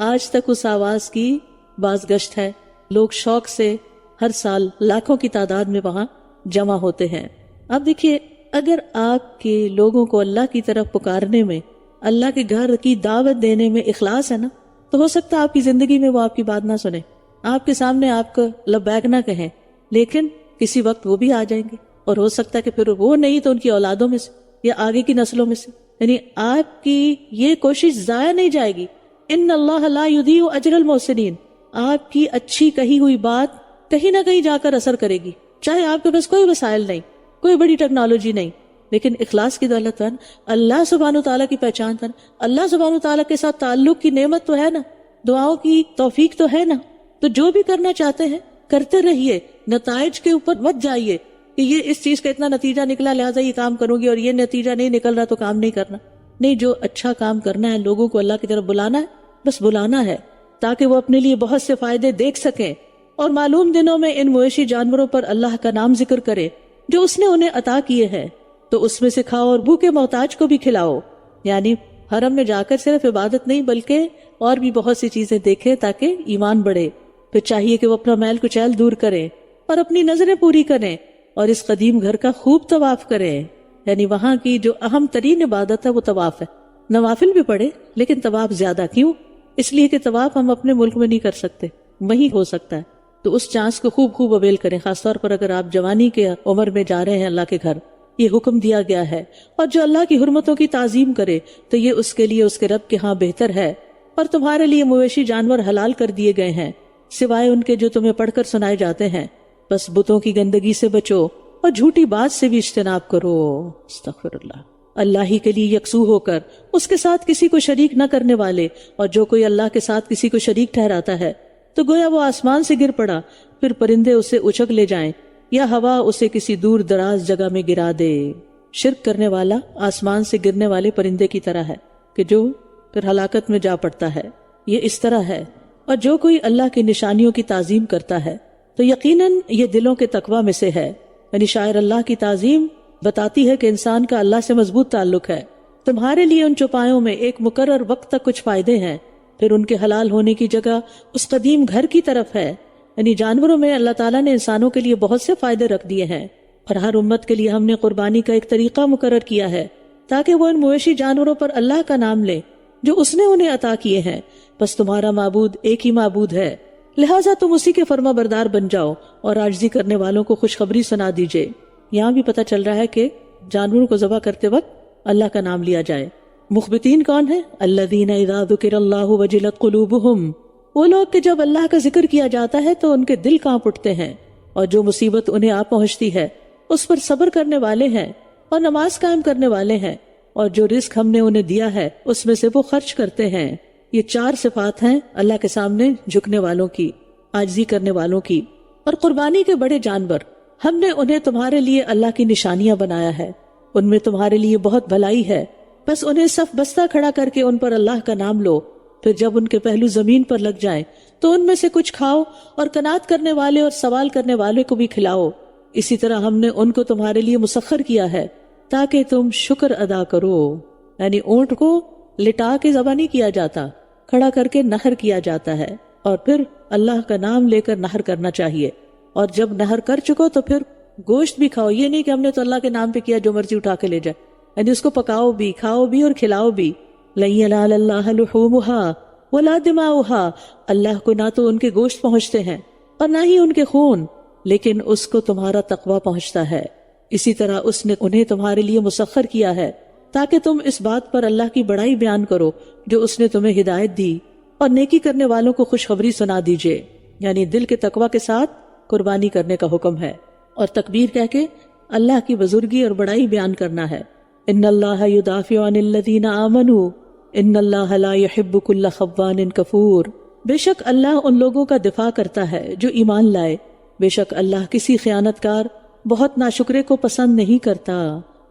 آج تک اس آواز کی بازگشت ہے، لوگ شوق سے ہر سال لاکھوں کی تعداد میں وہاں جمع ہوتے ہیں۔ اب دیکھیے اگر آپ کے لوگوں کو اللہ کی طرف پکارنے میں، اللہ کے گھر کی دعوت دینے میں اخلاص ہے نا، تو ہو سکتا ہے آپ کی زندگی میں وہ آپ کی بات نہ سنیں، آپ کے سامنے آپ کو لبیک نہ کہیں، لیکن کسی وقت وہ بھی آ جائیں گے، اور ہو سکتا ہے کہ پھر وہ نہیں تو ان کی اولادوں میں سے یا آگے کی نسلوں میں سے، یعنی آپ کی یہ کوشش ضائع نہیں جائے گی۔ ان اللہ لا یضیع اجر المحسنین، آپ کی اچھی کہی ہوئی بات کہیں نہ کہیں جا کر اثر کرے گی، چاہے آپ کے پاس کوئی وسائل نہیں، کوئی بڑی ٹیکنالوجی نہیں، لیکن اخلاص کی دولت ہے، اللہ سبحانہ تعالیٰ کی پہچان ہے، اللہ سبحانہ تعالیٰ کے ساتھ تعلق کی نعمت تو ہے نا، دعاؤں کی توفیق تو ہے نا، تو جو بھی کرنا چاہتے ہیں کرتے رہیے، نتائج کے اوپر مت جائیے کہ یہ اس چیز کا اتنا نتیجہ نکلا لہٰذا یہ کام کروں گی، اور یہ نتیجہ نہیں نکل رہا تو کام نہیں کرنا. نہیں، جو اچھا کام کرنا ہے، لوگوں کو اللہ کی طرف بلانا ہے، بس بلانا ہے تاکہ وہ اپنے لیے بہت سے فائدے دیکھ سکیں، اور معلوم دنوں میں ان مویشی جانوروں پر اللہ کا نام ذکر کرے جو اس نے انہیں عطا کیے ہیں، تو اس میں سے کھاؤ اور بھوکے محتاج کو بھی کھلاؤ. یعنی حرم میں جا کر صرف عبادت نہیں بلکہ اور بھی بہت سی چیزیں دیکھیں تاکہ ایمان بڑھے. پھر چاہیے کہ وہ اپنا میل کچیل دور کریں اور اپنی نظریں پوری کریں اور اس قدیم گھر کا خوب طواف کریں. یعنی وہاں کی جو اہم ترین عبادت ہے وہ طواف ہے. نوافل بھی پڑھے لیکن طواف زیادہ. کیوں؟ اس لیے کہ طواف ہم اپنے ملک میں نہیں کر سکتے، وہیں ہو سکتا ہے. تو اس چانس کو خوب اویل کریں، خاص طور پر اگر آپ جوانی کے عمر میں جا رہے ہیں اللہ کے گھر. یہ حکم دیا گیا ہے، اور جو اللہ کی حرمتوں کی تعظیم کرے تو یہ اس کے لیے اس کے رب کے ہاں بہتر ہے. اور تمہارے لیے مویشی جانور حلال کر دیے گئے ہیں سوائے ان کے جو تمہیں پڑھ کر سنائے جاتے ہیں. بس بتوں کی گندگی سے بچو اور جھوٹی بات سے بھی اجتناب کرو. استغفر اللہ. اللہ ہی کے لیے یکسو ہو کر اس کے ساتھ کسی کو شریک نہ کرنے والے، اور جو کوئی اللہ کے ساتھ کسی کو شریک ٹھہراتا ہے تو گویا وہ آسمان سے گر پڑا، پھر پرندے اسے اچک لے جائیں یا ہوا اسے کسی دور دراز جگہ میں گرا دے. شرک کرنے والا آسمان سے گرنے والے پرندے کی طرح ہے کہ جو پھر ہلاکت میں جا پڑتا ہے. یہ اس طرح ہے. اور جو کوئی اللہ کی نشانیوں کی تعظیم کرتا ہے تو یقیناً یہ دلوں کے تقوی میں سے ہے. یعنی شاعر اللہ کی تعظیم بتاتی ہے کہ انسان کا اللہ سے مضبوط تعلق ہے. تمہارے لیے ان چوپایوں میں ایک مقرر وقت تک کچھ فائدے ہیں، پھر ان کے حلال ہونے کی جگہ اس قدیم گھر کی طرف ہے. یعنی جانوروں میں اللہ تعالیٰ نے انسانوں کے لیے بہت سے فائدے رکھ دیے ہیں، اور ہر امت کے لیے ہم نے قربانی کا ایک طریقہ مقرر کیا ہے تاکہ وہ ان مویشی جانوروں پر اللہ کا نام لے جو اس نے انہیں عطا کیے ہیں. بس تمہارا معبود ایک ہی معبود ہے، لہٰذا تم اسی کے فرما بردار بن جاؤ اور عاجزی کرنے والوں کو خوشخبری سنا دیجئے. یہاں بھی پتہ چل رہا ہے کہ جانوروں کو ذبح کرتے وقت اللہ کا نام لیا جائے. مخبتین کون ہیں؟ الذین اذا ذکر اللہ وجلت قلوبہم، وہ لوگ کہ جب اللہ کا ذکر کیا جاتا ہے تو ان کے دل کانپ اٹھتے ہیں، اور جو مصیبت انہیں آ پہنچتی ہے اس پر صبر کرنے والے ہیں اور نماز قائم کرنے والے ہیں، اور جو رزق ہم نے انہیں دیا ہے اس میں سے وہ خرچ کرتے ہیں. یہ 4 صفات ہیں اللہ کے سامنے جھکنے والوں کی، عاجزی کرنے والوں کی. اور قربانی کے بڑے جانور ہم نے انہیں تمہارے لیے اللہ کی نشانیاں بنایا ہے، ان میں تمہارے لیے بہت بھلائی ہے. بس انہیں صف بستہ کھڑا کر کے ان پر اللہ کا نام لو، پھر جب ان کے پہلو زمین پر لگ جائیں تو ان میں سے کچھ کھاؤ اور قناعت کرنے والے اور سوال کرنے والے کو بھی کھلاؤ. اسی طرح ہم نے ان کو تمہارے لیے مسخر کیا ہے تاکہ تم شکر ادا کرو. یعنی اونٹ کو لٹا کے ذبح نہیں کیا جاتا، کھڑا کر کے نہر کیا جاتا ہے، اور پھر اللہ کا نام لے کر نہر کرنا چاہیے. اور جب نہر کر چکو تو پھر گوشت بھی کھاؤ. یہ نہیں کہ ہم نے تو اللہ کے نام پہ کیا جو مرضی اٹھا کے لے جائے. یعنی اس کو پکاؤ بھی، کھاؤ بھی اور کھلاؤ بھی. لَن يَنَالَ اللَّهَ لُحُومُهَا وَلَا دِمَاؤُهَا، اللہ کو نہ تو ان کے گوشت پہنچتے ہیں اور نہ ہی ان کے خون، لیکن اس کو تمہارا تقوی پہنچتا ہے. اسی طرح اس نے انہیں تمہارے لیے مسخر کیا ہے تاکہ تم اس بات پر اللہ کی بڑائی بیان کرو جو اس نے تمہیں ہدایت دی، اور نیکی کرنے والوں کو خوشخبری سنا دیجئے. یعنی دل کے تقوی کے ساتھ قربانی کرنے کا حکم ہے، اور تکبیر کہہ کے اللہ کی بزرگی اور بڑائی بیان کرنا ہے. ان اللہ یدافع عن الذین آمنوا ان اللہ لا يحب كل خوان کفور، بے شک اللہ ان لوگوں کا دفاع کرتا ہے جو ایمان لائے، بے شک اللہ کسی خیانت کار بہت ناشکرے کو پسند نہیں کرتا.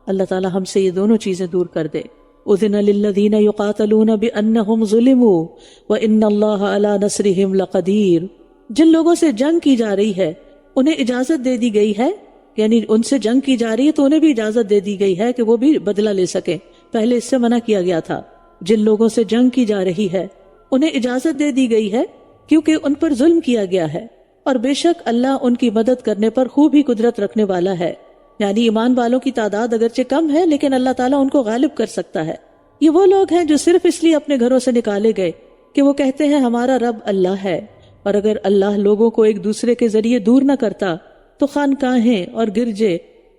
اللہ تعالی ہم سے یہ دونوں چیزیں دور کر دے. اذن للذین یقاتلون بانہم ظلموا وان اللہ علی نصرہم لقدیر، جن لوگوں سے جنگ کی جا رہی ہے انہیں اجازت دے دی گئی ہے، یعنی ان سے جنگ کی جا رہی ہے تو انہیں بھی اجازت دے دی گئی ہے کہ وہ بھی بدلہ لے سکیں. پہلے اس سے منع کیا گیا تھا. جن لوگوں سے جنگ کی جا رہی ہے انہیں اجازت دے دی گئی ہے کیونکہ ان پر ظلم کیا گیا ہے، اور بے شک اللہ ان کی مدد کرنے پر خوب ہی قدرت رکھنے والا ہے. یعنی ایمان والوں کی تعداد اگرچہ کم ہے لیکن اللہ تعالیٰ ان کو غالب کر سکتا ہے. یہ وہ لوگ ہیں جو صرف اس لیے اپنے گھروں سے نکالے گئے کہ وہ کہتے ہیں ہمارا رب اللہ ہے، اور اگر اللہ لوگوں کو ایک دوسرے کے ذریعے دور نہ کرتا تو خانقاہیں اور گرجے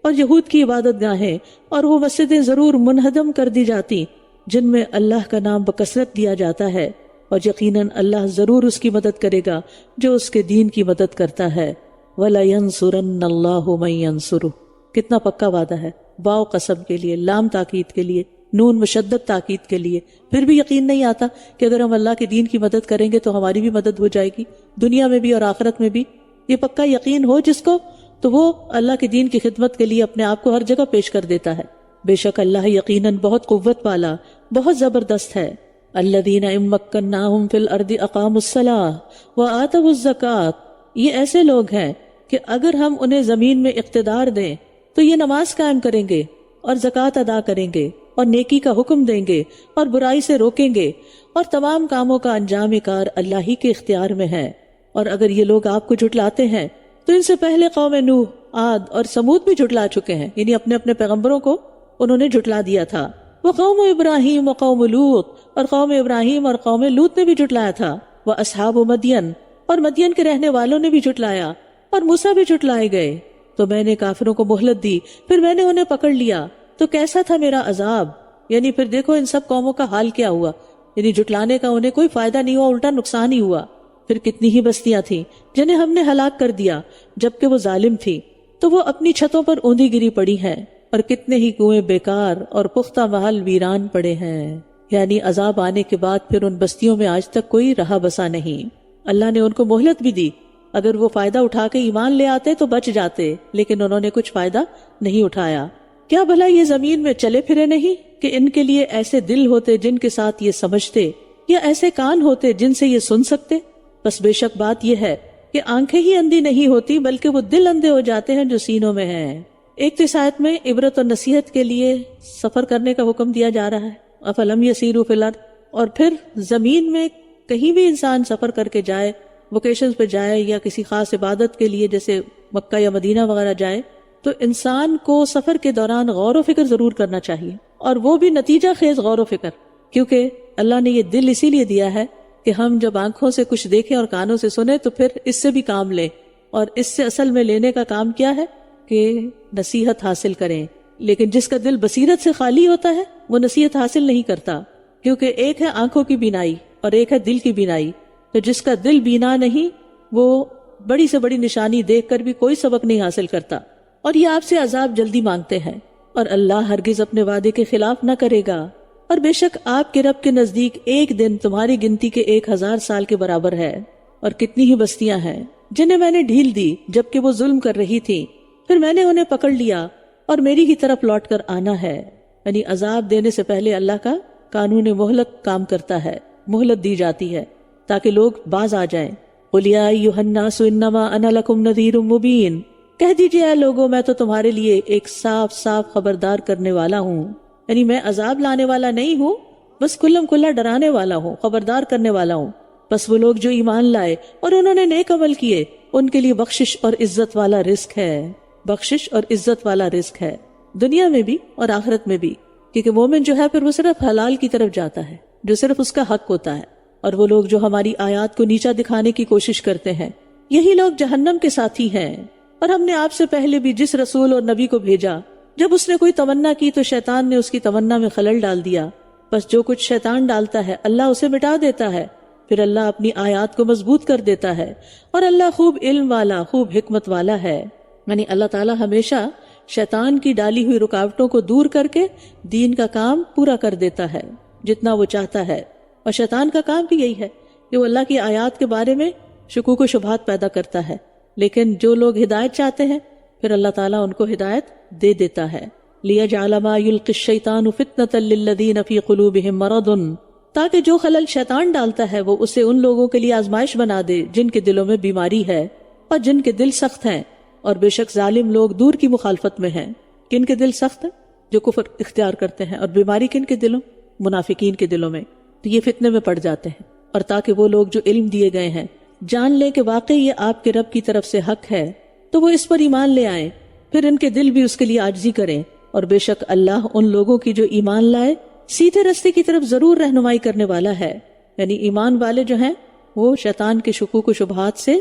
اور یہود کی عبادت گاہیں اور وہ مسجدیں ضرور منہدم کر دی جاتی جن میں اللہ کا نام بکثرت دیا جاتا ہے، اور یقیناً اللہ ضرور اس کی مدد کرے گا جو اس کے دین کی مدد کرتا ہے. وَلَيَنْصُرَنَّ اللَّهُ مَن يَنْصُرُهُ، کتنا پکا وعدہ ہے. واو قسم کے لیے، لام تاکید کے لیے، نون مشدد تاکید کے لیے. پھر بھی یقین نہیں آتا کہ اگر ہم اللہ کے دین کی مدد کریں گے تو ہماری بھی مدد ہو جائے گی دنیا میں بھی اور آخرت میں بھی. یہ پکا یقین ہو جس کو تو وہ اللہ کے دین کی خدمت کے لیے اپنے آپ کو ہر جگہ پیش کر دیتا ہے۔ بے شک اللہ یقیناً بہت قوت والا، بہت زبردست ہے۔ الذین ان مکناہم فی الارض اقاموا الصلاۃ وآتوا الزکاۃ، یہ ایسے لوگ ہیں کہ اگر ہم انہیں زمین میں اقتدار دیں تو یہ نماز قائم کریں گے اور زکوٰۃ ادا کریں گے اور نیکی کا حکم دیں گے اور برائی سے روکیں گے، اور تمام کاموں کا انجام کار اللہ ہی کے اختیار میں ہے۔ اور اگر یہ لوگ آپ کو جھٹلاتے ہیں تو ان سے پہلے قوم نوح، عاد اور سمود بھی جھٹلا چکے ہیں، یعنی اپنے اپنے پیغمبروں کو انہوں نے جھٹلا دیا تھا۔ وہ قوم ابراہیم و قوم لوط، اور قوم ابراہیم اور قوم لوط نے بھی جھٹلایا تھا۔ وہ اصحاب مدین، اور مدین کے رہنے والوں نے بھی جھٹلایا، اور موسیٰ بھی جھٹلائے گئے۔ تو میں نے کافروں کو مہلت دی، پھر میں نے انہیں پکڑ لیا، تو کیسا تھا میرا عذاب۔ یعنی پھر دیکھو ان سب قوموں کا حال کیا ہوا، یعنی جھٹلانے کا انہیں کوئی فائدہ نہیں ہوا، الٹا نقصان ہی ہوا۔ پھر کتنی ہی بستیاں تھیں جنہیں ہم نے ہلاک کر دیا جبکہ وہ ظالم تھی، تو وہ اپنی چھتوں پر اوندھی گری پڑی ہیں، اور کتنے ہی کنویں بیکار اور پختہ محل ویران پڑے ہیں۔ یعنی عذاب آنے کے بعد پھر ان بستیوں میں آج تک کوئی رہا بسا نہیں۔ اللہ نے ان کو مہلت بھی دی، اگر وہ فائدہ اٹھا کے ایمان لے آتے تو بچ جاتے، لیکن انہوں نے کچھ فائدہ نہیں اٹھایا۔ کیا بھلا یہ زمین میں چلے پھرے نہیں کہ ان کے لیے ایسے دل ہوتے جن کے ساتھ یہ سمجھتے، یا ایسے کان ہوتے جن سے یہ سن سکتے؟ بس بے شک بات یہ ہے کہ آنکھیں ہی اندھی نہیں ہوتی بلکہ وہ دل اندھے ہو جاتے ہیں جو سینوں میں ہیں۔ ایک تو اس آیت میں عبرت اور نصیحت کے لیے سفر کرنے کا حکم دیا جا رہا ہے، افلم یسیروا فی الارض، اور پھر زمین میں کہیں بھی انسان سفر کر کے جائے، ووکیشنز پہ جائے یا کسی خاص عبادت کے لیے جیسے مکہ یا مدینہ وغیرہ جائے، تو انسان کو سفر کے دوران غور و فکر ضرور کرنا چاہیے، اور وہ بھی نتیجہ خیز غور و فکر، کیونکہ اللہ نے یہ دل اسی لیے دیا ہے کہ ہم جب آنکھوں سے کچھ دیکھیں اور کانوں سے سنیں تو پھر اس سے بھی کام لیں، اور اس سے اصل میں لینے کا کام کیا ہے کہ نصیحت حاصل کریں۔ لیکن جس کا دل بصیرت سے خالی ہوتا ہے وہ نصیحت حاصل نہیں کرتا، کیونکہ ایک ہے آنکھوں کی بینائی اور ایک ہے دل کی بینائی۔ تو جس کا دل بینا نہیں وہ بڑی سے بڑی نشانی دیکھ کر بھی کوئی سبق نہیں حاصل کرتا، اور یہ آپ سے عذاب جلدی مانگتے ہیں، اور اللہ ہرگز اپنے وعدے کے خلاف نہ کرے گا۔ اور بے شک آپ کے رب کے نزدیک ایک دن تمہاری گنتی کے 1000 سال کے برابر ہے۔ اور کتنی ہی بستیاں ہیں جنہیں میں نے ڈھیل دی جبکہ وہ ظلم کر رہی تھی، پھر میں نے انہیں پکڑ لیا اور میری ہی طرف لوٹ کر آنا ہے۔ یعنی عذاب دینے سے پہلے اللہ کا قانون مہلت کام کرتا ہے، مہلت دی جاتی ہے تاکہ لوگ باز آ جائیں۔ قُلْ يَا أَيُّهَا النَّاسُ إِنَّمَا أَنَا لَكُمْ نَذِيرٌ مُبِينٌ، کہہ دیجئے اے لوگوں میں تو تمہارے لیے ایک صاف صاف خبردار کرنے والا ہوں۔ یعنی میں عذاب لانے والا نہیں ہوں، بس کلم کلا ڈرانے والا ہوں، خبردار کرنے والا ہوں۔ بس وہ لوگ جو ایمان لائے اور انہوں نے نیک عمل کیے ان کے لیے بخشش اور عزت والا رزق ہے، بخشش اور عزت والا رزق ہے، دنیا میں بھی اور آخرت میں بھی، کیونکہ مومن جو ہے پھر وہ صرف حلال کی طرف جاتا ہے جو صرف اس کا حق ہوتا ہے، اور وہ لوگ جو ہماری آیات کو نیچا دکھانے کی کوشش کرتے ہیں یہی لوگ جہنم کے ساتھی ہیں۔ اور ہم نے آپ سے پہلے بھی جس رسول اور نبی کو بھیجا، جب اس نے کوئی تمنا کی تو شیطان نے اس کی تمنا میں خلل ڈال دیا، بس جو کچھ شیطان ڈالتا ہے اللہ اسے مٹا دیتا ہے، پھر اللہ اپنی آیات کو مضبوط کر دیتا ہے، اور اللہ خوب علم والا، خوب حکمت والا ہے۔ یعنی اللہ تعالی ہمیشہ شیطان کی ڈالی ہوئی رکاوٹوں کو دور کر کے دین کا کام پورا کر دیتا ہے جتنا وہ چاہتا ہے، اور شیطان کا کام بھی یہی ہے کہ وہ اللہ کی آیات کے بارے میں شکوک و شبہات پیدا کرتا ہے، لیکن جو لوگ ہدایت چاہتے ہیں پھر اللہ تعالیٰ ان کو ہدایت دے دیتا ہے۔ لِيَجْعَلَ مَا يُلْقِي الشَّيْطَانُ فِتْنَةً لِلَّذِينَ فِي قُلُوبِهِم مَرَضٌ، تاکہ جو خلل شیطان ڈالتا ہے وہ اسے ان لوگوں کے لیے آزمائش بنا دے جن کے دلوں میں بیماری ہے اور جن کے دل سخت ہیں، اور بے شک ظالم لوگ دور کی مخالفت میں ہیں۔ کن کے دل سخت ہیں؟ جو کفر اختیار کرتے ہیں، اور بیماری کن کے دلوں؟ منافقین کے دلوں میں، تو یہ فتنے میں پڑ جاتے ہیں۔ اور تاکہ وہ لوگ جو علم دیے گئے ہیں جان لیں کہ واقعی یہ آپ کے رب کی طرف سے حق ہے، تو وہ اس پر ایمان لے آئیں، پھر ان کے دل بھی اس کے لیے عاجزی کریں، اور بے شک اللہ ان لوگوں کی جو ایمان لائے سیدھے رستے کی طرف ضرور رہنمائی کرنے والا ہے۔ یعنی ایمان والے جو ہیں وہ شیطان کے شکوک و شبہات سے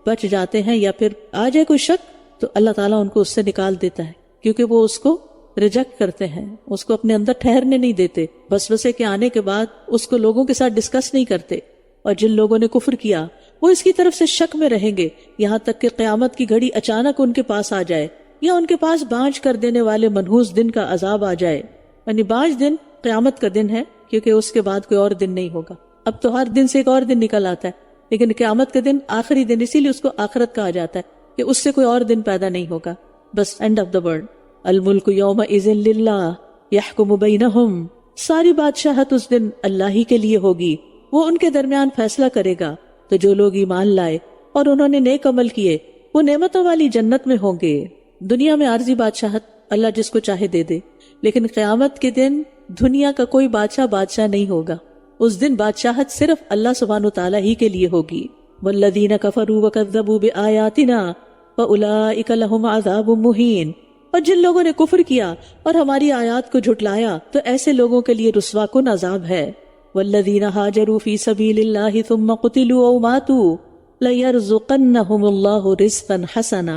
بچ جاتے ہیں، یا پھر آ جائے کوئی شک تو اللہ تعالیٰ ان کو اس سے نکال دیتا ہے، کیونکہ وہ اس کو ریجیکٹ کرتے ہیں، اس کو اپنے اندر ٹھہرنے نہیں دیتے، وسوسے کے آنے کے بعد اس کو لوگوں کے ساتھ ڈسکس نہیں کرتے۔ اور جن لوگوں نے کفر کیا وہ اس کی طرف سے شک میں رہیں گے یہاں تک کہ قیامت کی گھڑی اچانک ان کے پاس آ جائے، یا ان کے پاس بانجھ کر دینے والے منحوس دن کا عذاب آ جائے۔ یعنی بانجھ دن قیامت کا دن ہے، کیونکہ اس کے بعد کوئی اور دن نہیں ہوگا۔ اب تو ہر دن سے ایک اور دن نکل آتا ہے، لیکن قیامت کا دن آخری دن، اسی لیے اس کو آخرت کہا جاتا ہے، کہ اس سے کوئی اور دن پیدا نہیں ہوگا، بس اینڈ آف دا ورڈ. الملک یومئذ للہ یحکم بینہم، ساری بادشاہت اس دن اللہ ہی کے لیے ہوگی، وہ ان کے درمیان فیصلہ کرے گا. تو جو لوگ ایمان لائے اور انہوں نے نیک عمل کیے وہ نعمتوں والی جنت میں ہوں گے. دنیا میں عارضی بادشاہت اللہ جس کو چاہے دے دے، لیکن قیامت کے دن دنیا کا کوئی بادشاہ نہیں ہوگا. اس دن بادشاہت صرف اللہ سبحانہ وتعالی ہی کے لیے ہوگی. والذین کفروا وکذبوا بآیاتنا فاولئک لهم عذاب مہین، اور جن لوگوں نے کفر کیا اور ہماری آیات کو جھٹلایا تو ایسے لوگوں کے لیے رسوا کن عذاب ہے. والذین ہاجروا فی سبیل اللہ ثم قتلوا او ماتوا لیرزقنہم اللہ رزقا حسنا،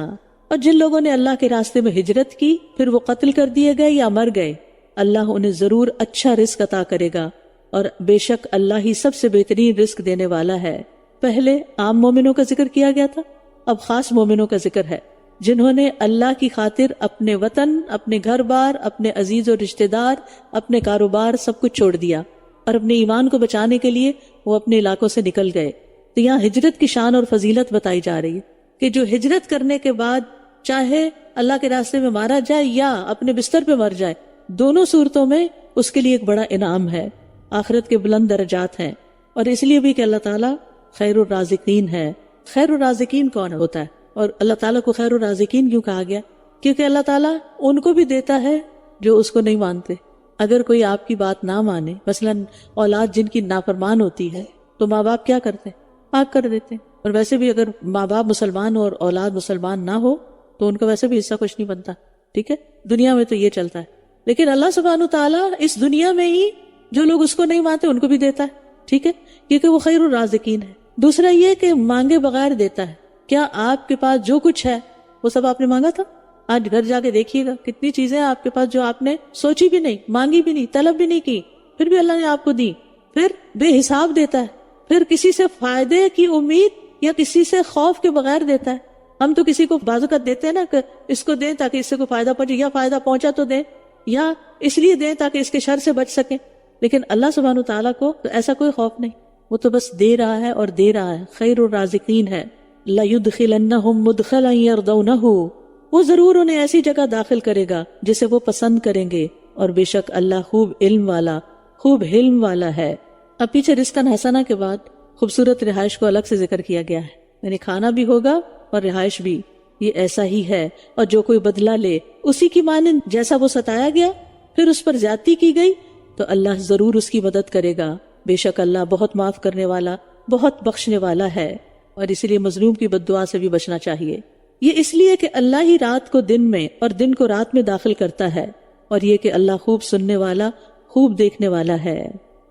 اور جن لوگوں نے اللہ کے راستے میں ہجرت کی پھر وہ قتل کر دیے گئے یا مر گئے، اللہ انہیں ضرور اچھا رزق عطا کرے گا، اور بے شک اللہ ہی سب سے بہترین رزق دینے والا ہے. پہلے عام مومنوں کا ذکر کیا گیا تھا، اب خاص مومنوں کا ذکر ہے جنہوں نے اللہ کی خاطر اپنے وطن، اپنے گھر بار، اپنے عزیز و رشتہ دار، اپنے کاروبار سب کچھ چھوڑ دیا اور اپنے ایمان کو بچانے کے لیے وہ اپنے علاقوں سے نکل گئے. تو یہاں ہجرت کی شان اور فضیلت بتائی جا رہی ہے کہ جو ہجرت کرنے کے بعد چاہے اللہ کے راستے میں مارا جائے یا اپنے بستر پہ مر جائے، دونوں صورتوں میں اس کے لیے ایک بڑا انعام ہے، آخرت کے بلند درجات ہیں. اور اس لیے بھی کہ اللہ تعالیٰ خیر الرازقین ہے. خیر الرازقین کون ہوتا ہے اور اللہ تعالیٰ کو خیر الرازقین کیوں کہا گیا؟ کیونکہ اللہ تعالیٰ ان کو بھی دیتا ہے جو اس کو نہیں مانتے. اگر کوئی آپ کی بات نہ مانے، مثلا اولاد جن کی نافرمان ہوتی ہے، تو ماں باپ کیا کرتے ہیں؟ پاک کر دیتے ہیں. اور ویسے بھی اگر ماں باپ مسلمان اور اولاد مسلمان نہ ہو تو ان کا ویسے بھی حصہ کچھ نہیں بنتا. ٹھیک ہے، دنیا میں تو یہ چلتا ہے. لیکن اللہ سبحانہ تعالیٰ اس دنیا میں ہی جو لوگ اس کو نہیں مانتے ان کو بھی دیتا ہے. ٹھیک ہے، کیونکہ وہ خیر الرازقین ہے. دوسرا یہ کہ مانگے بغیر دیتا ہے. کیا آپ کے پاس جو کچھ ہے وہ سب آپ نے مانگا تھا؟ آج گھر جا کے دیکھیے گا کتنی چیزیں آپ کے پاس جو آپ نے سوچی بھی نہیں، مانگی بھی نہیں، طلب بھی نہیں کی، پھر بھی اللہ نے آپ کو دی. پھر بے حساب دیتا ہے، پھر کسی سے فائدے کی امید یا کسی سے خوف کے بغیر دیتا ہے. ہم تو کسی کو بازوقت دیتے ہیں نا کہ اس کو دیں تاکہ اس سے کوئی فائدہ پہنچے، یا فائدہ پہنچا تو دیں، یا اس لیے دیں تاکہ اس کے شر سے بچ سکیں. لیکن اللہ سبحانہ تعالیٰ کو ایسا کوئی خوف نہیں، وہ تو بس دے رہا ہے اور دے رہا ہے. خیر الرازقین ہے. لَيُدْخِلَنَّهُمْ مُدْخَلًا يَرْضَوْنَهُ، وہ ضرور انہیں ایسی جگہ داخل کرے گا جسے وہ پسند کریں گے. اور بے شک اللہ خوب علم والا، خوب حلم والا ہے. اب پیچھے رزقاً حسنہ کے بعد خوبصورت رہائش کو الگ سے ذکر کیا گیا ہے، یعنی کھانا بھی ہوگا اور رہائش بھی. یہ ایسا ہی ہے، اور جو کوئی بدلہ لے اسی کی مانند جیسا وہ ستایا گیا پھر اس پر زیادتی کی گئی تو اللہ ضرور اس کی مدد کرے گا. بے شک اللہ بہت معاف کرنے والا، بہت بخشنے والا ہے. اور اسی لیے مظلوم کی بد دعا سے بھی بچنا چاہیے. یہ اس لیے کہ اللہ ہی رات کو دن میں اور دن کو رات میں داخل کرتا ہے، اور یہ کہ اللہ خوب سننے والا، خوب دیکھنے والا ہے.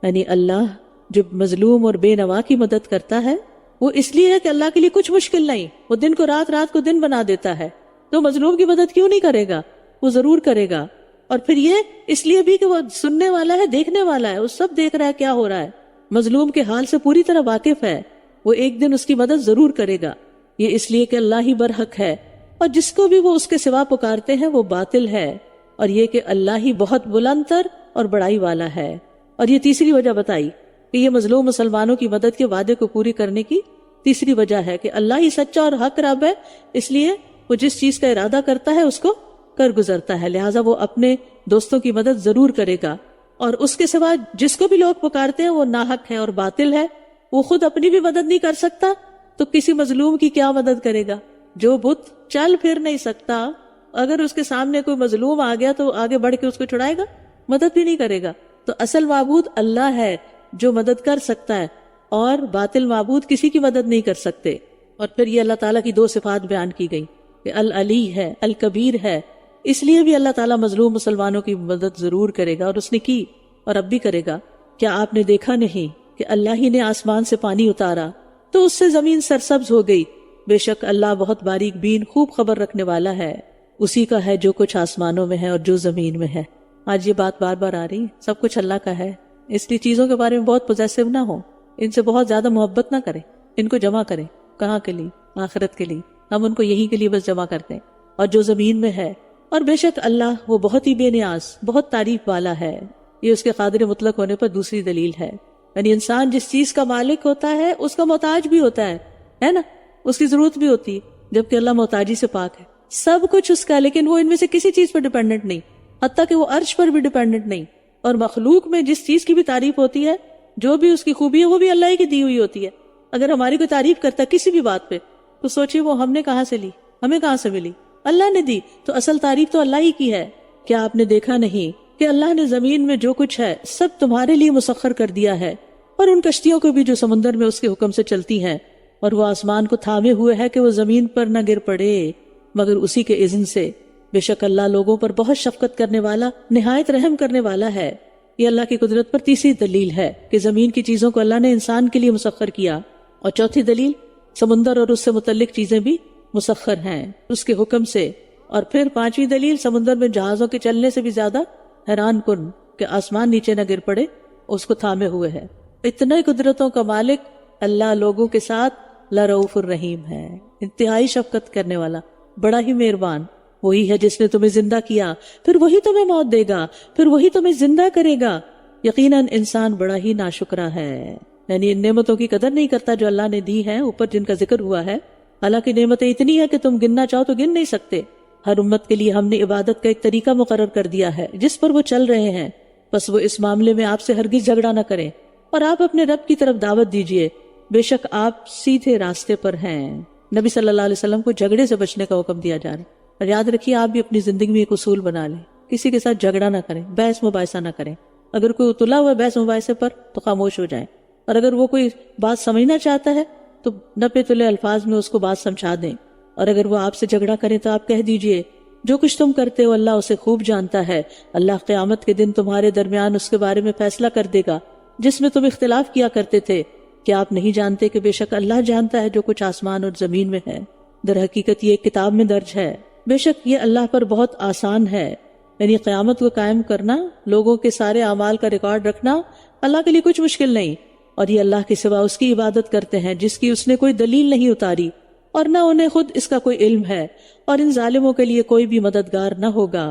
یعنی اللہ جو مظلوم اور بے نوا کی مدد کرتا ہے وہ اس لیے ہے کہ اللہ کے لیے کچھ مشکل نہیں. وہ دن کو رات، رات کو دن بنا دیتا ہے، تو مظلوم کی مدد کیوں نہیں کرے گا؟ وہ ضرور کرے گا. اور پھر یہ اس لیے بھی کہ وہ سننے والا ہے، دیکھنے والا ہے، وہ سب دیکھ رہا ہے کیا ہو رہا ہے، مظلوم کے حال سے پوری طرح واقف ہے. وہ ایک دن اس کی مدد ضرور کرے گا. یہ اس لیے کہ اللہ ہی برحق ہے، اور جس کو بھی وہ اس کے سوا پکارتے ہیں وہ باطل ہے. اور یہ کہ اللہ ہی بہت بلند تر اور بڑائی والا ہے. اور یہ تیسری وجہ بتائی کہ یہ مظلوم مسلمانوں کی مدد کے وعدے کو پوری کرنے کی تیسری وجہ ہے کہ اللہ ہی سچا اور حق رب ہے، اس لیے وہ جس چیز کا ارادہ کرتا ہے اس کو کر گزرتا ہے. لہٰذا وہ اپنے دوستوں کی مدد ضرور کرے گا. اور اس کے سوا جس کو بھی لوگ پکارتے ہیں وہ ناحق ہے اور باطل ہے. وہ خود اپنی بھی مدد نہیں کر سکتا تو کسی مظلوم کی کیا مدد کرے گا؟ جو بت چل پھر نہیں سکتا، اگر اس کے سامنے کوئی مظلوم آ گیا تو آگے بڑھ کے اس کو چھڑائے گا؟ مدد بھی نہیں کرے گا. تو اصل معبود اللہ ہے جو مدد کر سکتا ہے، اور باطل معبود کسی کی مدد نہیں کر سکتے. اور پھر یہ اللہ تعالیٰ کی دو صفات بیان کی گئی کہ العلی ہے، الکبیر ہے. اس لیے بھی اللہ تعالیٰ مظلوم مسلمانوں کی مدد ضرور کرے گا، اور اس نے کی اور اب بھی کرے گا. کیا آپ نے دیکھا نہیں کہ اللہ ہی نے آسمان سے پانی اتارا تو اس سے زمین سرسبز ہو گئی؟ بے شک اللہ بہت باریک بین، خوب خبر رکھنے والا ہے. اسی کا ہے جو کچھ آسمانوں میں ہے اور جو زمین میں ہے. آج یہ بات بار بار آ رہی ہے، سب کچھ اللہ کا ہے. اس لیے چیزوں کے بارے میں بہت پوزیسو نہ ہو، ان سے بہت زیادہ محبت نہ کریں. ان کو جمع کریں. کہاں کے لیے؟ آخرت کے لیے. ہم ان کو یہی کے لیے بس جمع کرتے ہیں. اور جو زمین میں ہے، اور بے شک اللہ وہ بہت ہی بے نیاز، بہت تعریف والا ہے. یہ اس کے قادر مطلق ہونے پر دوسری دلیل ہے. یعنی انسان جس چیز کا مالک ہوتا ہے اس کا محتاج بھی ہوتا ہے نا، اس کی ضرورت بھی ہوتی ہے. جبکہ اللہ محتاجی سے پاک ہے، سب کچھ اس کا، لیکن وہ ان میں سے کسی چیز پر ڈیپینڈنٹ نہیں، حتیٰ کہ وہ عرش پر بھی ڈیپینڈنٹ نہیں. اور مخلوق میں جس چیز کی بھی تعریف ہوتی ہے، جو بھی اس کی خوبی ہے، وہ بھی اللہ ہی کی دی ہوئی ہوتی ہے. اگر ہماری کوئی تعریف کرتا ہے کسی بھی بات پہ تو سوچیے وہ ہم نے کہاں سے لی، ہمیں کہاں سے ملی؟ اللہ نے دی. تو اصل تعریف تو اللہ ہی کی ہے. کیا آپ نے دیکھا نہیں کہ اللہ نے زمین میں جو کچھ ہے سب تمہارے لیے مسخر کر دیا ہے، اور ان کشتیوں کو بھی جو سمندر میں اس کے حکم سے چلتی ہیں، اور وہ آسمان کو تھامے ہوئے ہے کہ وہ زمین پر نہ گر پڑے مگر اسی کے اذن سے. بے شک اللہ لوگوں پر بہت شفقت کرنے والا، نہایت رحم کرنے والا ہے. یہ اللہ کی قدرت پر تیسری دلیل ہے کہ زمین کی چیزوں کو اللہ نے انسان کے لیے مسخر کیا. اور چوتھی دلیل، سمندر اور اس سے متعلق چیزیں بھی مسخر ہیں اس کے حکم سے. اور پھر پانچویں دلیل، سمندر میں جہازوں کے چلنے سے بھی زیادہ حیران کن کہ آسمان نیچے نہ گر پڑے، اس کو تھامے ہوئے ہے. اتنے قدرتوں کا مالک اللہ لوگوں کے ساتھ لرؤوف الرحیم ہے، انتہائی شفقت کرنے والا، بڑا ہی مہربان. وہی ہے جس نے تمہیں زندہ کیا، پھر وہی تمہیں موت دے گا، پھر وہی تمہیں زندہ کرے گا. یقیناً انسان بڑا ہی ناشکرا ہے، یعنی ان نعمتوں کی قدر نہیں کرتا جو اللہ نے دی ہیں، اوپر جن کا ذکر ہوا ہے. حالانکہ نعمتیں اتنی ہیں کہ تم گننا چاہو تو گن نہیں سکتے. ہر امت کے لیے ہم نے عبادت کا ایک طریقہ مقرر کر دیا ہے جس پر وہ چل رہے ہیں، بس وہ اس معاملے میں آپ سے ہرگز جھگڑا نہ کریں، اور آپ اپنے رب کی طرف دعوت دیجئے، بے شک آپ سیدھے راستے پر ہیں. نبی صلی اللہ علیہ وسلم کو جھگڑے سے بچنے کا حکم دیا جا رہا ہے. اور یاد رکھیے آپ بھی اپنی زندگی میں ایک اصول بنا لیں، کسی کے ساتھ جھگڑا نہ کریں، بحث مباحثہ نہ کریں. اگر کوئی اتلا ہوا ہے بحث مباحثے پر تو خاموش ہو جائیں، اور اگر وہ کوئی بات سمجھنا چاہتا ہے تو نپے تلے الفاظ میں اس کو بات سمجھا دیں. اور اگر وہ آپ سے جھگڑا کرے تو آپ کہہ دیجئے جو کچھ تم کرتے ہو اللہ اسے خوب جانتا ہے. اللہ قیامت کے دن تمہارے درمیان اس کے بارے میں فیصلہ کر دے گا جس میں تم اختلاف کیا کرتے تھے. کیا آپ نہیں جانتے کہ بے شک اللہ جانتا ہے جو کچھ آسمان اور زمین میں ہے؟ در حقیقت یہ ایک کتاب میں درج ہے. بے شک یہ اللہ پر بہت آسان ہے. یعنی قیامت کو قائم کرنا، لوگوں کے سارے اعمال کا ریکارڈ رکھنا اللہ کے لیے کچھ مشکل نہیں. اور یہ اللہ کے سوا اس کی عبادت کرتے ہیں جس کی اس نے کوئی دلیل نہیں اتاری، اور نہ انہیں خود اس کا کوئی علم ہے، اور ان ظالموں کے لیے کوئی بھی مددگار نہ ہوگا.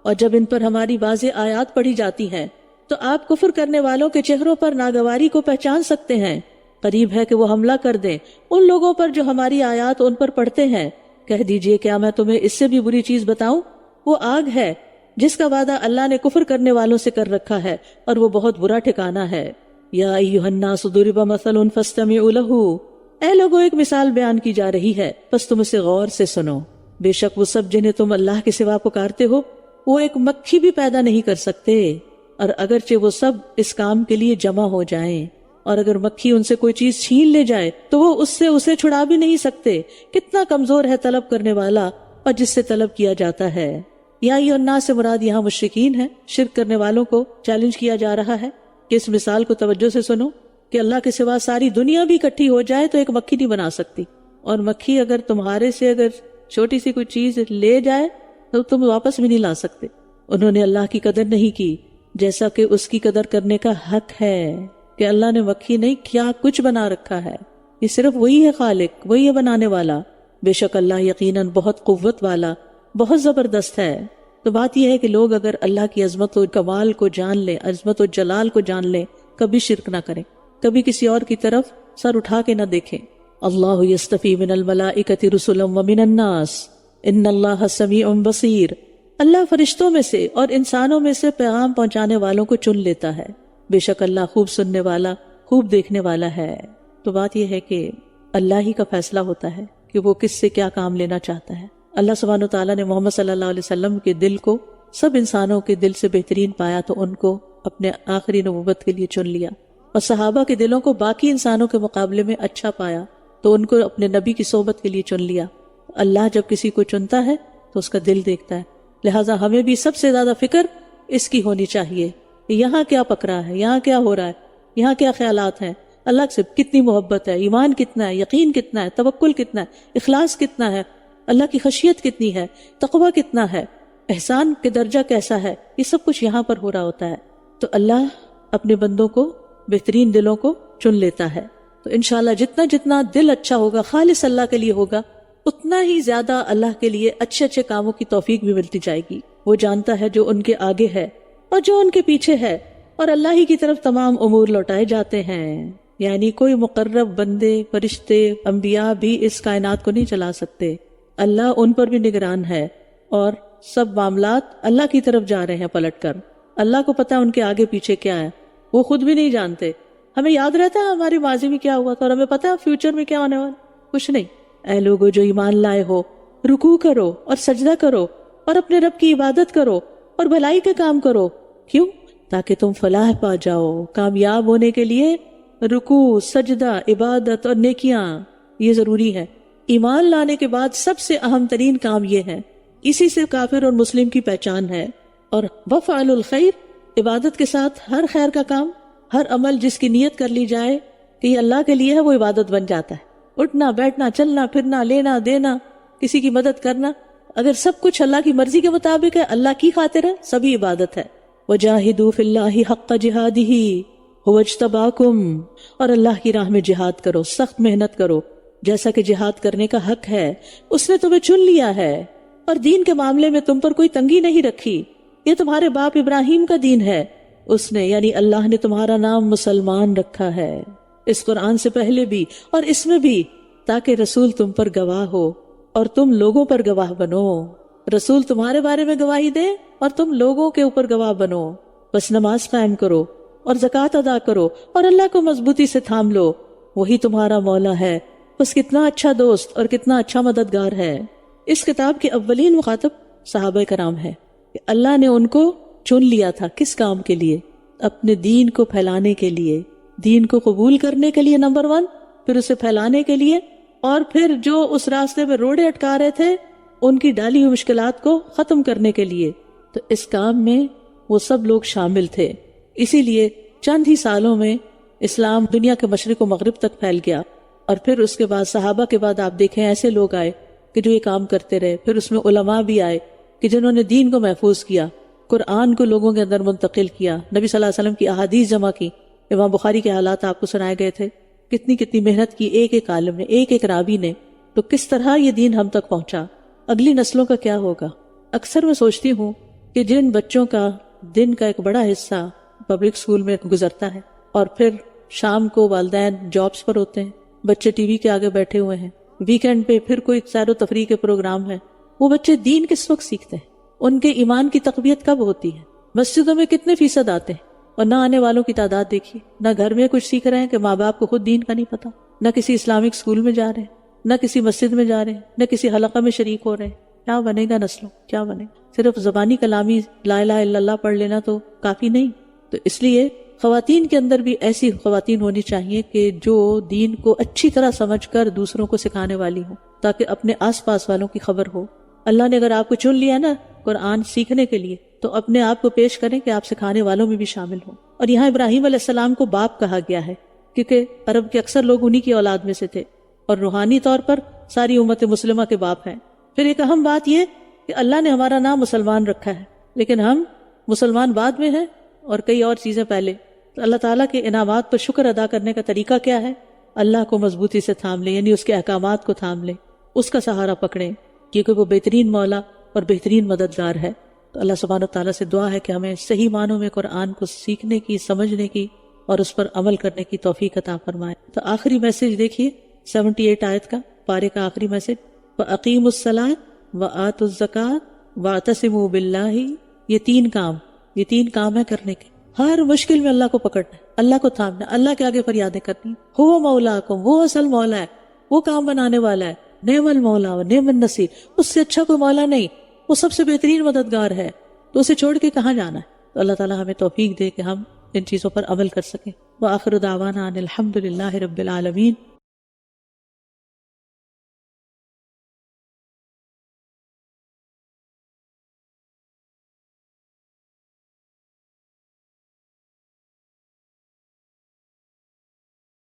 اور جب ان پر ہماری واضح آیات پڑھی جاتی ہیں تو آپ کفر کرنے والوں کے چہروں پر ناگواری کو پہچان سکتے ہیں. قریب ہے کہ وہ حملہ کر دیں ان لوگوں پر جو ہماری آیات ان پر پڑھتے ہیں. کہہ دیجئے کیا میں تمہیں اس سے بھی بری چیز بتاؤں؟ وہ آگ ہے جس کا وعدہ اللہ نے کفر کرنے والوں سے کر رکھا ہے، اور وہ بہت برا ٹھکانہ ہے. یا ایھا الناس ضرب مثل فاستمعوا لہ، اے لوگوں ایک مثال بیان کی جا رہی ہے پس تم اسے غور سے سنو. بے شک وہ سب جنہیں تم اللہ کے سوا پکارتے ہو وہ ایک مکھی بھی پیدا نہیں کر سکتے، اور اگرچہ وہ سب اس کام کے لیے جمع ہو جائیں، اور اگر مکھی ان سے کوئی چیز چھین لے جائے تو وہ اس سے اسے چھڑا بھی نہیں سکتے. کتنا کمزور ہے طلب کرنے والا اور جس سے طلب کیا جاتا ہے. یا ایھا الناس سے مراد یہاں مشرکین ہے، شرک کرنے والوں کو چیلنج کیا جا رہا ہے کہ اس مثال کو توجہ سے سنو کہ اللہ کے سوا ساری دنیا بھی اکٹھی ہو جائے تو ایک مکھی نہیں بنا سکتی، اور مکھی اگر تمہارے سے اگر چھوٹی سی کوئی چیز لے جائے تو تم واپس بھی نہیں لا سکتے. انہوں نے اللہ کی قدر نہیں کی جیسا کہ اس کی قدر کرنے کا حق ہے کہ اللہ نے مکھی نہیں کیا کچھ بنا رکھا ہے. یہ صرف وہی ہے خالق، وہی ہے بنانے والا. بے شک اللہ یقیناً بہت قوت والا، بہت زبردست ہے. تو بات یہ ہے کہ لوگ اگر اللہ کی عظمت و کمال کو جان لیں، عظمت و جلال کو جان لیں، کبھی شرک نہ کریں، کبھی کسی اور کی طرف سر اٹھا کے نہ دیکھیں. اللہ یستفی من الملائکۃ رسلا ومن الناس ان اللہ سمیع بصیر. اللہ فرشتوں میں سے اور انسانوں میں سے پیغام پہنچانے والوں کو چن لیتا ہے. بے شک اللہ خوب سننے والا، خوب دیکھنے والا ہے. تو بات یہ ہے کہ اللہ ہی کا فیصلہ ہوتا ہے کہ وہ کس سے کیا کام لینا چاہتا ہے. اللہ سبحانہ وتعالیٰ نے محمد صلی اللہ علیہ وسلم کے دل کو سب انسانوں کے دل سے بہترین پایا تو ان کو اپنے آخری نبوت کے لیے چن لیا، اور صحابہ کے دلوں کو باقی انسانوں کے مقابلے میں اچھا پایا تو ان کو اپنے نبی کی صحبت کے لیے چن لیا. اللہ جب کسی کو چنتا ہے تو اس کا دل دیکھتا ہے. لہٰذا ہمیں بھی سب سے زیادہ فکر اس کی ہونی چاہیے کہ یہاں کیا پکڑا ہے، یہاں کیا ہو رہا ہے، یہاں کیا خیالات ہیں، اللہ سے کتنی محبت ہے، ایمان کتنا ہے، یقین کتنا ہے، توکل کتنا ہے، اخلاص کتنا ہے، اللہ کی خشیت کتنی ہے، تقوی کتنا ہے، احسان کے درجہ کیسا ہے. یہ سب کچھ یہاں پر ہو رہا ہوتا ہے. تو اللہ اپنے بندوں کو بہترین دلوں کو چن لیتا ہے. تو انشاءاللہ جتنا جتنا دل اچھا ہوگا، خالص اللہ کے لیے ہوگا، اتنا ہی زیادہ اللہ کے لیے اچھے اچھے کاموں کی توفیق بھی ملتی جائے گی. وہ جانتا ہے جو ان کے آگے ہے اور جو ان کے پیچھے ہے، اور اللہ ہی کی طرف تمام امور لوٹائے جاتے ہیں. یعنی کوئی مقرب بندے، فرشتے، انبیاء بھی اس کائنات کو نہیں چلا سکتے، اللہ ان پر بھی نگران ہے، اور سب معاملات اللہ کی طرف جا رہے ہیں پلٹ کر۔ اللہ کو پتا ان کے آگے پیچھے کیا ہے، وہ خود بھی نہیں جانتے۔ ہمیں یاد رہتا ہے ہماری ماضی میں کیا ہوا تھا، اور ہمیں پتا ہے فیوچر میں کیا ہونے والا، کچھ نہیں۔ اے لوگو جو ایمان لائے ہو، رکوع کرو اور سجدہ کرو اور اپنے رب کی عبادت کرو اور بھلائی کے کام کرو۔ کیوں؟ تاکہ تم فلاح پا جاؤ۔ کامیاب ہونے کے لیے رکوع، سجدہ، عبادت اور نیکیاں یہ ضروری ہے۔ ایمان لانے کے بعد سب سے اہم ترین کام یہ ہے، اسی سے کافر اور مسلم کی پہچان ہے۔ اور وفعل الخیر، عبادت کے ساتھ ہر خیر کا کام، ہر عمل جس کی نیت کر لی جائے کہ یہ اللہ کے لیے ہے، وہ عبادت بن جاتا ہے۔ اٹھنا، بیٹھنا، چلنا پھرنا، لینا دینا، کسی کی مدد کرنا، اگر سب کچھ اللہ کی مرضی کے مطابق ہے، اللہ کی خاطر ہے، سبھی عبادت ہے۔ وَجَاهِدُوا فِي اللَّهِ حَقَّ جِهَادِهِ هُوَ اجْتَبَاكُمْ، اور اللہ کی راہ میں جہاد کرو، سخت محنت کرو، جیسا کہ جہاد کرنے کا حق ہے، اس نے تمہیں چن لیا ہے، اور دین کے معاملے میں تم پر کوئی تنگی نہیں رکھی۔ یہ تمہارے باپ ابراہیم کا دین ہے، اس نے یعنی اللہ نے تمہارا نام مسلمان رکھا ہے، اس قرآن سے پہلے بھی اور اس میں بھی، تاکہ رسول تم پر گواہ ہو اور تم لوگوں پر گواہ بنو۔ رسول تمہارے بارے میں گواہی دے اور تم لوگوں کے اوپر گواہ بنو۔ بس نماز قائم کرو اور زکوٰۃ ادا کرو اور اللہ کو مضبوطی سے تھام لو، وہی تمہارا مولا ہے۔ بس کتنا اچھا دوست اور کتنا اچھا مددگار ہے۔ اس کتاب کے اولین مخاطب صحابہ کرام ہے کہ اللہ نے ان کو چن لیا تھا، کس کام کے لیے؟ اپنے دین کو پھیلانے کے لیے، دین کو قبول کرنے کے لیے نمبر 1، پھر اسے پھیلانے کے لیے، اور پھر جو اس راستے میں روڑے اٹکا رہے تھے ان کی ڈالی ہوئی مشکلات کو ختم کرنے کے لیے۔ تو اس کام میں وہ سب لوگ شامل تھے، اسی لیے چند ہی سالوں میں اسلام دنیا کے مشرق و مغرب تک پھیل گیا۔ اور پھر اس کے بعد صحابہ کے بعد آپ دیکھیں ایسے لوگ آئے کہ جو یہ کام کرتے رہے، پھر اس میں علماء بھی آئے کہ جنہوں نے دین کو محفوظ کیا، قرآن کو لوگوں کے اندر منتقل کیا، نبی صلی اللہ علیہ وسلم کی احادیث جمع کی۔ امام بخاری کے حالات آپ کو سنائے گئے تھے، کتنی محنت کی ایک ایک عالم نے، ایک ایک راوی نے، تو کس طرح یہ دین ہم تک پہنچا۔ اگلی نسلوں کا کیا ہوگا؟ اکثر میں سوچتی ہوں کہ جن بچوں کا دن کا ایک بڑا حصہ پبلک اسکول میں گزرتا ہے، اور پھر شام کو والدین جابز پر ہوتے ہیں، بچے ٹی وی کے آگے بیٹھے ہوئے ہیں، ویکینڈ پہ پھر کوئی سیر و تفریح کے پروگرام ہے، وہ بچے دین کس وقت سیکھتے ہیں؟ ان کے ایمان کی تقویت کب ہوتی ہے؟ مسجدوں میں کتنے فیصد آتے ہیں اور نہ آنے والوں کی تعداد دیکھیے۔ نہ گھر میں کچھ سیکھ رہے ہیں کہ ماں باپ کو خود دین کا نہیں پتا، نہ کسی اسلامک اسکول میں جا رہے ہیں، نہ کسی مسجد میں جا رہے ہیں، نہ کسی حلقہ میں شریک ہو رہے ہیں۔ کیا بنے گا نسلوں؟ کیا بنے؟ صرف زبانی کلامی لا الہ الا اللہ پڑھ لینا تو کافی نہیں۔ تو اس لیے خواتین کے اندر بھی ایسی خواتین ہونی چاہیے کہ جو دین کو اچھی طرح سمجھ کر دوسروں کو سکھانے والی ہوں، تاکہ اپنے آس پاس والوں کی خبر ہو۔ اللہ نے اگر آپ کو چن لیا نا قرآن سیکھنے کے لیے، تو اپنے آپ کو پیش کریں کہ آپ سکھانے والوں میں بھی شامل ہوں۔ اور یہاں ابراہیم علیہ السلام کو باپ کہا گیا ہے، کیونکہ عرب کے اکثر لوگ انہی کی اولاد میں سے تھے، اور روحانی طور پر ساری امت مسلمہ کے باپ ہیں۔ پھر ایک اہم بات یہ کہ اللہ نے ہمارا نام مسلمان رکھا ہے، لیکن ہم مسلمان بعد میں ہیں اور کئی اور چیزیں پہلے۔ تو اللہ تعالیٰ کے انعامات پر شکر ادا کرنے کا طریقہ کیا ہے؟ اللہ کو مضبوطی سے تھام لیں، یعنی اس کے احکامات کو تھام لیں، اس کا سہارا پکڑیں، کیونکہ وہ بہترین مولا اور بہترین مددگار ہے۔ تو اللہ سبحانہ وتعالیٰ سے دعا ہے کہ ہمیں صحیح معنوں میں قرآن کو سیکھنے کی، سمجھنے کی اور اس پر عمل کرنے کی توفیق عطا فرمائے۔ تو آخری میسج دیکھیے 78 آیت کا، پارے کا آخری میسج، وَأَقِيمُوا الصَّلَاةَ وَآتُوا الزَّكَاةَ وَاعْتَصِمُوا بِاللَّهِ۔ یہ تین کام ہے کرنے کے۔ ہر مشکل میں اللہ کو پکڑنا ہے، اللہ کو تھامنا، اللہ کے آگے فریادیں کرنی۔ هُوَ مَوْلَاكُمْ، وہ اصل مولا ہے، وہ کام بنانے والا ہے۔ نعم المولا و نعم النصیر، اس سے اچھا کوئی مولا نہیں، وہ سب سے بہترین مددگار ہے، تو اسے چھوڑ کے کہاں جانا ہے؟ تو اللہ تعالیٰ ہمیں توفیق دے کہ ہم ان چیزوں پر عمل کر سکیں۔ وآخر دعوانا ان الحمد للہ رب العالمین۔